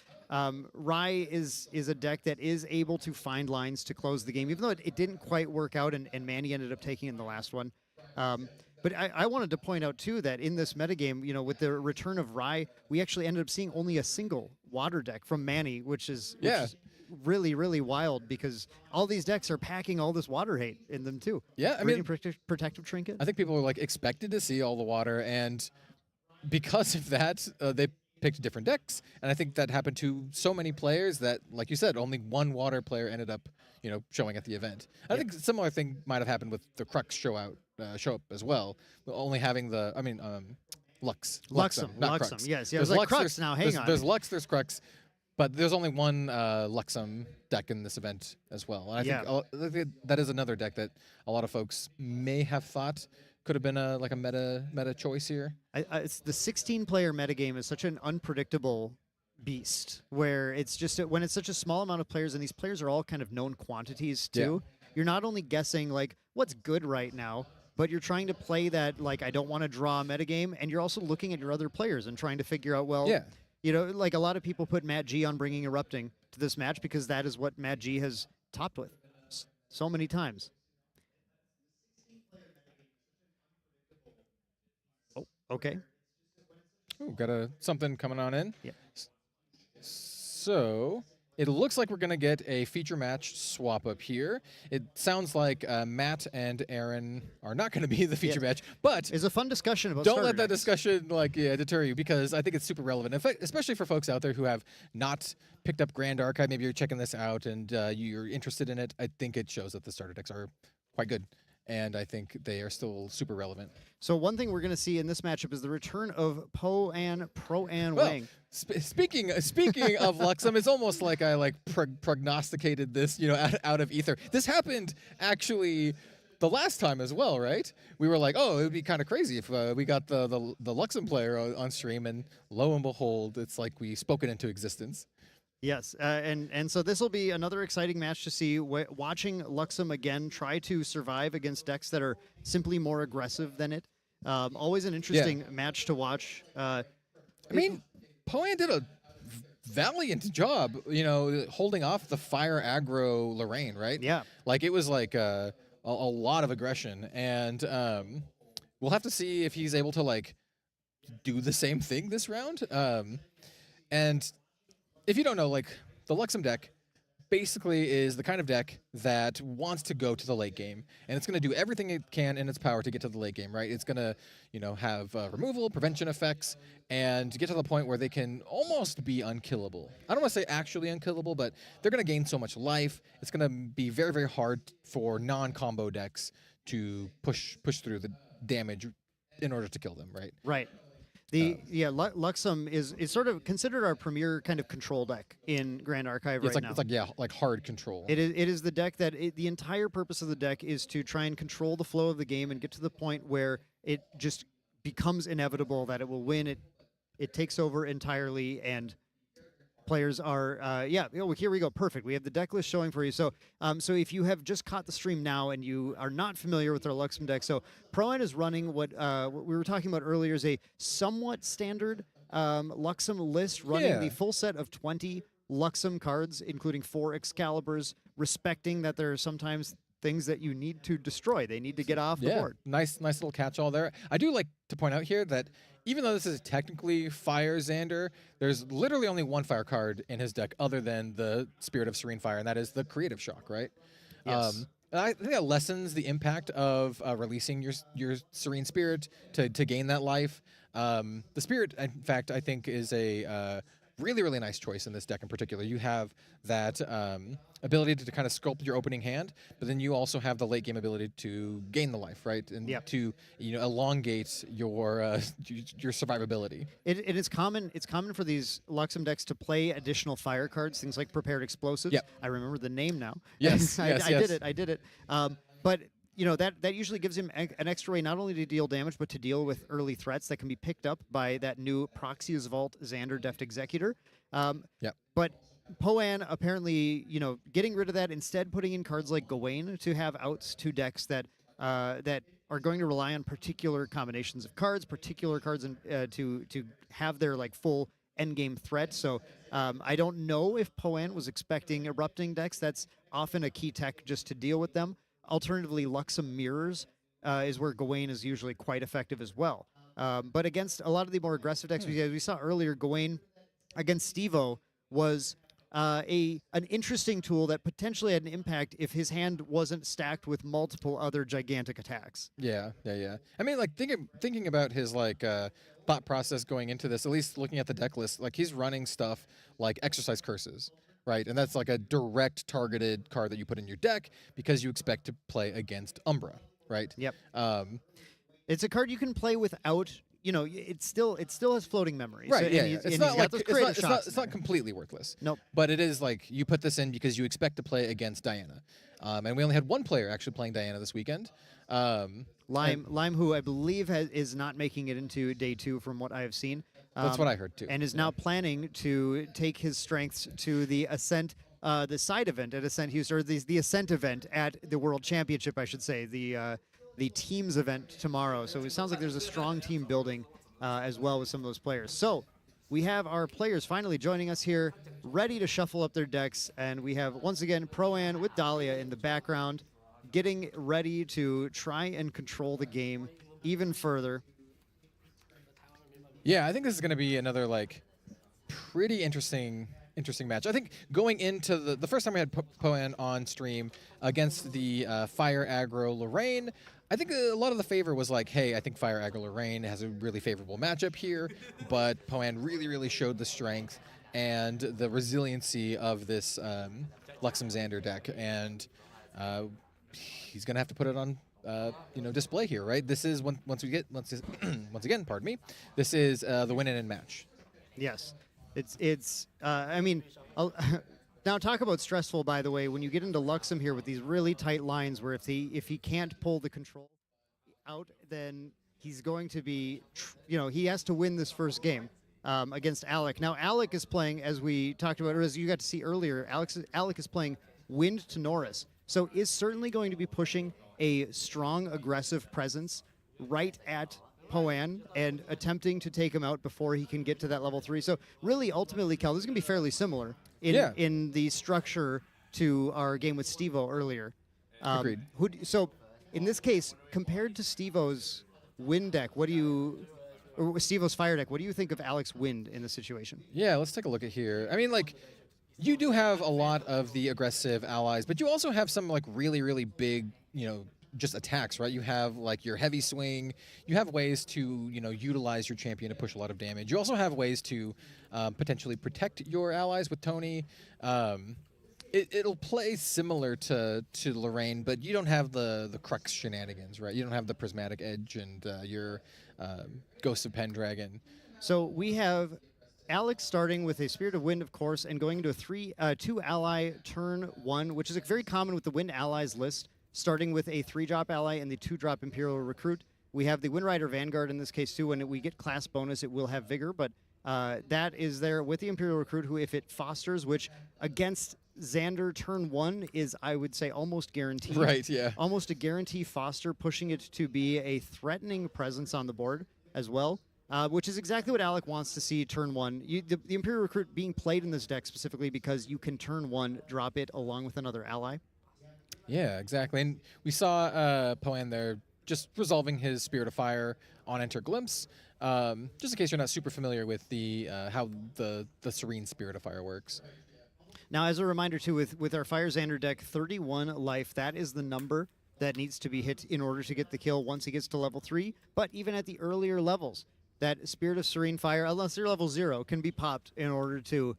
Rai is a deck that is able to find lines to close the game, even though it didn't quite work out, and Manny ended up taking in the last one. But I wanted to point out, too, that in this metagame, with the return of Rai, we actually ended up seeing only a single water deck from Manny, which is really, really wild, because all these decks are packing all this water hate in them, too. Yeah, I mean, Protective Trinket. I think people were like expected to see all the water, and because of that, they picked different decks. And I think that happened to so many players that, like you said, only one water player ended up, showing at the event. I think a similar thing might have happened with the Crux show up as well, only having Lux. Luxem, not Luxem, Crux. yes. There's like Lux, Crux now, hang on. There's Lux, there's Crux, but there's only one Luxem deck in this event as well. And I think that is another deck that a lot of folks may have thought could have been a meta choice here. It's the 16-player metagame is such an unpredictable beast, where it's just when it's such a small amount of players, and these players are all kind of known quantities too. You're not only guessing like what's good right now, but you're trying to play that like I don't want to draw a metagame, and you're also looking at your other players and trying to figure out like a lot of people put Matt G on bringing Erupting to this match because that is what Matt G has topped with so many times. Oh, okay. Ooh, got something coming on in. Yeah. So it looks like we're going to get a feature match swap up here. It sounds like Matt and Aaron are not going to be the feature match, but it's a fun discussion about don't starter let that decks. discussion deter you, because I think it's super relevant, especially for folks out there who have not picked up Grand Archive. Maybe you're checking this out and you're interested in it. I think it shows that the starter decks are quite good, and I think they are still super relevant. So one thing we're going to see in this matchup is the return of Pro-An Wang. Speaking of Luxem, it's almost like I prognosticated this, out of ether. This happened actually the last time as well, right? We were like, oh, it would be kind of crazy if we got the Luxem player on stream, and lo and behold, it's like we spoke it into existence. Yes, and so this will be another exciting match to see. Watching Luxem again try to survive against decks that are simply more aggressive than it. Always an interesting match to watch. I mean, Poan did a valiant job, holding off the fire aggro Lorraine, right? Yeah. Like, it was like a lot of aggression, and we'll have to see if he's able to, do the same thing this round. And if you don't know, the Luxem deck basically is the kind of deck that wants to go to the late game, and it's going to do everything it can in its power to get to the late game, right? It's going to, have removal, prevention effects, and get to the point where they can almost be unkillable. I don't want to say actually unkillable, but they're going to gain so much life. It's going to be very, very hard for non-combo decks to push through the damage in order to kill them, right? Right. Luxem is sort of considered our premier kind of control deck in Grand Archive right now. It's like hard control. It is the deck that the entire purpose of the deck is to try and control the flow of the game and get to the point where it just becomes inevitable that it will win. It takes over entirely, and players are here we go, perfect. We have the deck list showing for you. So so if you have just caught the stream now and you are not familiar with our Luxem deck, so Pro-An is running what we were talking about earlier is a somewhat standard Luxem list, running the full set of 20 Luxem cards, including 4 Excaliburs, respecting that there are sometimes things that you need to destroy. They need to get off the board. Nice little catch-all there. I do like to point out here that even though this is technically Fire Xander, there's literally only one fire card in his deck other than the Spirit of Serene Fire, and that is the Creative Shock, right? Yes. And I think that lessens the impact of releasing your Serene Spirit to gain that life. The Spirit, in fact, I think is a really, really nice choice in this deck in particular. You have that ability to kind of sculpt your opening hand, but then you also have the late game ability to gain the life, right? And to elongate your survivability. It is common. It's common for these Luxem decks to play additional fire cards, things like Prepared Explosives. Yep. I remember the name now. Yes, I did it. But you know, that usually gives him an extra way not only to deal damage, but to deal with early threats that can be picked up by that new Proxy's Vault Xander Deft Executor. Yep. But Poan apparently, you know, getting rid of that, instead putting in cards like Gawain to have outs to decks that that are going to rely on particular combinations of cards, to have their like full endgame threat. So I don't know if Poan was expecting erupting decks. That's often a key tech just to deal with them. Alternatively, Luxem Mirrors is where Gawain is usually quite effective as well. But against a lot of the more aggressive decks, we saw earlier, Gawain against Stevo was an interesting tool that potentially had an impact if his hand wasn't stacked with multiple other gigantic attacks. Yeah. I mean, like thinking about his like thought process going into this, at least looking at the deck list, like he's running stuff like Exercise Curses, right? And that's like a direct targeted card that you put in your deck because you expect to play against Umbra, right? Yep. It's a card you can play without. You know, it still has floating memory. Right, So, yeah, and yeah. he's- It's and not he's like got those it's not completely worthless. Nope. But it is like you put this in because you expect to play against Diana, and we only had one player actually playing Diana this weekend. Lime, who I believe is not making it into day 2 from what I have seen. That's what I heard too. And is now planning to take his strengths to the Ascent, the side event at Ascent Houston, or the Ascent event at the World Championship, I should say, the teams event tomorrow. So it sounds like there's a strong team building as well with some of those players. So we have our players finally joining us here, ready to shuffle up their decks, and we have once again Pro-An with Dahlia in the background, getting ready to try and control the game even further. Yeah, I think this is going to be another like pretty interesting match. I think going into the first time we had Poan on stream against the Fire Aggro Lorraine, I think a lot of the favor was like, hey, I think Fire Aggro Lorraine has a really favorable matchup here, but Poan really showed the strength and the resiliency of this Luxem Xander deck, and he's going to have to put it on display here, right? This is once again, pardon me, this is the win and match. Yes. It's I mean, now talk about stressful, by the way, when you get into Luxem here with these really tight lines where if he can't pull the control out, then he's going to be, he has to win this first game against Alec. Now, Alec is playing, as we talked about, or as you got to see earlier, Alec is playing Wind to Norris. So is certainly going to be pushing a strong, aggressive presence right at Poan and attempting to take him out before he can get to that level 3. So really, ultimately, Cal, this is going to be fairly similar in the structure to our game with Stevo earlier. Agreed. So in this case, compared to Stevo's Wind deck, or Stevo's Fire deck, what do you think of Alex Wind in this situation? Yeah, let's take a look at here. I mean, like, you do have a lot of the aggressive allies, but you also have some like really big, just attacks, right? You have like your heavy swing. You have ways to, utilize your champion to push a lot of damage. You also have ways to potentially protect your allies with Tony. It'll play similar to Lorraine, but you don't have the Crux shenanigans, right? You don't have the Prismatic Edge and your Ghost of Pendragon. So we have Alex starting with a Spirit of Wind, of course, and going into a 2-ally turn 1, which is very common with the Wind allies list, starting with a 3-drop ally and the 2-drop Imperial Recruit. We have the Wind Rider Vanguard in this case, too. When we get class bonus, it will have Vigor, but that is there with the Imperial Recruit, who, if it fosters, which against Xander turn 1 is, I would say, almost guaranteed. Right, yeah. Almost a guarantee foster, pushing it to be a threatening presence on the board as well. Which is exactly what Alec wants to see turn 1. The Imperial Recruit being played in this deck specifically because you can turn 1 drop it along with another ally. Yeah, exactly. And we saw Poan there just resolving his Spirit of Fire on Enter Glimpse. Just in case you're not super familiar with the how the Serene Spirit of Fire works. Now, as a reminder, too, with our Fire Xander deck, 31 life, that is the number that needs to be hit in order to get the kill once he gets to level 3. But even at the earlier levels, that Spirit of Serene Fire, unless they're level 0, can be popped in order to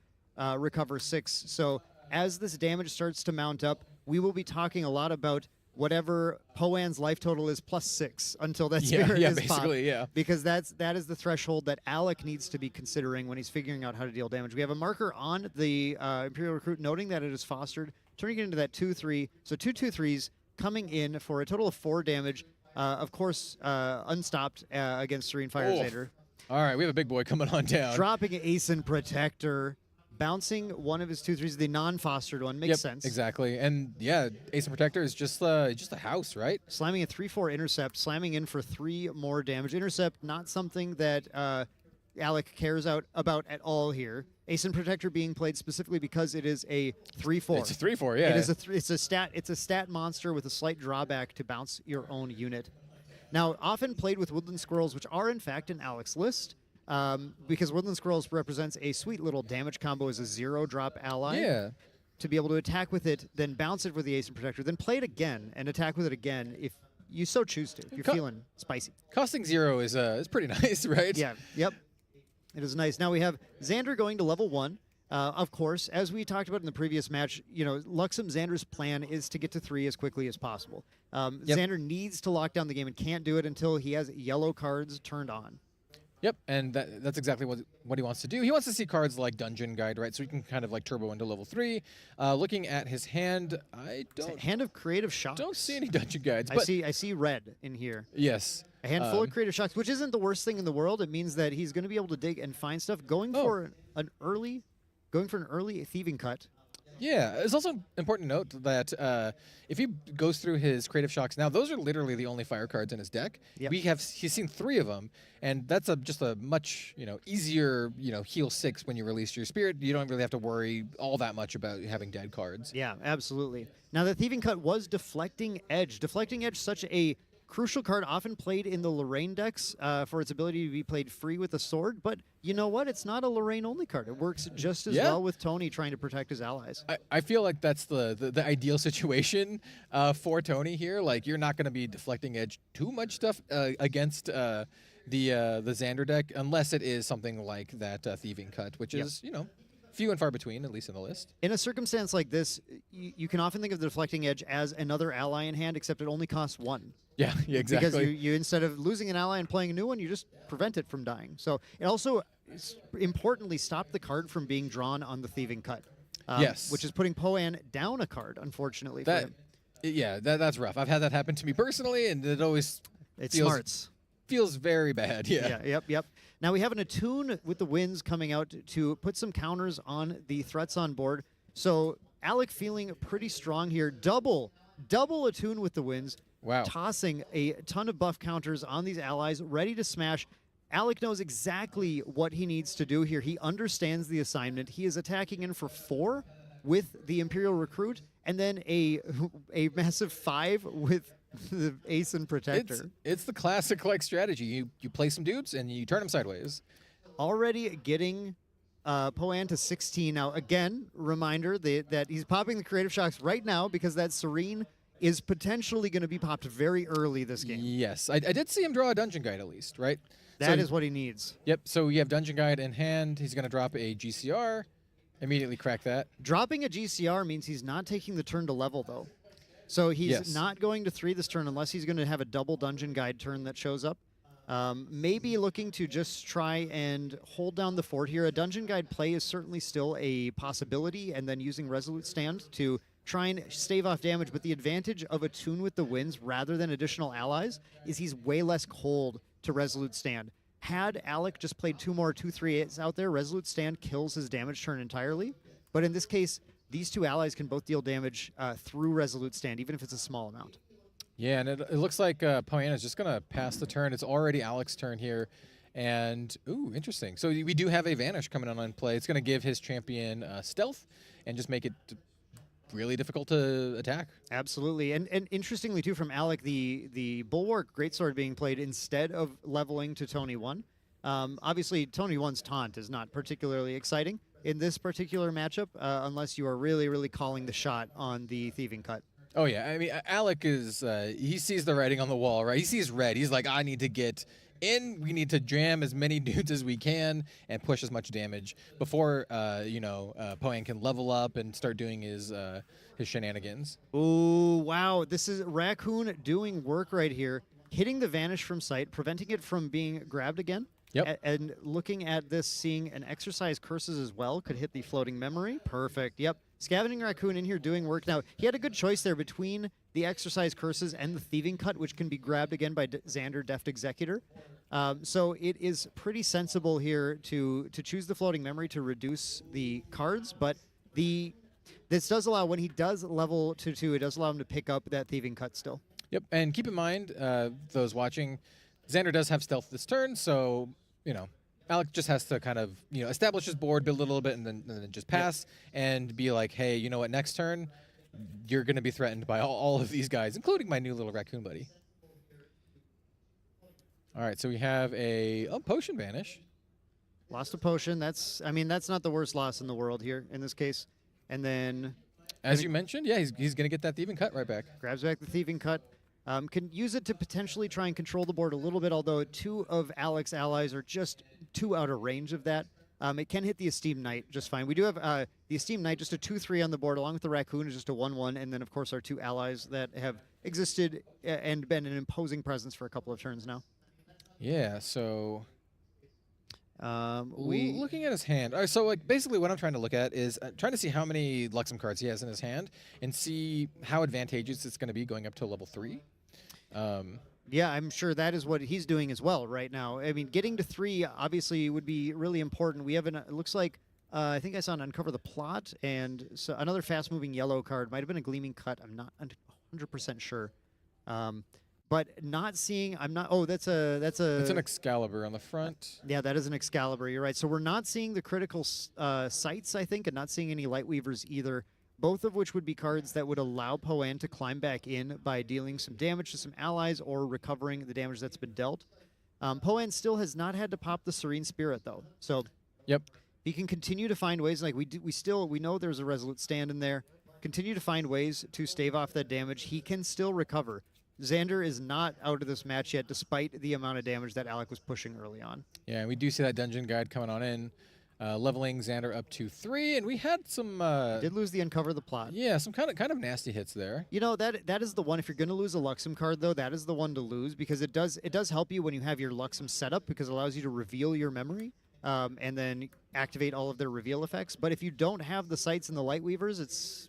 recover 6. So as this damage starts to mount up, we will be talking a lot about whatever Poan's life total is plus 6 until that spirit is basically, popped. yeah. Because that is the threshold that Alec needs to be considering when he's figuring out how to deal damage. We have a marker on the Imperial Recruit noting that it is fostered, turning it into that 2/3. So 2/2/3s coming in for a total of 4 damage. Of course, unstopped against Serene Fire Xander. All right, we have a big boy coming on down. Dropping Ace and Protector, bouncing one of his 2/3s, the non-fostered one. Makes sense. Exactly. And yeah, Ace and Protector is just a house, right? Slamming a 3/4 Intercept, slamming in for 3 more damage. Intercept, not something that Alec cares about at all here. Ace and Protector being played specifically because it is a 3/4. It's a 3/4, yeah. It is it's a stat monster with a slight drawback to bounce your own unit. Now, often played with Woodland Squirrels, which are in fact in Alec's list, because Woodland Squirrels represents a sweet little damage combo as a 0-drop ally. Yeah. To be able to attack with it, then bounce it with the Ace and Protector, then play it again and attack with it again if you so choose to. If you're feeling spicy. Costing 0 is pretty nice, right? Yeah. Yep. It is nice. Now we have Xander going to level 1. Of course, as we talked about in the previous match, Luxem Xander's plan is to get to 3 as quickly as possible. Xander needs to lock down the game and can't do it until he has yellow cards turned on. Yep, and that's exactly what he wants to do. He wants to see cards like Dungeon Guide, right? So he can kind of like turbo into level 3. Looking at his hand, I don't... Hand of Creative Shocks. Don't see any Dungeon Guides. I see red in here. Yes. A handful of Creative Shocks, which isn't the worst thing in the world. It means that he's going to be able to dig and find stuff. Going for an early Thieving Cut. Yeah, it's also important to note that if he goes through his Creative Shocks now, those are literally the only fire cards in his deck. Yep. He's seen 3 of them, and that's just a much easier heal 6 when you release your Spirit. You don't really have to worry all that much about having dead cards. Yeah, absolutely. Now the Thieving Cut was Deflecting Edge. Deflecting Edge, such a crucial card, often played in the Lorraine decks for its ability to be played free with a sword, but you know what? It's not a Lorraine-only card. It works just as well with Tony trying to protect his allies. I feel like that's the ideal situation for Tony here. Like, you're not going to be deflecting edge too much stuff against the Xander deck, unless it is something like that Thieving Cut, which is, few and far between, at least in the list. In a circumstance like this, you can often think of the Deflecting Edge as another ally in hand, except it only costs 1. Yeah, exactly. Because you instead of losing an ally and playing a new one, you just prevent it from dying. So it also importantly stopped the card from being drawn on the Thieving Cut. Yes. Which is putting Poan down a card, unfortunately, for him. Yeah, that's rough. I've had that happen to me personally, and it always feels very bad. Yeah. Yep. Now we have an Attune with the Winds coming out to put some counters on the threats on board. So Alec feeling pretty strong here. Double Attune with the Winds. Wow. Tossing a ton of buff counters on these allies, ready to smash. Alec knows exactly what he needs to do here. He understands the assignment. He is attacking in for 4 with the Imperial Recruit, and then a massive 5 with the Ace and Protector. It's the classic strategy. You play some dudes and you turn them sideways. Already getting Poan to 16 now. Again, reminder that he's popping the Creative Shocks right now because that Serene is potentially going to be popped very early this game. Yes, I did see him draw a Dungeon Guide at least, right? That is what he needs. Yep, so you have Dungeon Guide in hand. He's going to drop a GCR, immediately crack that. Dropping a GCR means he's not taking the turn to level, though. So he's not going to 3 this turn unless he's going to have a double Dungeon Guide turn that shows up. Maybe looking to just try and hold down the fort here. A Dungeon Guide play is certainly still a possibility, and then using Resolute Stand to try and stave off damage, but the advantage of Attune with the Winds rather than additional allies is he's way less cold to Resolute Stand. Had Alec just played 2 more 2/3/8s out there, Resolute Stand kills his damage turn entirely. But in this case, these 2 allies can both deal damage through Resolute Stand, even if it's a small amount. Yeah, and it looks like Poan is just going to pass the turn. It's already Alec's turn here. And, ooh, interesting. So we do have a Vanish coming on play. It's going to give his champion stealth and just make it really difficult to attack. Absolutely. And interestingly, too, from Alec, the Bulwark Greatsword being played instead of leveling to Tony 1. Obviously, Tony 1's taunt is not particularly exciting in this particular matchup, unless you are really, really calling the shot on the Thieving Cut. Oh, yeah. I mean, Alec is, he sees the writing on the wall, right? He sees red. He's like, I need to get in. We need to jam as many dudes as we can and push as much damage before, Poan can level up and start doing his shenanigans. Ooh, wow. This is Raccoon doing work right here, hitting the Vanish from sight, preventing it from being grabbed again. Yep. And looking at this, seeing an exercise curses as well could hit the floating memory. Perfect. Yep. Scavenging Raccoon in here doing work. Now, he had a good choice there between the exercise curses and the thieving cut, which can be grabbed again by Xander, Deft Executor. So it is pretty sensible here to choose the floating memory to reduce the cards, but this does allow, when he does level to 2, it does allow him to pick up that thieving cut still. Yep, and keep in mind, those watching, Xander does have stealth this turn, so, Alec just has to kind of, establish his board, build it a little bit, and then just pass and be like, hey, you know what, next turn, you're going to be threatened by all of these guys, including my new little raccoon buddy. All right, so we have a potion vanish. Lost a potion. That's not the worst loss in the world here in this case. And then, as you mentioned, yeah, he's going to get that thieving cut right back. Grabs back the thieving cut. Can use it to potentially try and control the board a little bit, although 2 of Alec's allies are just too out of range of that. It can hit the Esteemed Knight just fine. We do have the Esteemed Knight, just a 2/3 on the board, along with the Raccoon, is just a 1/1, and then, of course, our 2 allies that have existed and been an imposing presence for a couple of turns now. Yeah, so we looking at his hand. All right, so like basically what I'm trying to look at is trying to see how many Luxem cards he has in his hand and see how advantageous it's going to be going up to level 3. Yeah, I'm sure that is what he's doing as well right now. I mean, getting to 3 obviously would be really important. We have it looks like I think I saw an Uncover the Plot, and so another fast-moving yellow card might have been a Gleaming Cut. I'm not 100% sure. But not seeing, that's an Excalibur on the front. Yeah, that is an Excalibur. You're right. So we're not seeing the critical sights, I think, and not seeing any Lightweavers either. Both of which would be cards that would allow Poan to climb back in by dealing some damage to some allies or recovering the damage that's been dealt. Poan still has not had to pop the Serene Spirit though, so yep, he can continue to find ways. Like we know there's a Resolute Stand in there. Continue to find ways to stave off that damage. He can still recover. Xander is not out of this match yet, despite the amount of damage that Alec was pushing early on. Yeah, and we do see that Dungeon Guide coming on in, leveling Xander up to 3, and we had some. Did lose the Uncover the Plot. Yeah, some kind of nasty hits there. That is the one. If you're going to lose a Luxem card, though, that is the one to lose because it does help you when you have your Luxem set up because it allows you to reveal your memory and then activate all of their reveal effects. But if you don't have the sights and the Lightweavers, it's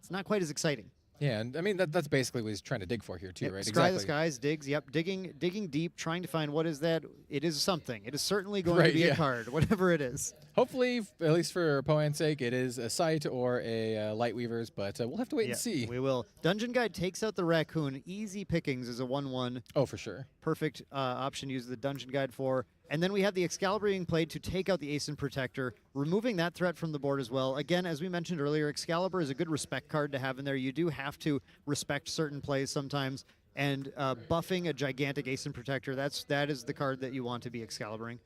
not quite as exciting. Yeah, and I mean that's basically what he's trying to dig for here too, yep, right? Scry the skies, digs. Yep, digging deep, trying to find what is that. It is something. It is certainly going to be a card, whatever it is. Hopefully, at least for Poan's sake, it is a sight or a Lightweavers, but we'll have to wait and see. We will. Dungeon Guide takes out the Raccoon. Easy pickings is a 1/1. Oh, for sure. Perfect option to use the Dungeon Guide for. And then we have the Excalibur being played to take out the Ace and Protector, removing that threat from the board as well. Again, as we mentioned earlier, Excalibur is a good respect card to have in there. You do have to respect certain plays sometimes, and buffing a gigantic Ace and Protector, that is the card that you want to be Excaliburing.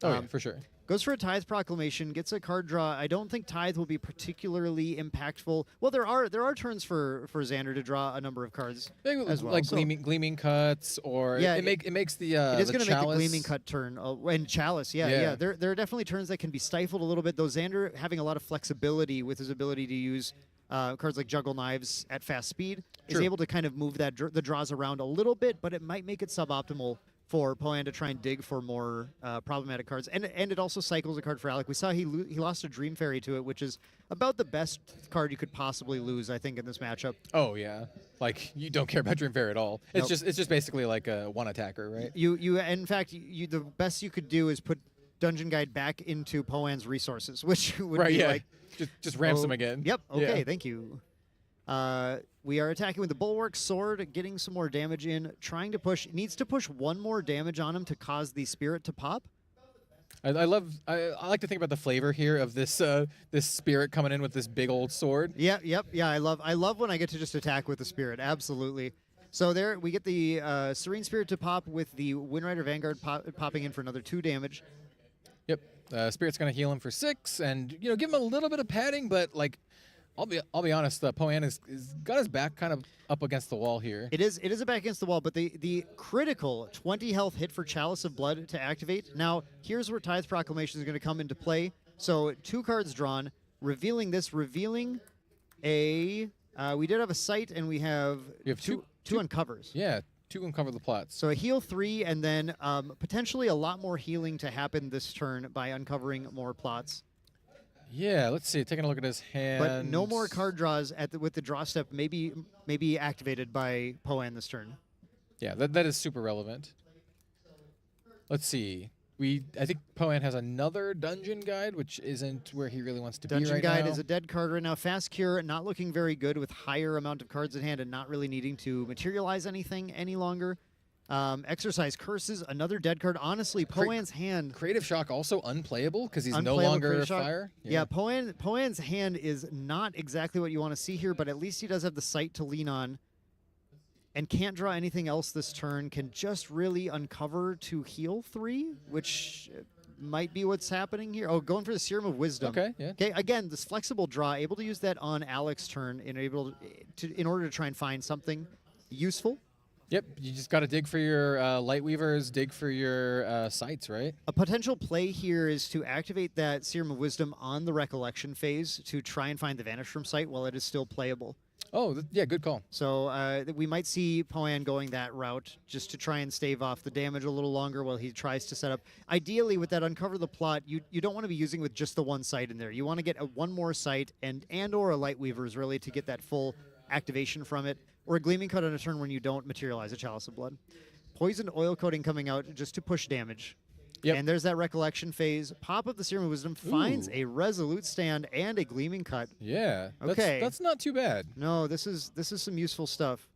Oh, yeah, for sure. Goes for a Tithe Proclamation, gets a card draw. I don't think Tithe will be particularly impactful. Well, there are turns for Xander to draw a number of cards as well. Like gleaming cuts, or yeah, it makes the it is going to make the Chalice. Gleaming Cut turn. And Chalice, yeah. There are definitely turns that can be stifled a little bit, though Xander having a lot of flexibility with his ability to use cards like Juggle Knives at fast speed is able to kind of move the draws around a little bit, but it might make it suboptimal for Poan to try and dig for more problematic cards. And it also cycles a card for Alec. We saw he lost a Dream Fairy to it, which is about the best card you could possibly lose, I think, in this matchup. Oh, yeah. Like, you don't care about Dream Fairy at all. It's just basically like a one attacker, right? In fact, the best you could do is put Dungeon Guide back into Poan's resources, which would be like... Just ramps them again. Yep, okay, thank you. We are attacking with the Bulwark Sword, getting some more damage in, trying to push. Needs to push one more damage on him to cause the Spirit to pop. I like to think about the flavor here of this this Spirit coming in with this big old sword. Yeah. I love when I get to just attack with the Spirit. Absolutely. So there we get the Serene Spirit to pop with the Windrider Vanguard popping in for another 2 damage. Yep. Spirit's gonna heal him for 6, and give him a little bit of padding, but like. I'll be honest. Poan is got his back kind of up against the wall here. It is a back against the wall, but the critical 20 health hit for Chalice of Blood to activate. Now here's where Tithe Proclamation is going to come into play. So 2 cards drawn, revealing a. We did have a sight, and we have two uncovers. Yeah, to uncover the plots. So a heal 3, and then potentially a lot more healing to happen this turn by uncovering more plots. Yeah, let's see. Taking a look at his hand. But no more card draws with the draw step maybe activated by Poan this turn. Yeah, that is super relevant. Let's see. I think Poan has another dungeon guide, which isn't where he really wants to be right now. Dungeon guide is a dead card right now. Fast cure, not looking very good with higher amount of cards at hand and not really needing to materialize anything any longer. Exercise curses, another dead card. Honestly, Poan's hand. Creative shock also unplayable because he's no Unplayable longer Creative Shock. fire. Yeah, Poan's hand is not exactly what you want to see here, but at least he does have the sight to lean on. And can't draw anything else this turn, can just really uncover to heal 3, which might be what's happening here. Oh, going for the Serum of Wisdom. Okay, yeah. Okay, again, this flexible draw, able to use that on Alex's turn in order to try and find something useful. Yep, you just got to dig for your light weavers, dig for your sights, right? A potential play here is to activate that Serum of Wisdom on the Recollection phase to try and find the Vanish from sight while it is still playable. Oh, yeah, good call. So we might see Poan going that route just to try and stave off the damage a little longer while he tries to set up. Ideally, with that Uncover the Plot, you don't want to be using with just the one sight in there. You want to get one more sight and or a Light Weavers really to get that full activation from it, or a Gleaming Cut on a turn when you don't materialize a Chalice of Blood. Poisoned Oil Coating coming out just to push damage. Yep. And there's that Recollection phase. Pop up the Serum of Wisdom, finds a Resolute Stand and a Gleaming Cut. Yeah. Okay. That's not too bad. No, this is some useful stuff.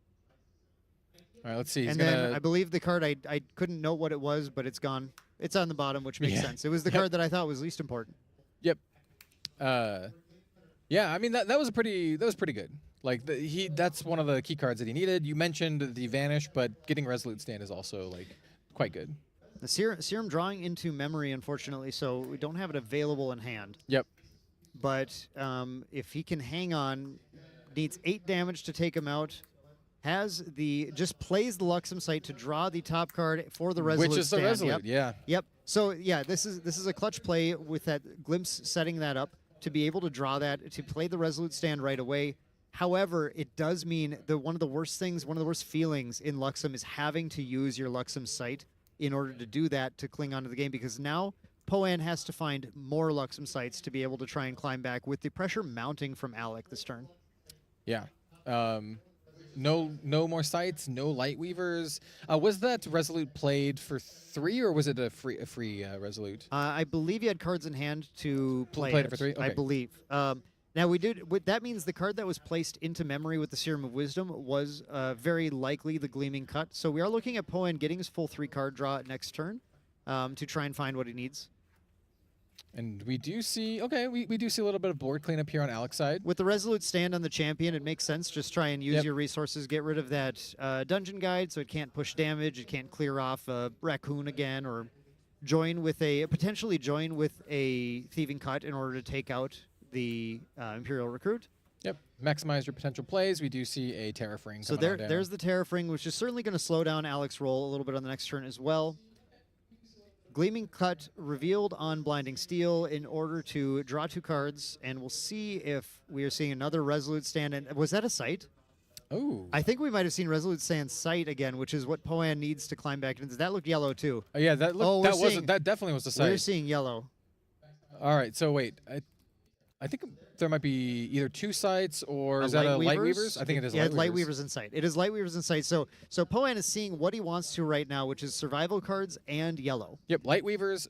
All right, let's see. And then I believe the card, I couldn't note what it was, but it's gone. It's on the bottom, which makes sense. It was the card that I thought was least important. Yep. Yeah, I mean that was pretty good. Like that's one of the key cards that he needed. You mentioned the Vanish, but getting Resolute Stand is also like quite good. The Serum drawing into memory, unfortunately, so we don't have it available in hand. Yep. But if he can hang on, needs 8 damage to take him out. Just plays the Luxem Sight to draw the top card for the Resolute Which is Stand. the Resolute, yeah. Yep. So yeah, this is a clutch play with that Glimpse setting that up to be able to draw that, to play the Resolute Stand right away. However, it does mean one of the worst feelings in Luxem is having to use your Luxem Sight in order to do that, to cling onto the game, because now Poan has to find more Luxem Sights to be able to try and climb back with the pressure mounting from Alec this turn. Yeah. No more sights, no light weavers. Was that Resolute played for 3, or was it a free Resolute? I believe he had cards in hand to play Played it for 3? Okay. I believe. Now that means the card that was placed into memory with the Serum of Wisdom was very likely the Gleaming Cut. So we are looking at Poan getting his full 3 card draw next turn to try and find what he needs. And we do see, we do see a little bit of board cleanup here on Alec's side. With the Resolute Stand on the champion, it makes sense. Just try and use your resources, get rid of that dungeon guide so it can't push damage, it can't clear off a raccoon again, or potentially join with a Thieving Cut in order to take out the Imperial Recruit. Yep. Maximize your potential plays. We do see a Terrafring. So there's the Terrafring, which is certainly going to slow down Alec's roll a little bit on the next turn as well. Gleaming Cut revealed on Blinding Steel in order to draw 2 cards, and we'll see if we are seeing another Resolute Stand. And was that a sight? Oh. I think we might have seen Resolute Stand sight again, which is what Poan needs to climb back into. That looked yellow too. Oh, yeah, that definitely was a sight. We're seeing yellow. All right, so wait. I think there might be either 2 sights, or is that a Light Weavers? I think it is Light Weavers in sight. It is Light Weavers in sight. So Poan is seeing what he wants to right now, which is survival cards and yellow. Yep, Light Weavers,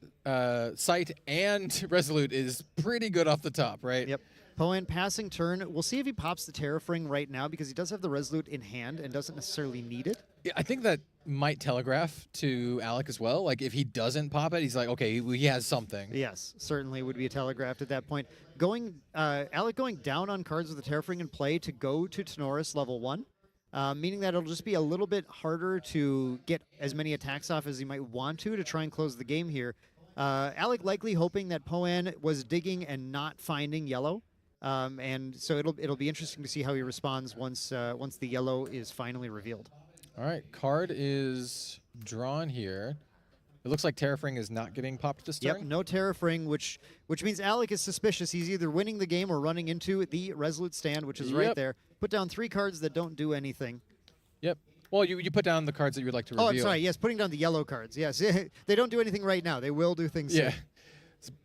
sight, and Resolute is pretty good off the top, right? Yep. Poan passing turn. We'll see if he pops the Terrafring right now, because he does have the Resolute in hand and doesn't necessarily need it. Yeah, I think that might telegraph to Alec as well. Like, if he doesn't pop it, he's like, okay, he has something. Yes, certainly would be a telegraphed at that point. Alec going down on cards with the Terrafring in play to go to Tenoris level 1, meaning that it'll just be a little bit harder to get as many attacks off as he might want to try and close the game here. Alec likely hoping that Poan was digging and not finding yellow. And so it'll be interesting to see how he responds once the yellow is finally revealed. All right, card is drawn here. It looks like Terrafring is not getting popped this turn. Yep, no Terrafring, which means Alec is suspicious. He's either winning the game or running into the Resolute Stand, which is right there. Put down 3 cards that don't do anything. Yep. Well, you put down the cards that you would like to reveal. Oh, I'm sorry. Yes, putting down the yellow cards. Yes, they don't do anything right now. They will do things Yeah. soon.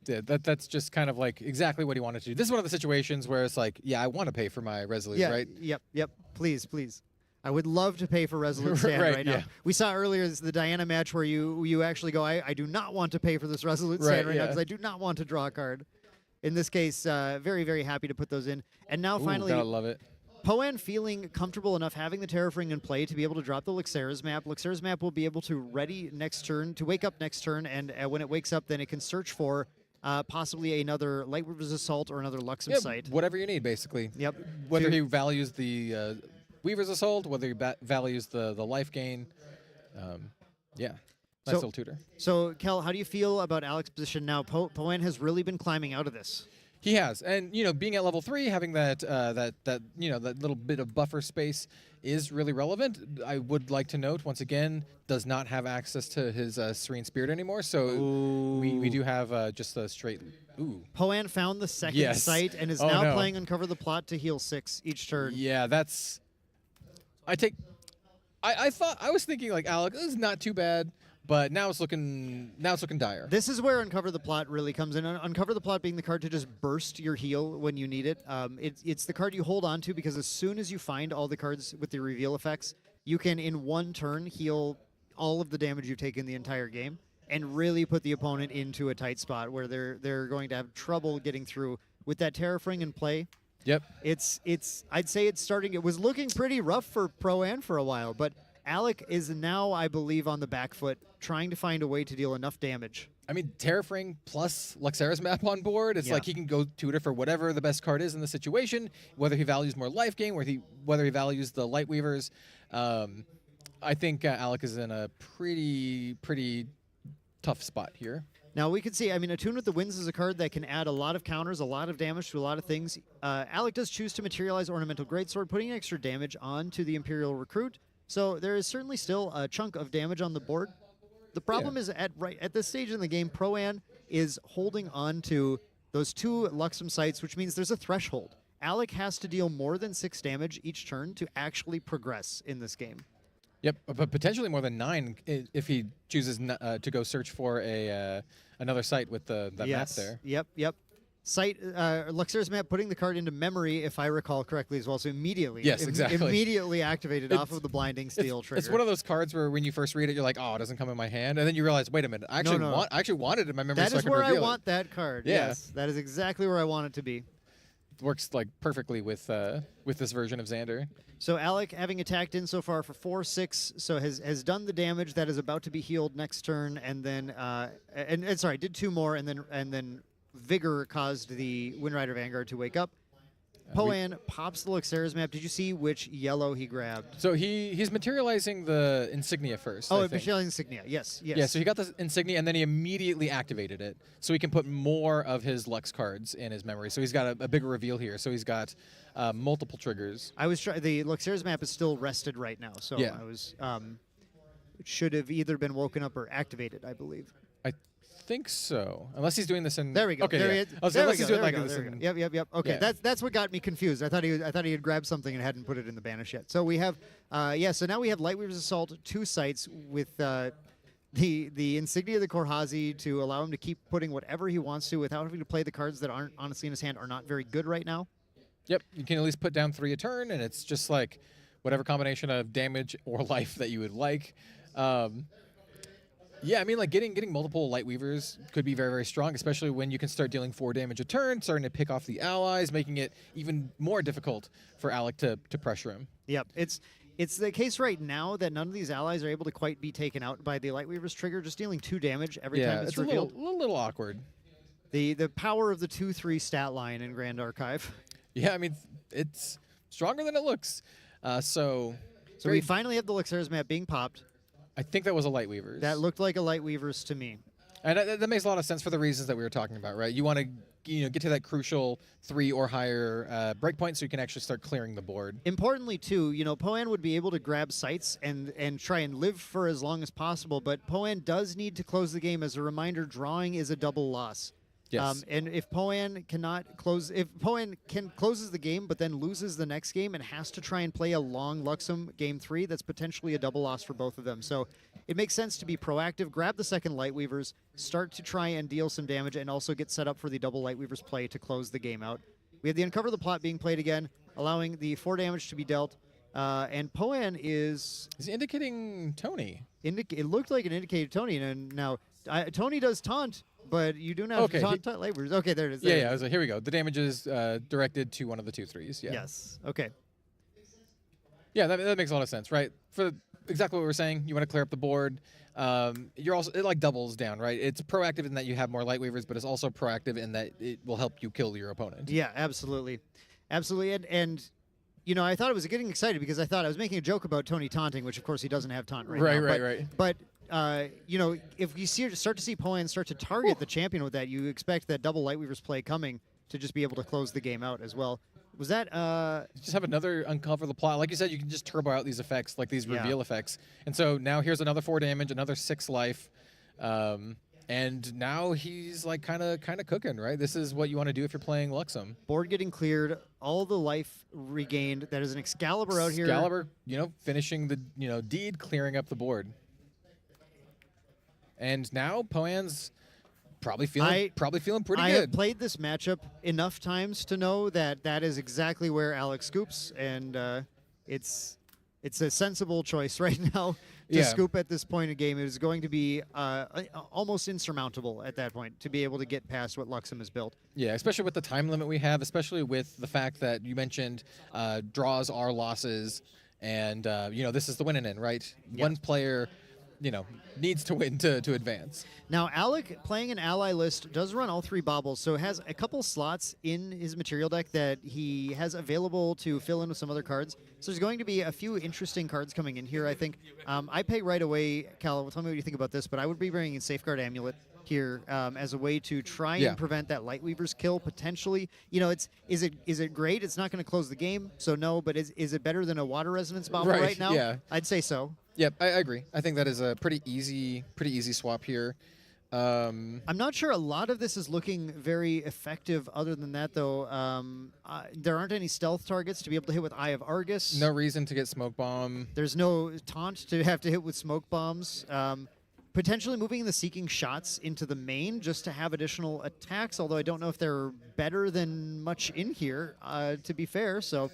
Yeah, that's just kind of like exactly what he wanted to do. This is one of the situations where it's like, yeah, I want to pay for my Resolute, Yeah. right? Yep. Please. I would love to pay for Resolute Sand right now. yeah. We saw earlier the Diana match where you actually go, I do not want to pay for this Resolute Right, Sand right now yeah. because I do not want to draw a card. In this case, very, very happy to put those in. And now Ooh, finally, gotta love it. Poan feeling comfortable enough having the Terrafring in play to be able to drop the Luxera's map. Luxera's map will be able to ready next turn, to wake up next turn, and when it wakes up, then it can search for possibly another Lightweaver's Assault or another Luxem site. Whatever you need, basically. Yep. Whether he values the Weaver's Assault, whether he values the life gain. Yeah. Nice little tutor. So, Kel, how do you feel about Alex's position now? Poan has really been climbing out of this. He has, and being at level 3, having that that little bit of buffer space is really relevant. I would like to note once again, does not have access to his Serene Spirit anymore, so we do have just a straight. Ooh. Poan found the second site and is now playing Uncover the Plot to heal 6 each turn. Yeah, that's. I was thinking like Alec, this is not too bad. But now it's looking dire. This is where Uncover the Plot really comes in. Uncover the Plot being the card to just burst your heal when you need it. It's the card you hold on to because as soon as you find all the cards with the reveal effects, you can in one turn heal all of the damage you've taken the entire game and really put the opponent into a tight spot where they're going to have trouble getting through. With that Terrafring in play, yep. I'd say it's starting. It was looking pretty rough for Pro-An for a while, but Alec is now, I believe, on the back foot, trying to find a way to deal enough damage. I mean, Terrafring plus Luxera's map on board, it's like he can go tutor for whatever the best card is in the situation, whether he values more life gain, whether he values the Lightweavers. I think Alec is in a pretty tough spot here. Now, we can see, Attune with the Winds is a card that can add a lot of counters, a lot of damage to a lot of things. Alec does choose to materialize Ornamental Greatsword, putting extra damage onto the Imperial Recruit. So there is certainly still a chunk of damage on the board. The problem is at this stage in the game, Pro-An is holding on to those 2 Luxem sites, which means there's a threshold. Alec has to deal more than 6 damage each turn to actually progress in this game. Yep, but potentially more than 9 if he chooses to go search for another site with that map there. Yep. Site Luxera's map putting the card into memory, if I recall correctly as well. So immediately, exactly. Immediately activated off of the Blinding Steel trigger. It's one of those cards where when you first read it, you're like, oh, it doesn't come in my hand, and then you realize, wait a minute, I actually wanted it in my memory. That so is I where I reveal want that card. Yeah. Yes, that is exactly where I want it to be. It works like perfectly with this version of Xander. So Alec, having attacked in so far for 4/6, so has done the damage that is about to be healed next turn, and then did 2 more, and then Vigor caused the Windrider Vanguard to wake up. Poan pops the Luxera's map. Did you see which yellow he grabbed? So he's materializing the insignia first. Oh, materializing insignia. Yes. Yeah, so he got the insignia and then he immediately activated it. So he can put more of his Lux cards in his memory. So he's got a bigger reveal here. So he's got multiple triggers. The Luxera's map is still rested right now. So yeah. It should have either been woken up or activated, I believe. I think so. Unless he's doing this in. There we go. Okay, there yeah. Unless he's doing like this in. Yep. Okay, yeah. that's what got me confused. I thought he had grabbed something and hadn't put it in the banish yet. So we have, So now we have Lightweaver's Assault 2 sites with the insignia of the Korhazi to allow him to keep putting whatever he wants to without having to play the cards that aren't honestly in his hand are not very good right now. Yep, you can at least put down 3 a turn, and it's just like whatever combination of damage or life that you would like. Yeah, I mean, like getting multiple Lightweavers could be very, very strong, especially when you can start dealing 4 damage a turn, starting to pick off the allies, making it even more difficult for Alec to pressure him. Yep, it's the case right now that none of these allies are able to quite be taken out by the Lightweaver's trigger, just dealing 2 damage every time it's revealed. A little awkward. The power of the 2/3 stat line in Grand Archive. Yeah, I mean, it's stronger than it looks. So we finally have the Luxera's map being popped. I think that was a Lightweaver's. That looked like a Lightweaver's to me. And that makes a lot of sense for the reasons that we were talking about, right? You want to get to that crucial 3 or higher breakpoint so you can actually start clearing the board. Importantly, too, Poan would be able to grab sites and try and live for as long as possible, but Poan does need to close the game. As a reminder, drawing is a double loss. Yes. And if Poan closes the game but then loses the next game and has to try and play a long Luxem game 3, that's potentially a double loss for both of them. So it makes sense to be proactive, grab the second Lightweavers, start to try and deal some damage, and also get set up for the double Lightweavers play to close the game out. We have the Uncover the Plot being played again, allowing the 4 damage to be dealt. And Poan is... He's indicating Tony. It looked like it indicated Tony, and now Tony does taunt, but you do not taunt Lightweavers. Okay, there it is. Yeah, I was like, here we go. The damage is directed to one of the 2/3s. Yeah. Yes. Okay. Yeah, that makes a lot of sense, right? For exactly what we were saying, you want to clear up the board. You're also, it like doubles down, right? It's proactive in that you have more Lightweavers, but it's also proactive in that it will help you kill your opponent. Yeah, absolutely. Absolutely. And you know, I thought it was getting excited because I thought I was making a joke about Tony taunting, which of course he doesn't have taunt right now. Right. But you know, if you start to see Poan start to target the champion with that, you expect that double Lightweavers play coming to just be able to close the game out as well. Was that just have another Uncover the Plot? Like you said, you can just turbo out these effects, like these reveal effects. And so now here's another 4 damage, another 6 life. And now he's like kind of cooking, right? This is what you want to do if you're playing Luxem. Board getting cleared, all the life regained. That is an Excalibur out here. Excalibur, you know, finishing the deed, clearing up the board. And now Poan's probably feeling pretty good. I have played this matchup enough times to know that that is exactly where Alex scoops, and it's a sensible choice right now to scoop at this point in the game. It is going to be almost insurmountable at that point to be able to get past what Luxem has built. Yeah, especially with the time limit we have, especially with the fact that you mentioned draws are losses, and you know, this is the win and in, right? Yeah. One player, you know, needs to win to advance. Now, Alec, playing an ally list, does run all 3 baubles, so has a couple slots in his material deck that he has available to fill in with some other cards. So there's going to be a few interesting cards coming in here, I think. I pay right away, Cal, tell me what you think about this, but I would be bringing in Safeguard Amulet here as a way to try and prevent that Lightweaver's kill potentially. You know, is it great? It's not going to close the game, so no, but is it better than a Water Resonance bauble right now? Yeah. I'd say so. Yep, I agree. I think that is a pretty easy swap here. I'm not sure a lot of this is looking very effective other than that, though. There aren't any stealth targets to be able to hit with Eye of Argus. No reason to get Smoke Bomb. There's no taunt to have to hit with Smoke Bombs. Potentially moving the Seeking Shots into the main just to have additional attacks, although I don't know if they're better than much in here, to be fair. So,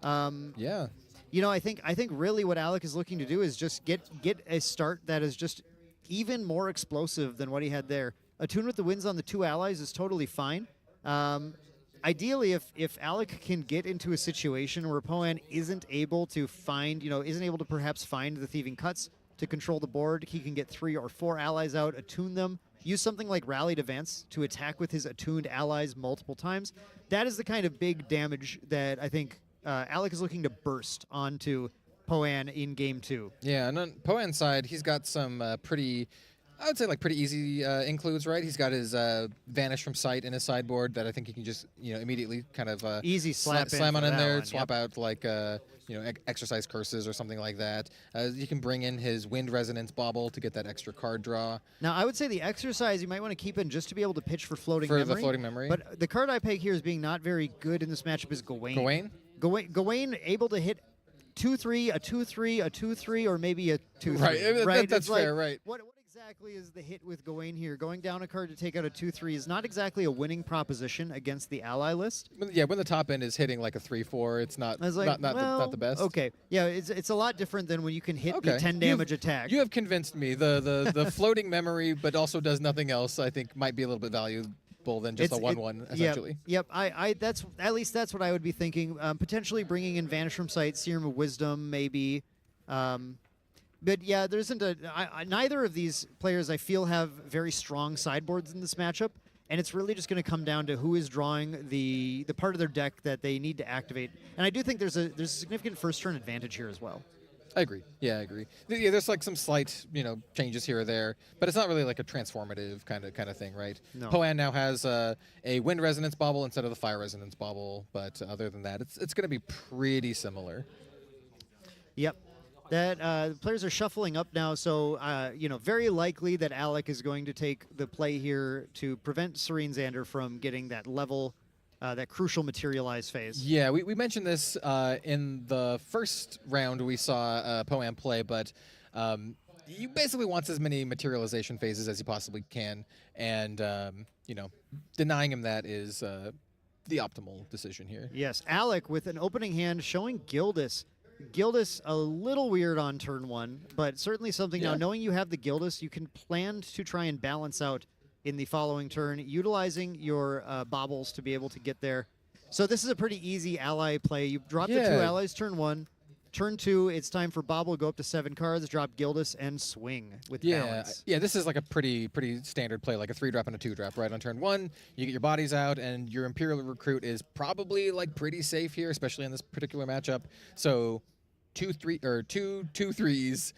yeah. You know, I think really what Alec is looking to do is just get a start that is just even more explosive than what he had there. Attune with the Winds on the 2 allies is totally fine. Ideally, if Alec can get into a situation where Poan isn't able to perhaps find the Thieving Cuts to control the board, he can get 3 or 4 allies out, attune them, use something like Rallied Advance to attack with his attuned allies multiple times. That is the kind of big damage that I think Alec is looking to burst onto Poan in Game 2. Yeah, and on Poan's side, he's got some pretty easy includes, right? He's got his Vanish from Sight in his sideboard that I think he can just, immediately kind of easy slam on in there, swap out like, Exercise Curses or something like that. You can bring in his Wind Resonance Bauble to get that extra card draw. Now, I would say the Exercise you might want to keep in just to be able to pitch for Floating Memory. For the Floating Memory. But the card I peg here as being not very good in this matchup is Gawain. Gawain able to hit 2/3, a 2/3, a 2/3, or maybe a 2/3. Right, that's fair, right. What exactly is the hit with Gawain here? Going down a card to take out a 2/3 is not exactly a winning proposition against the ally list. Yeah, when the top end is hitting like a 3/4, it's not not the best. Okay, yeah, it's a lot different than when you can hit the 10 damage attack. You have convinced me. The Floating Memory, but also does nothing else, I think might be a little bit valuable than just a 1/1 essentially. Yep. That's at least that's what I would be thinking. Potentially bringing in Vanish from Sight, Serum of Wisdom, maybe. But yeah, there isn't neither of these players I feel have very strong sideboards in this matchup, and it's really just going to come down to who is drawing the part of their deck that they need to activate. And I do think there's a significant first turn advantage here as well. I agree. Yeah, I agree. Yeah, there's like some slight, changes here or there, but it's not really like a transformative kind of thing, right? No. Poan now has a Wind Resonance Bauble instead of the Fire Resonance Bauble, but other than that, it's going to be pretty similar. Yep. that the players are shuffling up now, so very likely that Alec is going to take the play here to prevent Serene Xander from getting that level, that crucial materialize phase. Yeah, we mentioned this in the first round we saw Poam play, but you basically wants as many materialization phases as you possibly can, and denying him that is the optimal decision here. Yes, Alec with an opening hand showing Gildas. Gildas a little weird on turn 1, but certainly something now. Knowing you have the Gildas, you can plan to try and balance out in the following turn, utilizing your baubles to be able to get there. So this is a pretty easy ally play. You drop the 2 allies turn 1. Turn 2, it's time for Bobble, go up to 7 cards, drop Gildas, and swing with balance. Yeah, this is like a pretty standard play, like a 3-drop and a 2-drop, right? On turn 1, you get your bodies out, and your Imperial Recruit is probably like pretty safe here, especially in this particular matchup. So 2 3s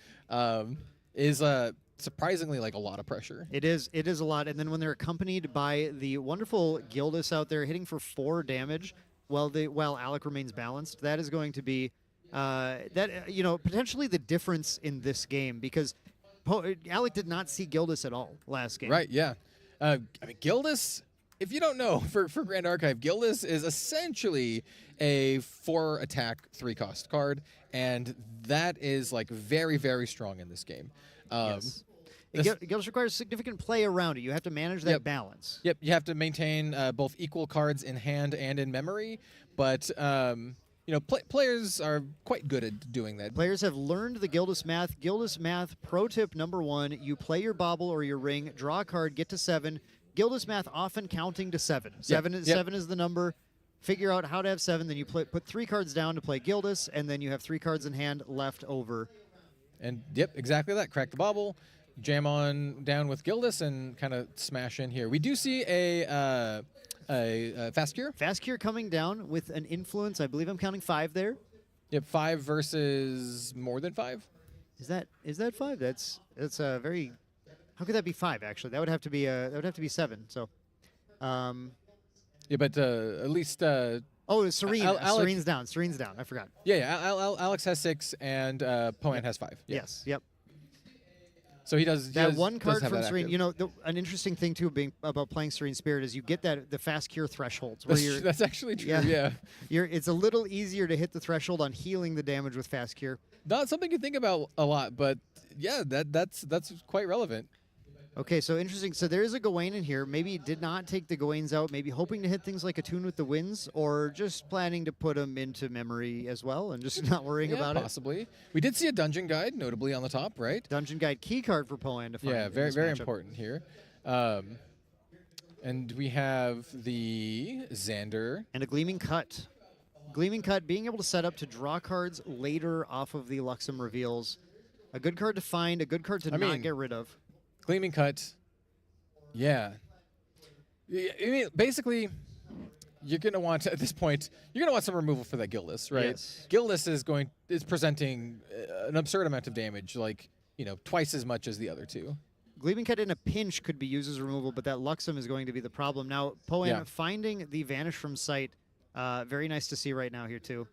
is surprisingly like a lot of pressure. It is a lot, and then when they're accompanied by the wonderful Gildas out there hitting for 4 damage, while Alec remains balanced, that is going to be potentially the difference in this game, because Alec did not see Gildas at all last game. Right, yeah. I mean, Gildas, if you don't know, for Grand Archive, Gildas is essentially a 4-attack, 3-cost card, and that is like very, very strong in this game. Yes. Gildas requires significant play around it. You have to manage that balance. Yep, you have to maintain both equal cards in hand and in memory, but players are quite good at doing that. Players have learned the Gildas math. Gildas math, pro tip number 1, you play your bauble or your ring, draw a card, get to 7. Gildas math often counting to 7. 7 is the number. Figure out how to have 7, then you put 3 cards down to play Gildas, and then you have 3 cards in hand left over. And yep, exactly that. Crack the bauble, jam on down with Gildas, and kind of smash in here. We do see a fast cure. Fast cure coming down with an influence. I believe I'm counting 5 there. Yep, 5 versus more than 5. Is that 5? That's a very. How could that be 5? Actually, that would have to be 7. So. Yeah, but at least. Serene. Serene's down. Serene's down. I forgot. Yeah. Alex has 6 and Poan has 5. Yeah. Yes. Yep. So he does that one card from Serene. An interesting thing too about playing Serene Spirit is you get the fast cure thresholds. Where that's actually true. Yeah. It's a little easier to hit the threshold on healing the damage with fast cure. Not something you think about a lot, but yeah, that's quite relevant. Okay, so interesting. So there is a Gawain in here. Maybe did not take the Gawains out. Maybe hoping to hit things like Attune with the Winds, or just planning to put them into memory as well and just not worrying about possibly. It. We did see a Dungeon Guide, notably on the top, right? Dungeon Guide key card for Poan to find. Yeah, very important here. And we have the Xander. And a Gleaming Cut. Gleaming Cut, being able to set up to draw cards later off of the Luxem reveals. A good card to find, a good card to not get rid of. Gleaming Cut, yeah. I mean, basically, you're gonna want at this point some removal for that Gildas, right? Yes. Gildas is presenting an absurd amount of damage, like twice as much as the other 2. Gleaming Cut in a pinch could be used as removal, but that Luxem is going to be the problem. Now, Poan finding the Vanish from Sight, very nice to see right now here too.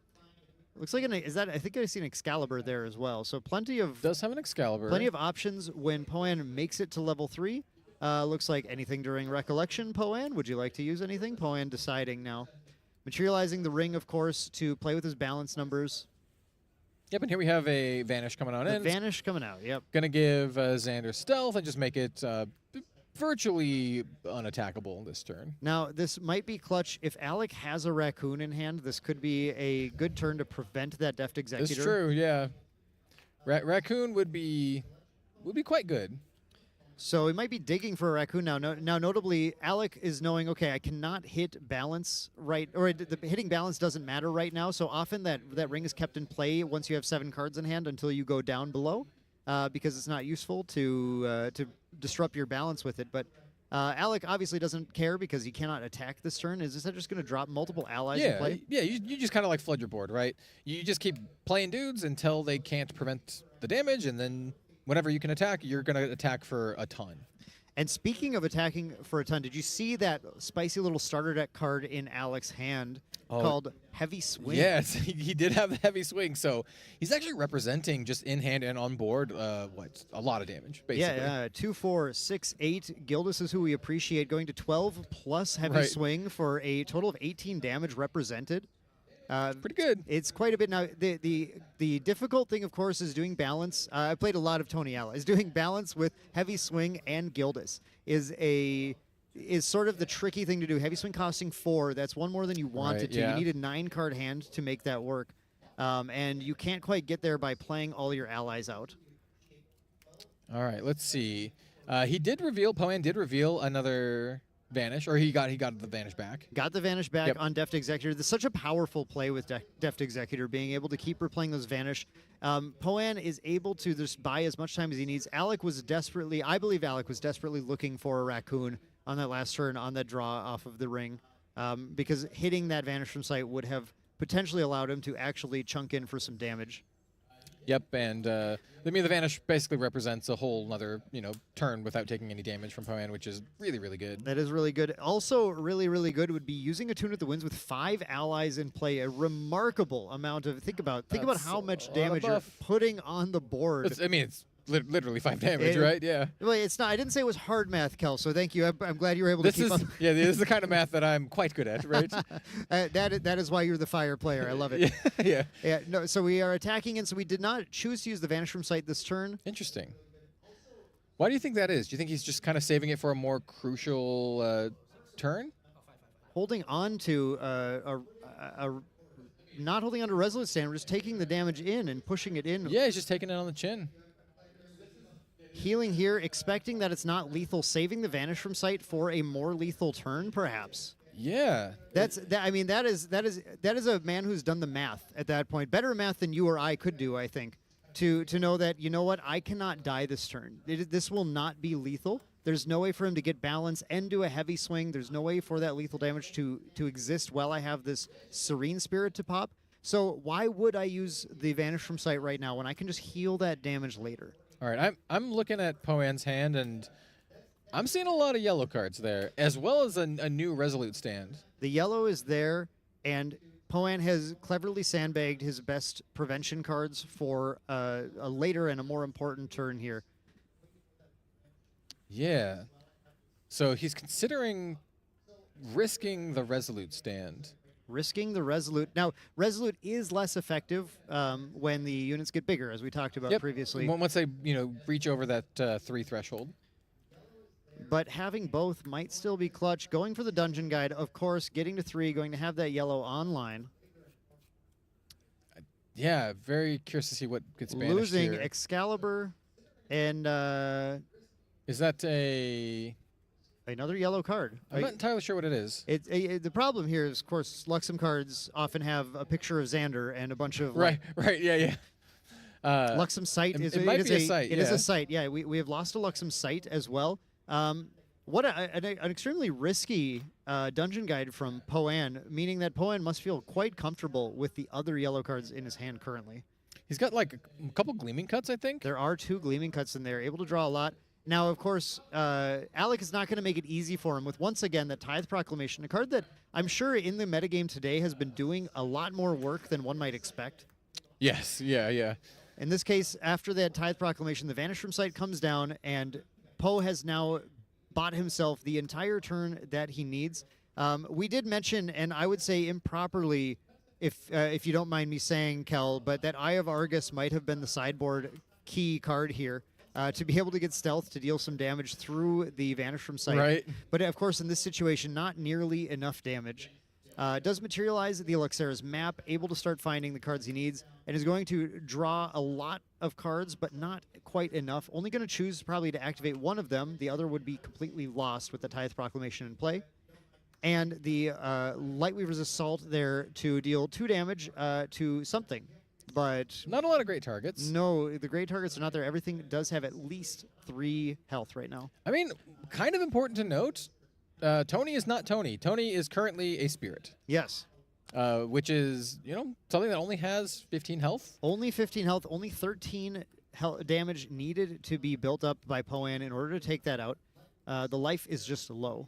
Looks like I think I see an Excalibur there as well. So does have an Excalibur. Plenty of options when Poan makes it to level 3. Looks like anything during Recollection, Poan. Would you like to use anything? Poan deciding now. Materializing the ring, of course, to play with his balance numbers. Yep, and here we have a Vanish coming on in. Vanish coming out, yep. Gonna give Xander Stealth and just make it virtually unattackable this turn. Now, this might be clutch. If Alec has a Raccoon in hand, this could be a good turn to prevent that Deft Executor. That's true, yeah. Raccoon would be quite good. So he might be digging for a Raccoon now. Now, notably, Alec is knowing, okay, I cannot hit balance the hitting balance doesn't matter right now. So often that ring is kept in play once you have 7 cards in hand until you go down below, because it's not useful to disrupt your balance with it. But Alec obviously doesn't care because he cannot attack this turn. Is this just going to drop multiple allies in play? Yeah, you just kind of like flood your board, right? You just keep playing dudes until they can't prevent the damage, and then whenever you can attack, you're going to attack for a ton. And speaking of attacking for a ton, did you see that spicy little starter deck card in Alex's hand called Heavy Swing? Yes, he did have the Heavy Swing, so he's actually representing just in hand and on board a lot of damage, basically. Yeah, 2, 4, 6, 8. Gildas is who we appreciate, going to 12 plus Heavy Swing for a total of 18 damage represented. Pretty good. It's quite a bit. Now, the difficult thing, of course, is doing balance. I played a lot of Tony Allies. Doing balance with Heavy Swing and Gildas is sort of the tricky thing to do. Heavy Swing costing 4. That's one more than you wanted to. Yeah. You need a 9-card hand to make that work. And you can't quite get there by playing all your allies out. All right, let's see. Poan did reveal another Vanish, or he got the Vanish back. Got the Vanish back on Deft Executor. This is such a powerful play with Deft Executor, being able to keep replaying those Vanish. Poan is able to just buy as much time as he needs. I believe Alec was desperately looking for a Raccoon on that last turn on that draw off of the ring, because hitting that Vanish from sight would have potentially allowed him to actually chunk in for some damage. Yep, and the Vanish basically represents a whole another turn without taking any damage from Poan, which is really, really good. That is really good. Also, really, really good would be using Attune at the Winds with 5 allies in play. A remarkable amount of think about how much damage you're putting on the board. It's literally 5 damage, right? Yeah. Well, it's not. I didn't say it was hard math, Kel. So thank you. I'm glad you were able to keep up. Yeah, this is the kind of math that I'm quite good at, right? That is why you're the fire player. I love it. Yeah. Yeah. No. So we are attacking, and so we did not choose to use the Vanish from sight this turn. Interesting. Why do you think that is? Do you think he's just kind of saving it for a more crucial turn? Holding on to not holding on to Resolute Stand, we're just taking the damage in and pushing it in. Yeah, he's just taking it on the chin. Healing here, expecting that it's not lethal, saving the Vanish from sight for a more lethal turn, perhaps. Yeah. That is a man who's done the math at that point. Better math than you or I could do, I think, to know that, you know what, I cannot die this turn. This will not be lethal. There's no way for him to get balance and do a heavy swing. There's no way for that lethal damage to exist while I have this Serene Spirit to pop. So why would I use the Vanish from sight right now when I can just heal that damage later? All right, I'm looking at Poan's hand, and I'm seeing a lot of yellow cards there, as well as a new Resolute Stand. The yellow is there, and Poan has cleverly sandbagged his best prevention cards for a later and a more important turn here. Yeah. So he's considering risking the Resolute Stand. Risking the Resolute. Now, Resolute is less effective when the units get bigger, as we talked about previously. Once they, reach over that 3 threshold. But having both might still be clutch. Going for the Dungeon Guide, of course, getting to 3, going to have that yellow online. Yeah, very curious to see what gets banished Losing here. Excalibur and... is that another yellow card. I'm not entirely sure what it is. The problem here is, of course, Luxem cards often have a picture of Xander and a bunch of... Right, yeah. Luxem Sight is it might be a sight. It is a sight, yeah. We have lost a Luxem Sight as well. What an extremely risky Dungeon Guide from Poan, meaning that Poan must feel quite comfortable with the other yellow cards in his hand currently. He's got like a couple Gleaming Cuts, I think. There are 2 Gleaming Cuts in there, able to draw a lot. Now, of course, Alec is not going to make it easy for him with, once again, that Tithe Proclamation, a card that I'm sure in the metagame today has been doing a lot more work than one might expect. Yes, yeah. In this case, after that Tithe Proclamation, the Vanish from sight comes down, and Poe has now bought himself the entire turn that he needs. We did mention, and I would say improperly, if you don't mind me saying, Kel, but that Eye of Argus might have been the sideboard key card here. To be able to get stealth to deal some damage through the Vanish from sight. Right. But of course, in this situation, not nearly enough damage. Does materialize the Elixir's map, able to start finding the cards he needs, and is going to draw a lot of cards, but not quite enough. Only going to choose probably to activate one of them. The other would be completely lost with the Tithe Proclamation in play. And the Lightweaver's Assault there to deal 2 damage to something. But not a lot of great targets. No, the great targets are not there. Everything does have at least 3 health right now. I mean, kind of important to note, Tony is not Tony. Tony is currently a spirit. Yes. Which is, something that only has 15 health. Only 15 health, only 13 damage needed to be built up by Poan in order to take that out. the life is just low.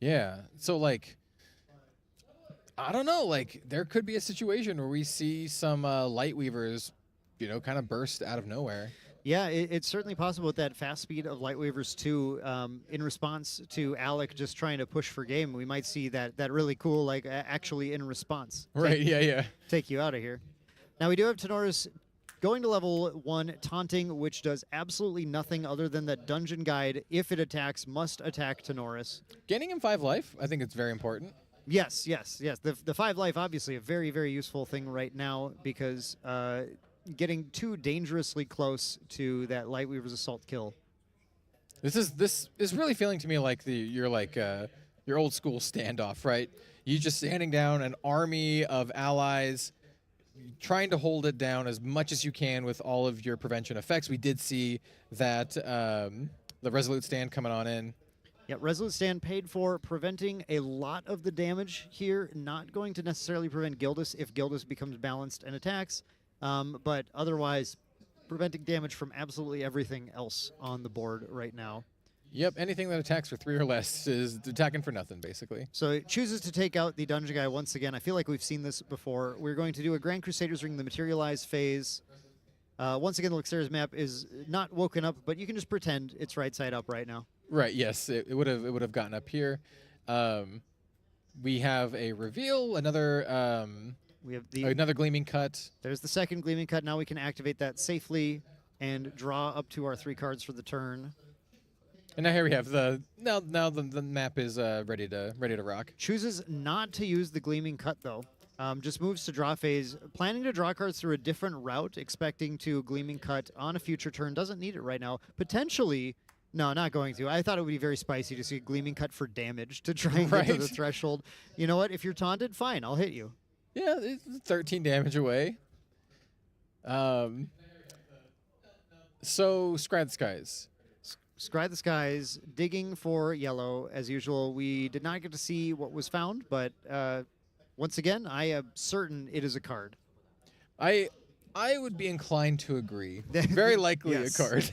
Yeah. So like, I don't know. Like, there could be a situation where we see some light weavers, kind of burst out of nowhere. Yeah, it's certainly possible with that fast speed of Lightweavers 2. In response to Alec just trying to push for game, we might see that really cool, like, actually in response. Right, yeah. Take you out of here. Now, we do have Tenoris going to level 1, taunting, which does absolutely nothing other than that dungeon guide, if it attacks, must attack Tenoris. Gaining him 5 life, I think it's very important. Yes. The 5 life, obviously, a very, very useful thing right now because getting too dangerously close to that Lightweaver's assault kill. This is really feeling to me like your old school standoff, right? You just standing down an army of allies, trying to hold it down as much as you can with all of your prevention effects. We did see that the Resolute Stand coming on in. Yeah, Resolute Stand paid for preventing a lot of the damage here. Not going to necessarily prevent Gildas if Gildas becomes balanced and attacks, but otherwise preventing damage from absolutely everything else on the board right now. Yep, anything that attacks for 3 or less is attacking for nothing, basically. So it chooses to take out the Dungeon Guy once again. I feel like we've seen this before. We're going to do a Grand Crusaders Ring, the Materialize phase. Once again, the Luxera's map is not woken up, but you can just pretend it's right side up right now. Right, yes, it would have gotten up here. We have a reveal, another We have another Gleaming Cut. There's the second Gleaming Cut. Now we can activate that safely and draw up to our 3 cards for the turn. And now here we have the map is ready to rock. Chooses not to use the Gleaming Cut though. Just moves to draw phase, planning to draw cards through a different route, expecting to Gleaming Cut on a future turn. Doesn't need it right now. Potentially, no, not going to. I thought it would be very spicy to see a Gleaming Cut for damage to try and get to the threshold. You know what? If you're taunted, fine, I'll hit you. Yeah, it's 13 damage away. So Scry the Skies. Scry the Skies, digging for yellow as usual. We did not get to see what was found, but once again, I am certain it is a card. I would be inclined to agree. Very likely a card.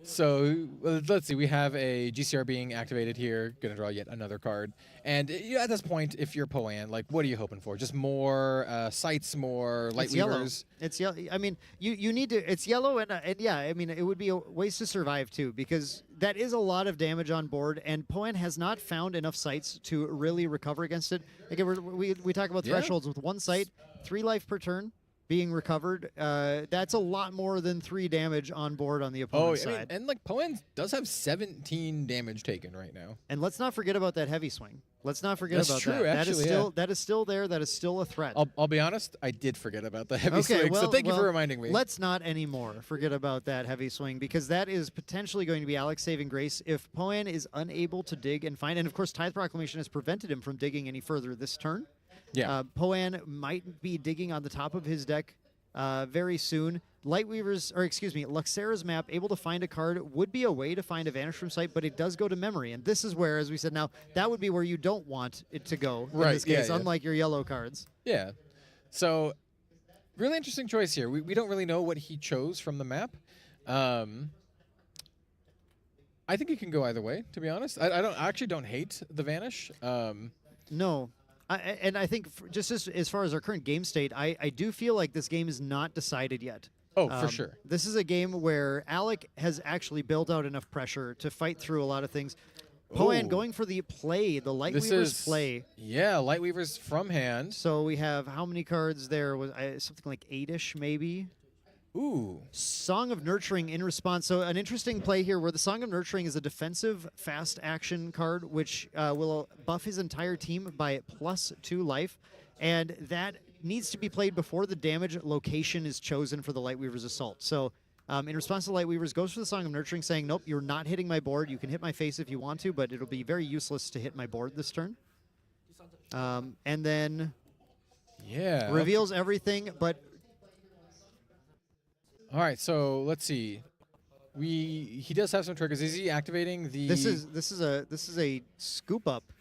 So let's see. We have a GCR being activated here. Going to draw yet another card. And at this point, if you're Poan, like, what are you hoping for? Just more sights, more light weavers? It's yellow. I mean, you need to. It's yellow, and yeah, I mean, it would be a ways to survive too, because that is a lot of damage on board, and Poan has not found enough sights to really recover against it. Again, we talk about thresholds with 1 sight, 3 life per turn being recovered. That's a lot more than 3 damage on board on the opponent's side. And like Poan does have 17 damage taken right now. And let's not forget about that heavy swing. Let's not forget about true, that. Actually, that is still there. That is still a threat. I'll be honest, I did forget about the heavy swing, so thank you for reminding me. Let's not anymore forget about that heavy swing, because that is potentially going to be Alex's saving grace if Poan is unable to dig and find. And of course, Tithe Proclamation has prevented him from digging any further this turn. Yeah. Poan might be digging on the top of his deck very soon. Luxera's map, able to find a card, would be a way to find a Vanish from Sight, but it does go to memory. And this is where, as we said now, that would be where you don't want it to go in this case, unlike your yellow cards. Yeah. So, really interesting choice here. We don't really know what he chose from the map. I think it can go either way, to be honest. I actually don't hate the Vanish. No. And I think just as far as our current game state, I do feel like this game is not decided yet. Oh, for sure. This is a game where Alec has actually built out enough pressure to fight through a lot of things. Poan going for the play, the Lightweaver's play. Yeah, Lightweaver's from hand. So we have how many cards there? Was something like 8-ish maybe? Ooh. Song of Nurturing in response. So an interesting play here where the Song of Nurturing is a defensive fast action card, which will buff his entire team by +2 life. And that needs to be played before the damage location is chosen for the Lightweaver's Assault. So in response to Lightweavers, goes for the Song of Nurturing, saying, nope, you're not hitting my board. You can hit my face if you want to, but it'll be very useless to hit my board this turn. And then reveals everything, but... All right, so let's see. He does have some triggers. Is he activating the? This is a scoop up,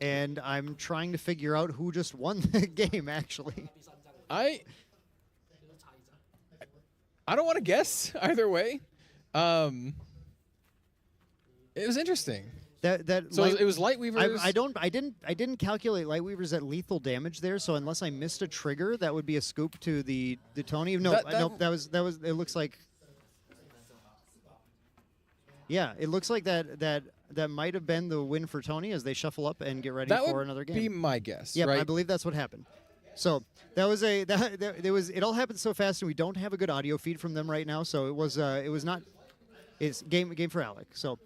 and I'm trying to figure out who just won the game. Actually, I don't want to guess either way. It was interesting. So it was Lightweavers. I didn't calculate Lightweavers at lethal damage there. So unless I missed a trigger, that would be a scoop to the Tony. No, that was. It looks like. Yeah, it looks like that might have been the win for Tony as they shuffle up and get ready for another game. That would be my guess. Yeah, right? I believe that's what happened. So it all happened so fast, and we don't have a good audio feed from them right now. So it was not. It's game for Alec. So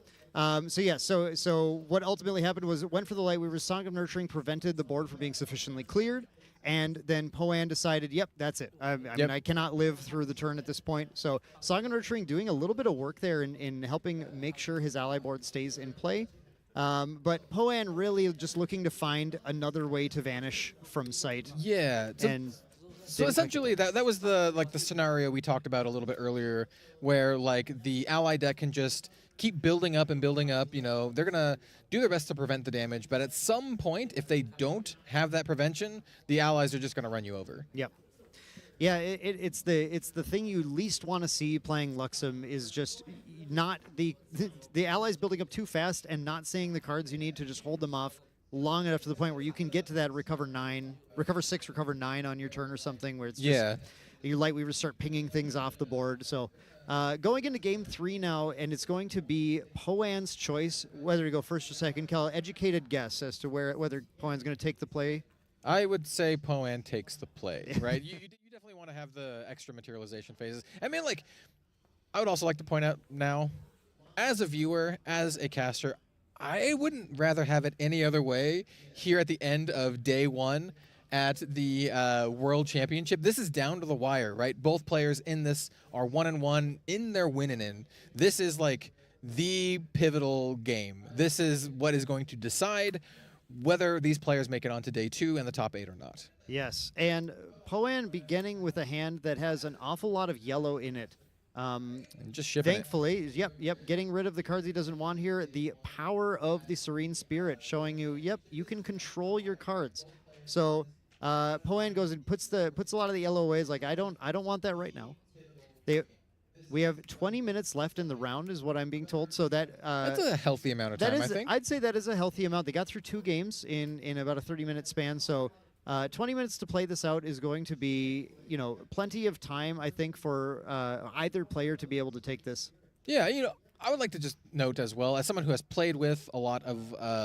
what ultimately happened was it went for the Lightweavers. Song of Nurturing prevented the board from being sufficiently cleared, and then Poan decided, yep, that's it. I mean, I cannot live through the turn at this point. So Song of Nurturing doing a little bit of work there in helping make sure his ally board stays in play. But Poan really just looking to find another way to vanish from sight. Yeah. So essentially, that was the scenario we talked about a little bit earlier, where the ally deck can just keep building up and building up. You know, they're gonna do their best to prevent the damage, but at some point, if they don't have that prevention, the allies are just gonna run you over. Yep. Yeah, it's the thing you least want to see playing Luxem is just not the allies building up too fast and not seeing the cards you need to just hold them off long enough to the point where you can get to that recover 6, recover 9 on your turn or something where it's just your Lightweavers start pinging things off the board. So going into game 3 now, and it's going to be Poan's choice whether to go first or second. Cal, educated guess as to whether Poan's going to take the play. I would say Poan takes the play, right? you definitely want to have the extra materialization phases. I mean, I would also like to point out now, as a viewer, as a caster, I wouldn't rather have it any other way here at the end of day 1 at the World Championship. This is down to the wire, right? Both players in this are 1-1 in their winning in. This is the pivotal game. This is what is going to decide whether these players make it onto day 2 and the top 8 or not. Yes, and Poan beginning with a hand that has an awful lot of yellow in it. And just shipping Thankfully, yep, getting rid of the cards he doesn't want here. The power of the Serene Spirit showing you, yep, you can control your cards. So Poan goes and puts a lot of the yellow away. He's like, I don't want that right now. We have 20 minutes left in the round, is what I'm being told. So that's a healthy amount of time, I think. I'd say that is a healthy amount. They got through 2 games in about a 30-minute span. So 20 minutes to play this out is going to be, plenty of time, I think, for either player to be able to take this. Yeah, I would like to just note as well, as someone who has played with a lot of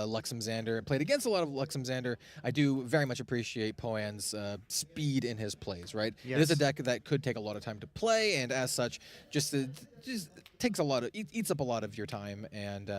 Luxem Xander, played against a lot of Luxem Xander, I do very much appreciate Poan's speed in his plays, right? Yes. It is a deck that could take a lot of time to play, and as such, just takes eats up a lot of your time, and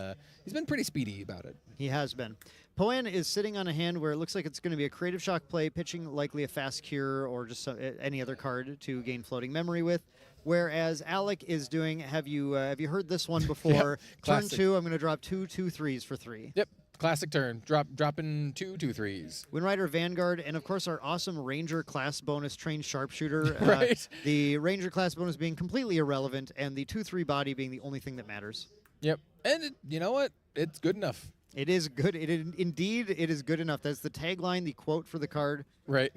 he's been pretty speedy about it. He has been. Poan is sitting on a hand where it looks like it's going to be a Creative Shock play, pitching likely a Fast Cure or just any other card to gain floating memory with. Whereas Alec is doing, have you heard this one before? Turn 2, I'm going to drop 2 2/3s for 3. Yep, classic turn. Dropping 2 2/3s. Windrider Vanguard, and of course our awesome Ranger class bonus trained sharpshooter. Right. The Ranger class bonus being completely irrelevant, and the 2/3 body being the only thing that matters. Yep, and you know what? It's good enough. It is good. Indeed, it is good enough. That's the tagline, the quote for the card. Right.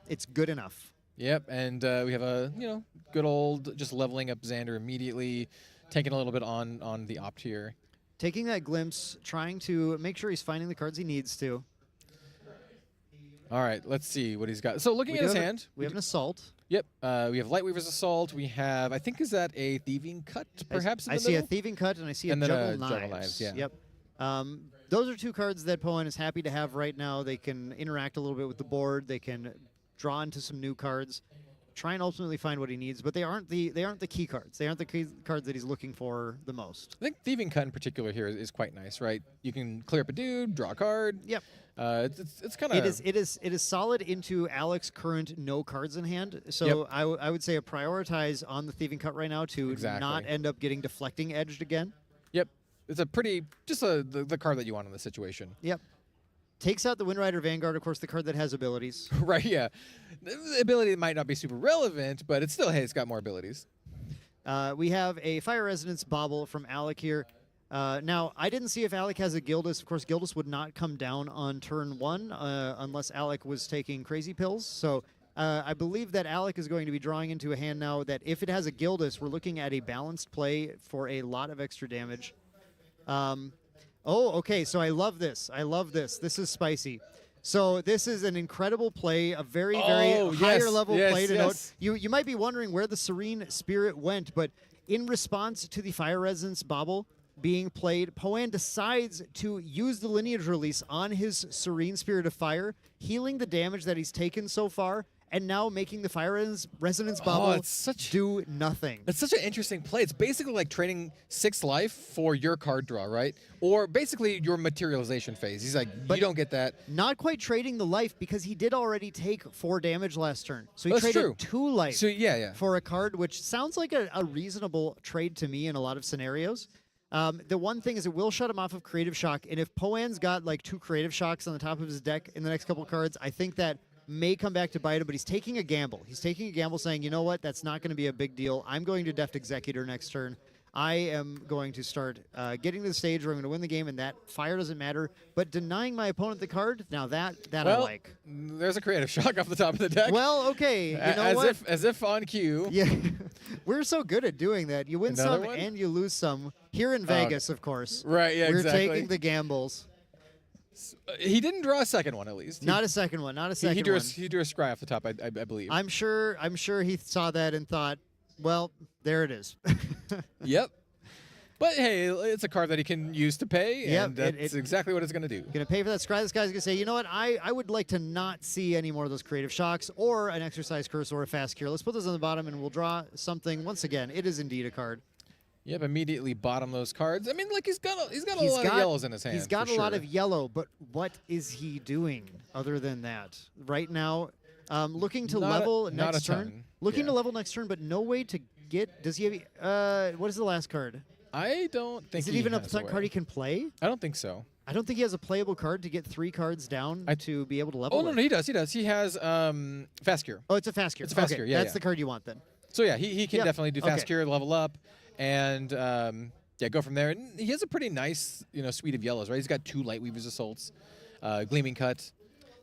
It's good enough. Yep, and we have a good old just leveling up Xander immediately, taking a little bit on the opt here. Taking that glimpse, trying to make sure he's finding the cards he needs to. All right, let's see what he's got. So looking at his hand, we have an Assault. Yep, we have Lightweaver's Assault. We have, I think, is that a Thieving Cut, perhaps? I see a Thieving Cut, and I see a Juggle Knives. Yeah. Yep. Those are 2 cards that Poan is happy to have right now. They can interact a little bit with the board. They can draw into some new cards, try and ultimately find what he needs. But they aren't the key cards. They aren't the key cards that he's looking for the most. I think Thieving Cut in particular here is quite nice, right? You can clear up a dude, draw a card. Yep. It's kind of it is solid into Alec's current no cards in hand. So Yep. I would say prioritize on the Thieving Cut right now to not end up getting deflecting edged again. Yep. It's a pretty the card that you want in this situation. Yep. Takes out the Windrider Vanguard, of course, the card that has abilities. Right, yeah. The ability might not be super relevant, but it's still, hey, it's got more abilities. We have a Fire Resonance Bauble from Alec here. Now, I didn't see if Alec has a Gildas. Of course, Gildas would not come down on turn 1 unless Alec was taking crazy pills. So I believe that Alec is going to be drawing into a hand now that if it has a Gildas, we're looking at a balanced play for a lot of extra damage. Oh, okay. So I love this. I love this. This is spicy. So this is an incredible play, a very, very higher level play to note. You might be wondering where the Serene Spirit went, but in response to the Fire Resonance Bauble being played, Poan decides to use the Lineage release on his Serene Spirit of Fire, healing the damage that he's taken so far, and now making the Fire Resonance Bauble do nothing. It's such an interesting play. It's basically like trading 6 life for your card draw, right? Or basically your materialization phase. He's like, you don't get that. Not quite trading the life because he did already take 4 damage last turn. So he That's traded true. 2 life for a card, which sounds like a reasonable trade to me in a lot of scenarios. The one thing is it will shut him off of Creative Shock, and if Poan's got like 2 Creative Shocks on the top of his deck in the next couple cards, I think that may come back to bite him, but he's taking a gamble. He's taking a gamble saying, you know what, that's not going to be a big deal. I'm going to Deft Executor next turn. I am going to start getting to the stage where I'm going to win the game, and that fire doesn't matter. But denying my opponent the card, now that I like. There's a Creative Shock off the top of the deck. Well, okay, you know what? As if on cue. Yeah, we're so good at doing that. You win some and you lose some. Here in Vegas, of course. Right, yeah, we're exactly. taking the gambles. He didn't draw a second one, at least. Not a second one. Not a second one. He drew a scry off the top, I believe. I'm sure he saw that and thought, well, there it is. Yep. But hey, it's a card that he can use to pay, yep, and that's exactly what it's going to do. Going to pay for that scry. This guy's going to say, you know what, I would like to not see any more of those Creative Shocks or an Exercise Curse or a Fast Cure. Let's put those on the bottom, and we'll draw something. Once again, it is indeed a card. Yep, immediately bottom those cards. I mean, like he's got a lot of yellows in his hand. He's got a lot of yellow, but what is he doing other than that? Right now, looking to level next turn. Looking to level next turn, but no way to get. Does he have? What is the last card? I don't think. Is it even a card he can play? I don't think so. I don't think he has a playable card to get 3 cards down to be able to level. Oh, no, he does. He does. He has Fast Cure. Oh, it's a Fast Cure. It's a Fast Cure. Yeah, that's the card you want then. So yeah, he can definitely do Fast Cure, level up, and go from there. And he has a pretty nice suite of yellows, right? He's got 2 Lightweaver's Assaults, Gleaming Cut.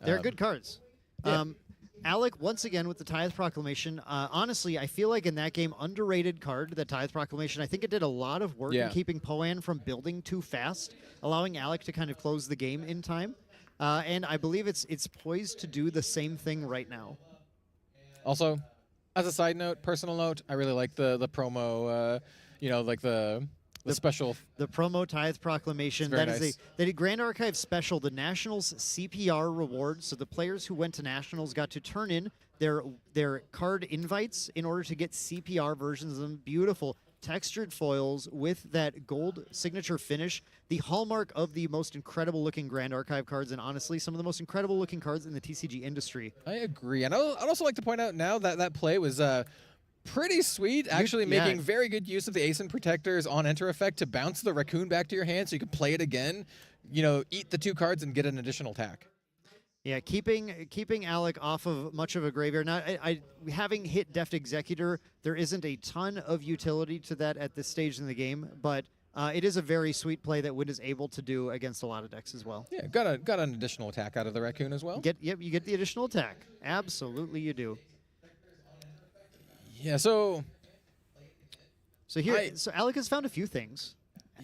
They're good cards. Yeah. Alec, once again, with the Tithe Proclamation. Honestly, I feel like in that game, underrated card, the Tithe Proclamation. I think it did a lot of work in keeping Poan from building too fast, allowing Alec to kind of close the game in time. And I believe it's poised to do the same thing right now. Also, as a side note, personal note, I really like the promo, like the special. The promo Tithe Proclamation. That is a Grand Archive special, the Nationals CPR reward. So the players who went to Nationals got to turn in their card invites in order to get CPR versions of them. Beautiful textured foils with that gold signature finish. The hallmark of the most incredible looking Grand Archive cards, and honestly, some of the most incredible looking cards in the TCG industry. I agree. And I'd also like to point out now that play was pretty sweet, actually making very good use of the ASIN Protector's on-enter effect to bounce the Raccoon back to your hand so you can play it again, eat the 2 cards and get an additional attack. Yeah, keeping Alec off of much of a graveyard. Now, having hit Deft Executor, there isn't a ton of utility to that at this stage in the game, but it is a very sweet play that Wind is able to do against a lot of decks as well. Yeah, got an additional attack out of the Raccoon as well. You get the additional attack. Absolutely you do. Yeah, so Alec has found a few things.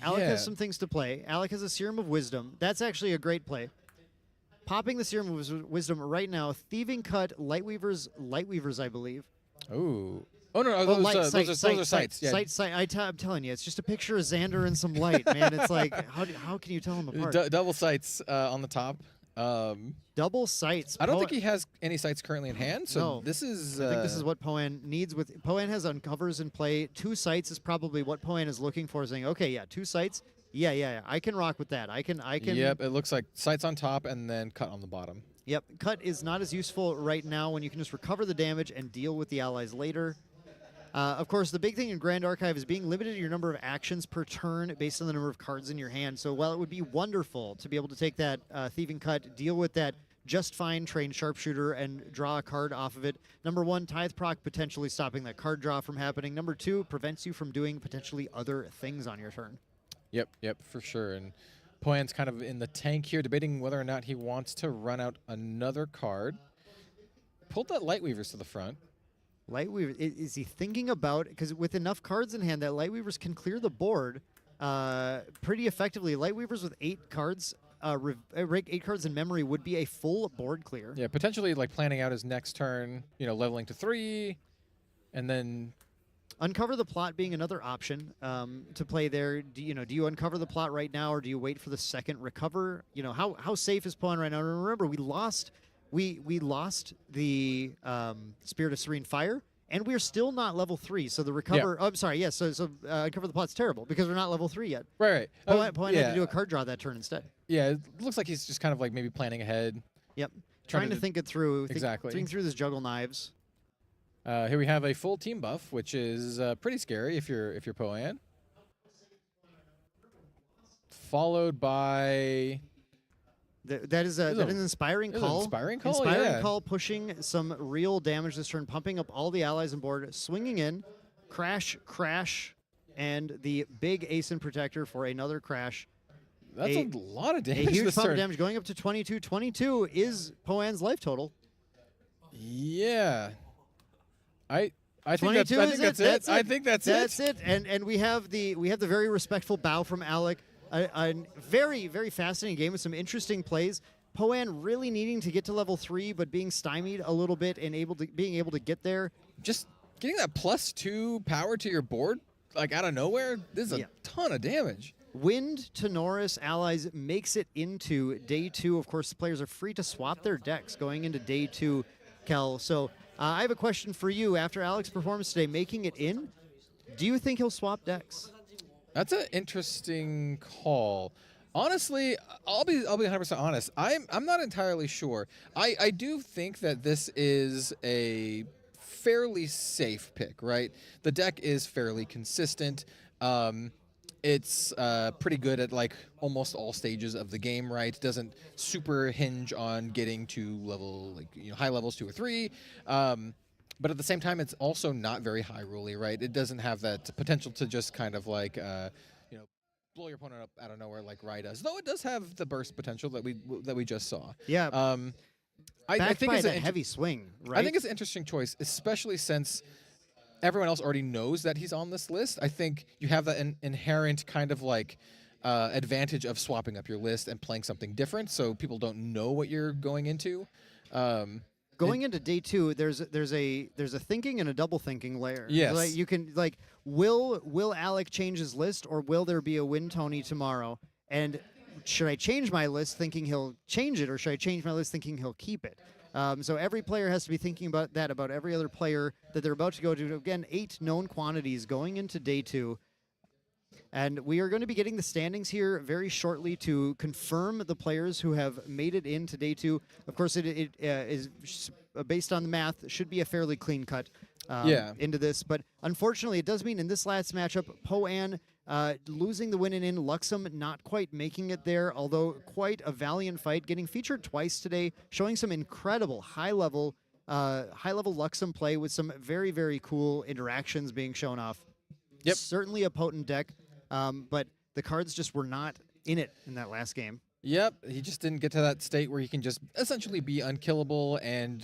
Alec has some things to play. Alec has a Serum of Wisdom. That's actually a great play. Popping the Serum of Wisdom right now. Thieving Cut, Lightweavers, I believe. Ooh. Oh, no, those are sights. Yeah. Sight. I'm telling you, it's just a picture of Xander and some light, man. It's like, how can you tell them apart? Double sights on the top. Double sights. I don't think he has any sights currently in hand, so no. this is... I think this is what Poan needs. Poan has uncovers in play. 2 sights is probably what Poan is looking for, saying, okay, yeah, 2 sights. Yeah, I can rock with that. I can. Yep, it looks like sights on top and then cut on the bottom. Yep, cut is not as useful right now when you can just recover the damage and deal with the allies later. Of course, the big thing in Grand Archive is being limited to your number of actions per turn based on the number of cards in your hand. So while it would be wonderful to be able to take that Thieving Cut, deal with that just fine trained Sharpshooter and draw a card off of it. Number 1, Tithe Proc potentially stopping that card draw from happening. Number 2, prevents you from doing potentially other things on your turn. Yep, for sure. And Poyan's kind of in the tank here, debating whether or not he wants to run out another card. Pulled that Lightweavers to the front. Lightweaver, is he thinking about, because with enough cards in hand that Lightweavers can clear the board, pretty effectively. Lightweavers with 8 cards, 8 cards in memory would be a full board clear. Yeah, potentially like planning out his next turn, leveling to 3, and then Uncover the Plot being another option to play there. Do you uncover the plot right now, or do you wait for the second recover? How safe is Poan right now? Remember, we lost the Spirit of Serene Fire, and we're still not level 3. So the recover. Yeah. Oh, I'm sorry. Yes. So Uncover the Plot's terrible because we're not level 3 yet. Right. Poan had to do a card draw that turn instead. Yeah, it looks like he's just kind of like maybe planning ahead. Yep. Trying to think it through. Exactly. Think through this juggle knives. Here we have a full team buff, which is pretty scary if you're Poan. Followed by That is an inspiring call. Inspiring call, Inspiring call, pushing some real damage this turn, pumping up all the allies on board, swinging in, crash, and the big Ace Protector for another crash. That's a lot of damage. A huge this pump of turn. damage going up to 22. 22 is Poan's life total. Yeah. I think 22 that's it. I think that's it. That's it. And we have the very respectful bow from Alec. A very, very fascinating game with some interesting plays. Poan really needing to get to level 3, but being stymied a little bit and being able to get there. Just getting that +2 power to your board, like out of nowhere, this is a ton of damage. Wind to Norris allies makes it into day 2. Of course, players are free to swap their decks going into day 2, Kel. So I have a question for you. After Alex's performance today, making it in, do you think he'll swap decks? That's an interesting call. Honestly, I'll be 100% honest. I'm not entirely sure. I do think that this is a fairly safe pick, right? The deck is fairly consistent. It's pretty good at like almost all stages of the game, right? It doesn't super hinge on getting to level high levels 2 or 3. But at the same time, it's also not very high ruly, right? It doesn't have that potential to just kind of like blow your opponent up out of nowhere like Rai does. Though it does have the burst potential that we just saw. Yeah. I think it's a heavy swing, right? I think it's an interesting choice, especially since everyone else already knows that he's on this list. I think you have that inherent kind of like advantage of swapping up your list and playing something different, so people don't know what you're going into. Going into day 2, there's a thinking and a double thinking layer. Yes. Like you can will Alec change his list, or will there be a win Tony tomorrow? And should I change my list thinking he'll change it, or should I change my list thinking he'll keep it? So every player has to be thinking about that, about every other player that they're about to go to. Again, 8 known quantities going into day 2. And we are going to be getting the standings here very shortly to confirm the players who have made it into day 2. Of course, it is based on the math, should be a fairly clean cut into this. But unfortunately, it does mean in this last matchup, Poan losing the win in Luxem, not quite making it there, although quite a valiant fight, getting featured twice today, showing some incredible high-level Luxem play with some very, very cool interactions being shown off. Yep. Certainly a potent deck, but the cards just were not in it in that last game. Yep, he just didn't get to that state where he can just essentially be unkillable and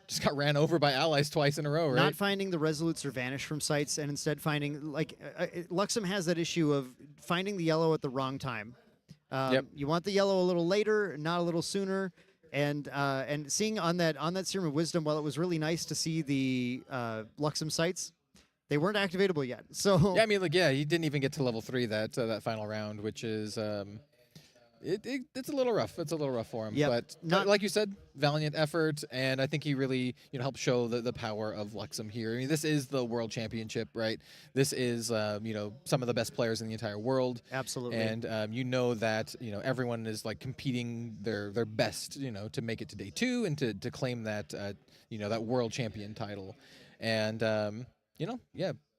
just got ran over by allies twice in a row, right? Not finding the Resolutes or Vanish from sites, and instead finding, Luxem has that issue of finding the yellow at the wrong time. You want the yellow a little later, not a little sooner. And seeing on that Serum of Wisdom, while it was really nice to see the Luxem sites, they weren't activatable yet. So yeah, I mean, he didn't even get to level 3 that final round, which is it's a little rough. It's a little rough for him. Yep. But Not like you said, valiant effort, and I think he really helped show the power of Luxem here. I mean, this is the World Championship, right? This is some of the best players in the entire world. Absolutely. And that everyone is like competing their best to make it to day 2 and to claim that that World Champion title. And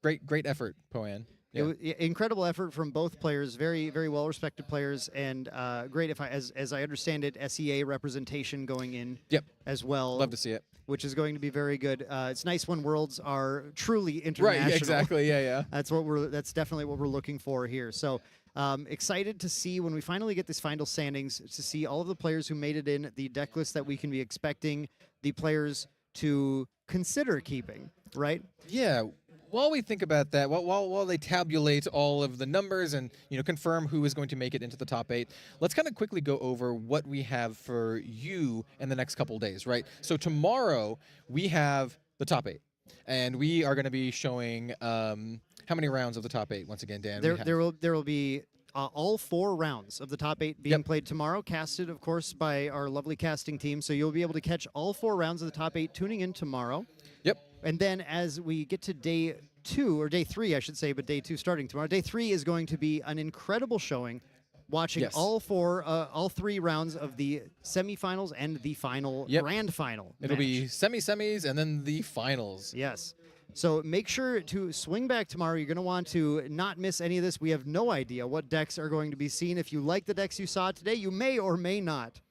great effort, Poan. Yeah. Incredible effort from both players, very, very well-respected players, and great, as I understand it, SEA representation going in as well. Love to see it. Which is going to be very good. It's nice when worlds are truly international. Right, exactly, yeah. That's definitely what we're looking for here. So excited to see when we finally get these final standings, to see all of the players who made it in, the deck list that we can be expecting, the players to consider keeping, right? Yeah. while we think about that, while they tabulate all of the numbers and confirm who is going to make it into the top 8, let's kind of quickly go over what we have for you in the next couple days, right? So tomorrow we have the top 8, and we are going to be showing how many rounds of the top 8 once again, Dan. There will be all 4 rounds of the top 8 being played tomorrow, casted, of course, by our lovely casting team. So you'll be able to catch all 4 rounds of the top 8 tuning in tomorrow. Yep. And then as we get to day 2, or day 3, I should say, but day 2 starting tomorrow, day 3 is going to be an incredible showing, watching all 3 rounds of the semifinals and the final grand final. It'll be semis, and then the finals. Yes. So make sure to swing back tomorrow. You're going to want to not miss any of this. We have no idea what decks are going to be seen. If you like the decks you saw today, you may or may not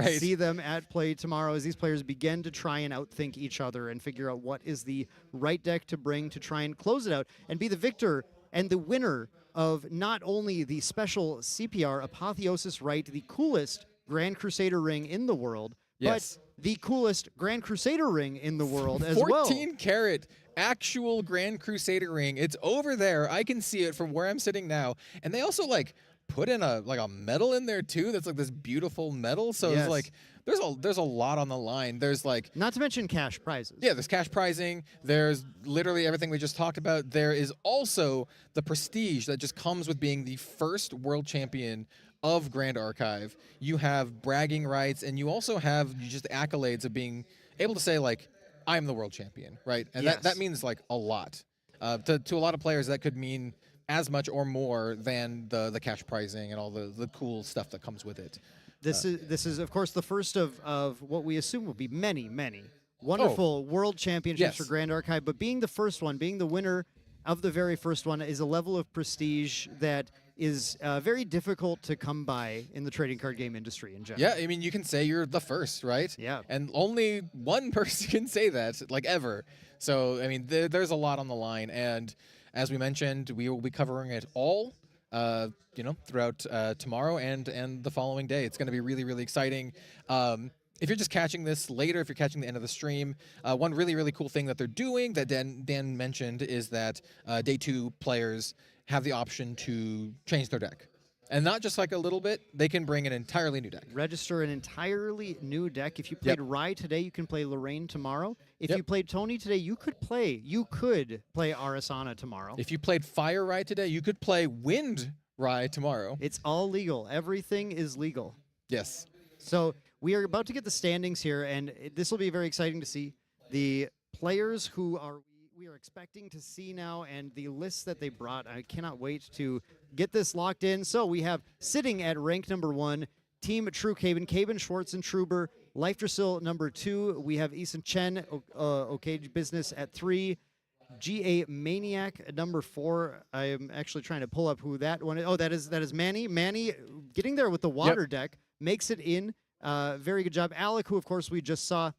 see them at play tomorrow as these players begin to try and outthink each other and figure out what is the right deck to bring to try and close it out and be the victor and the winner of not only the special CPR Apotheosis Rite, the coolest Grand Crusader ring in the world, but the coolest Grand Crusader ring in the world as well. 14-karat actual Grand Crusader ring. It's over there. I can see it from where I'm sitting now. And they also put in a medal in there too. That's this beautiful medal. So it's there's a lot on the line. There's not to mention cash prizes. Yeah, there's cash prizing. There's literally everything we just talked about. There is also the prestige that just comes with being the first world champion of Grand Archive. You have bragging rights, and you also have just accolades of being able to say I'm the world champion, right? And that means a lot. To a lot of players, that could mean as much or more than the cash prizing and all the cool stuff that comes with it. This is of course the first of what we assume will be many wonderful world championships for Grand Archive. But being the first one, being the winner of the very first one, is a level of prestige that is very difficult to come by in the trading card game industry in general. Yeah, I mean, you can say you're the first, right? Yeah. And only one person can say that, ever. So, I mean, there's a lot on the line. And as we mentioned, we will be covering it all, throughout tomorrow and the following day. It's going to be really, really exciting. If you're just catching this later, if you're catching the end of the stream, one really, really cool thing that they're doing that Dan mentioned is that day 2 players have the option to change their deck. And not just a little bit, they can bring an entirely new deck. Register an entirely new deck. If you played Rye today, you can play Lorraine tomorrow. If you played Tony today, you could play Arasana tomorrow. If you played Fire Rye today, you could play Wind Rye tomorrow. It's all legal. Everything is legal. Yes. So we are about to get the standings here, and this will be very exciting to see. The players who we are expecting to see now, and the lists that they brought. I cannot wait to get this locked in. So we have sitting at rank number 1, Team True Caben, Schwartz and Truber. Life Drasil number 2. We have Eason Chen, OK Business at 3. GA Maniac at number 4. I am actually trying to pull up who that one is. Oh, that is Manny. Manny getting there with the water deck. Makes it in. Very good job. Alec, who of course we just saw.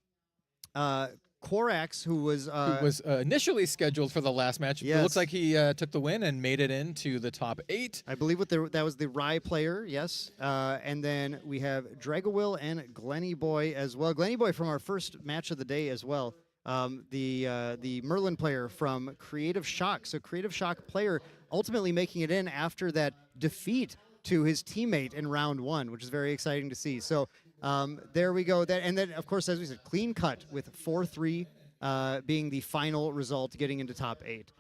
Korax, who was initially scheduled for the last match. It looks like he took the win and made it into the top 8. I believe that was the Rye player, yes. And then we have Dragowill and Glenny Boy as well. Glenny Boy from our first match of the day as well. The Merlin player from Creative Shock. So Creative Shock player ultimately making it in after that defeat to his teammate in round 1, which is very exciting to see. So there we go. And then, of course, as we said, clean cut with 4-3 being the final result, getting into top 8.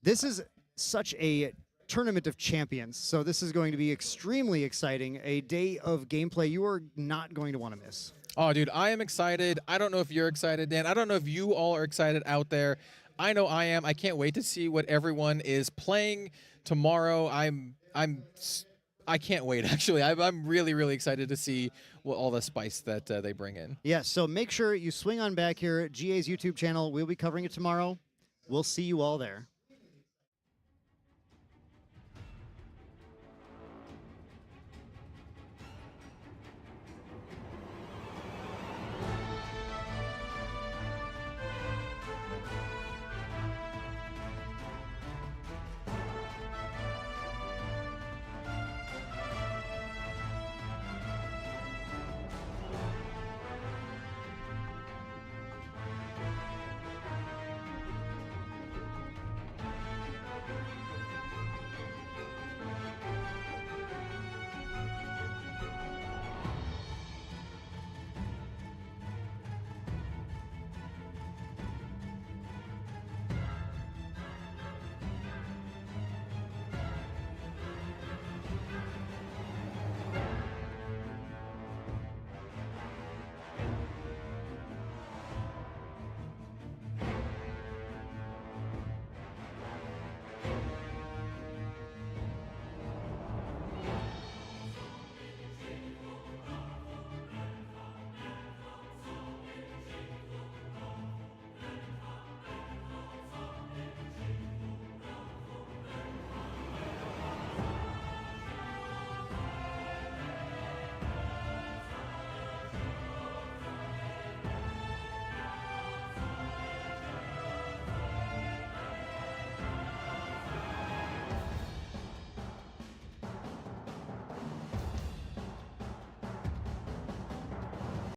This is such a tournament of champions, so this is going to be extremely exciting. A day of gameplay you are not going to want to miss. Oh, dude, I am excited. I don't know if you're excited, Dan. I don't know if you all are excited out there. I know I am. I can't wait to see what everyone is playing tomorrow. I can't wait, actually. I'm really, really excited to see all the spice that they bring in. Yes, so make sure you swing on back here at GA's YouTube channel. We'll be covering it tomorrow. We'll see you all there.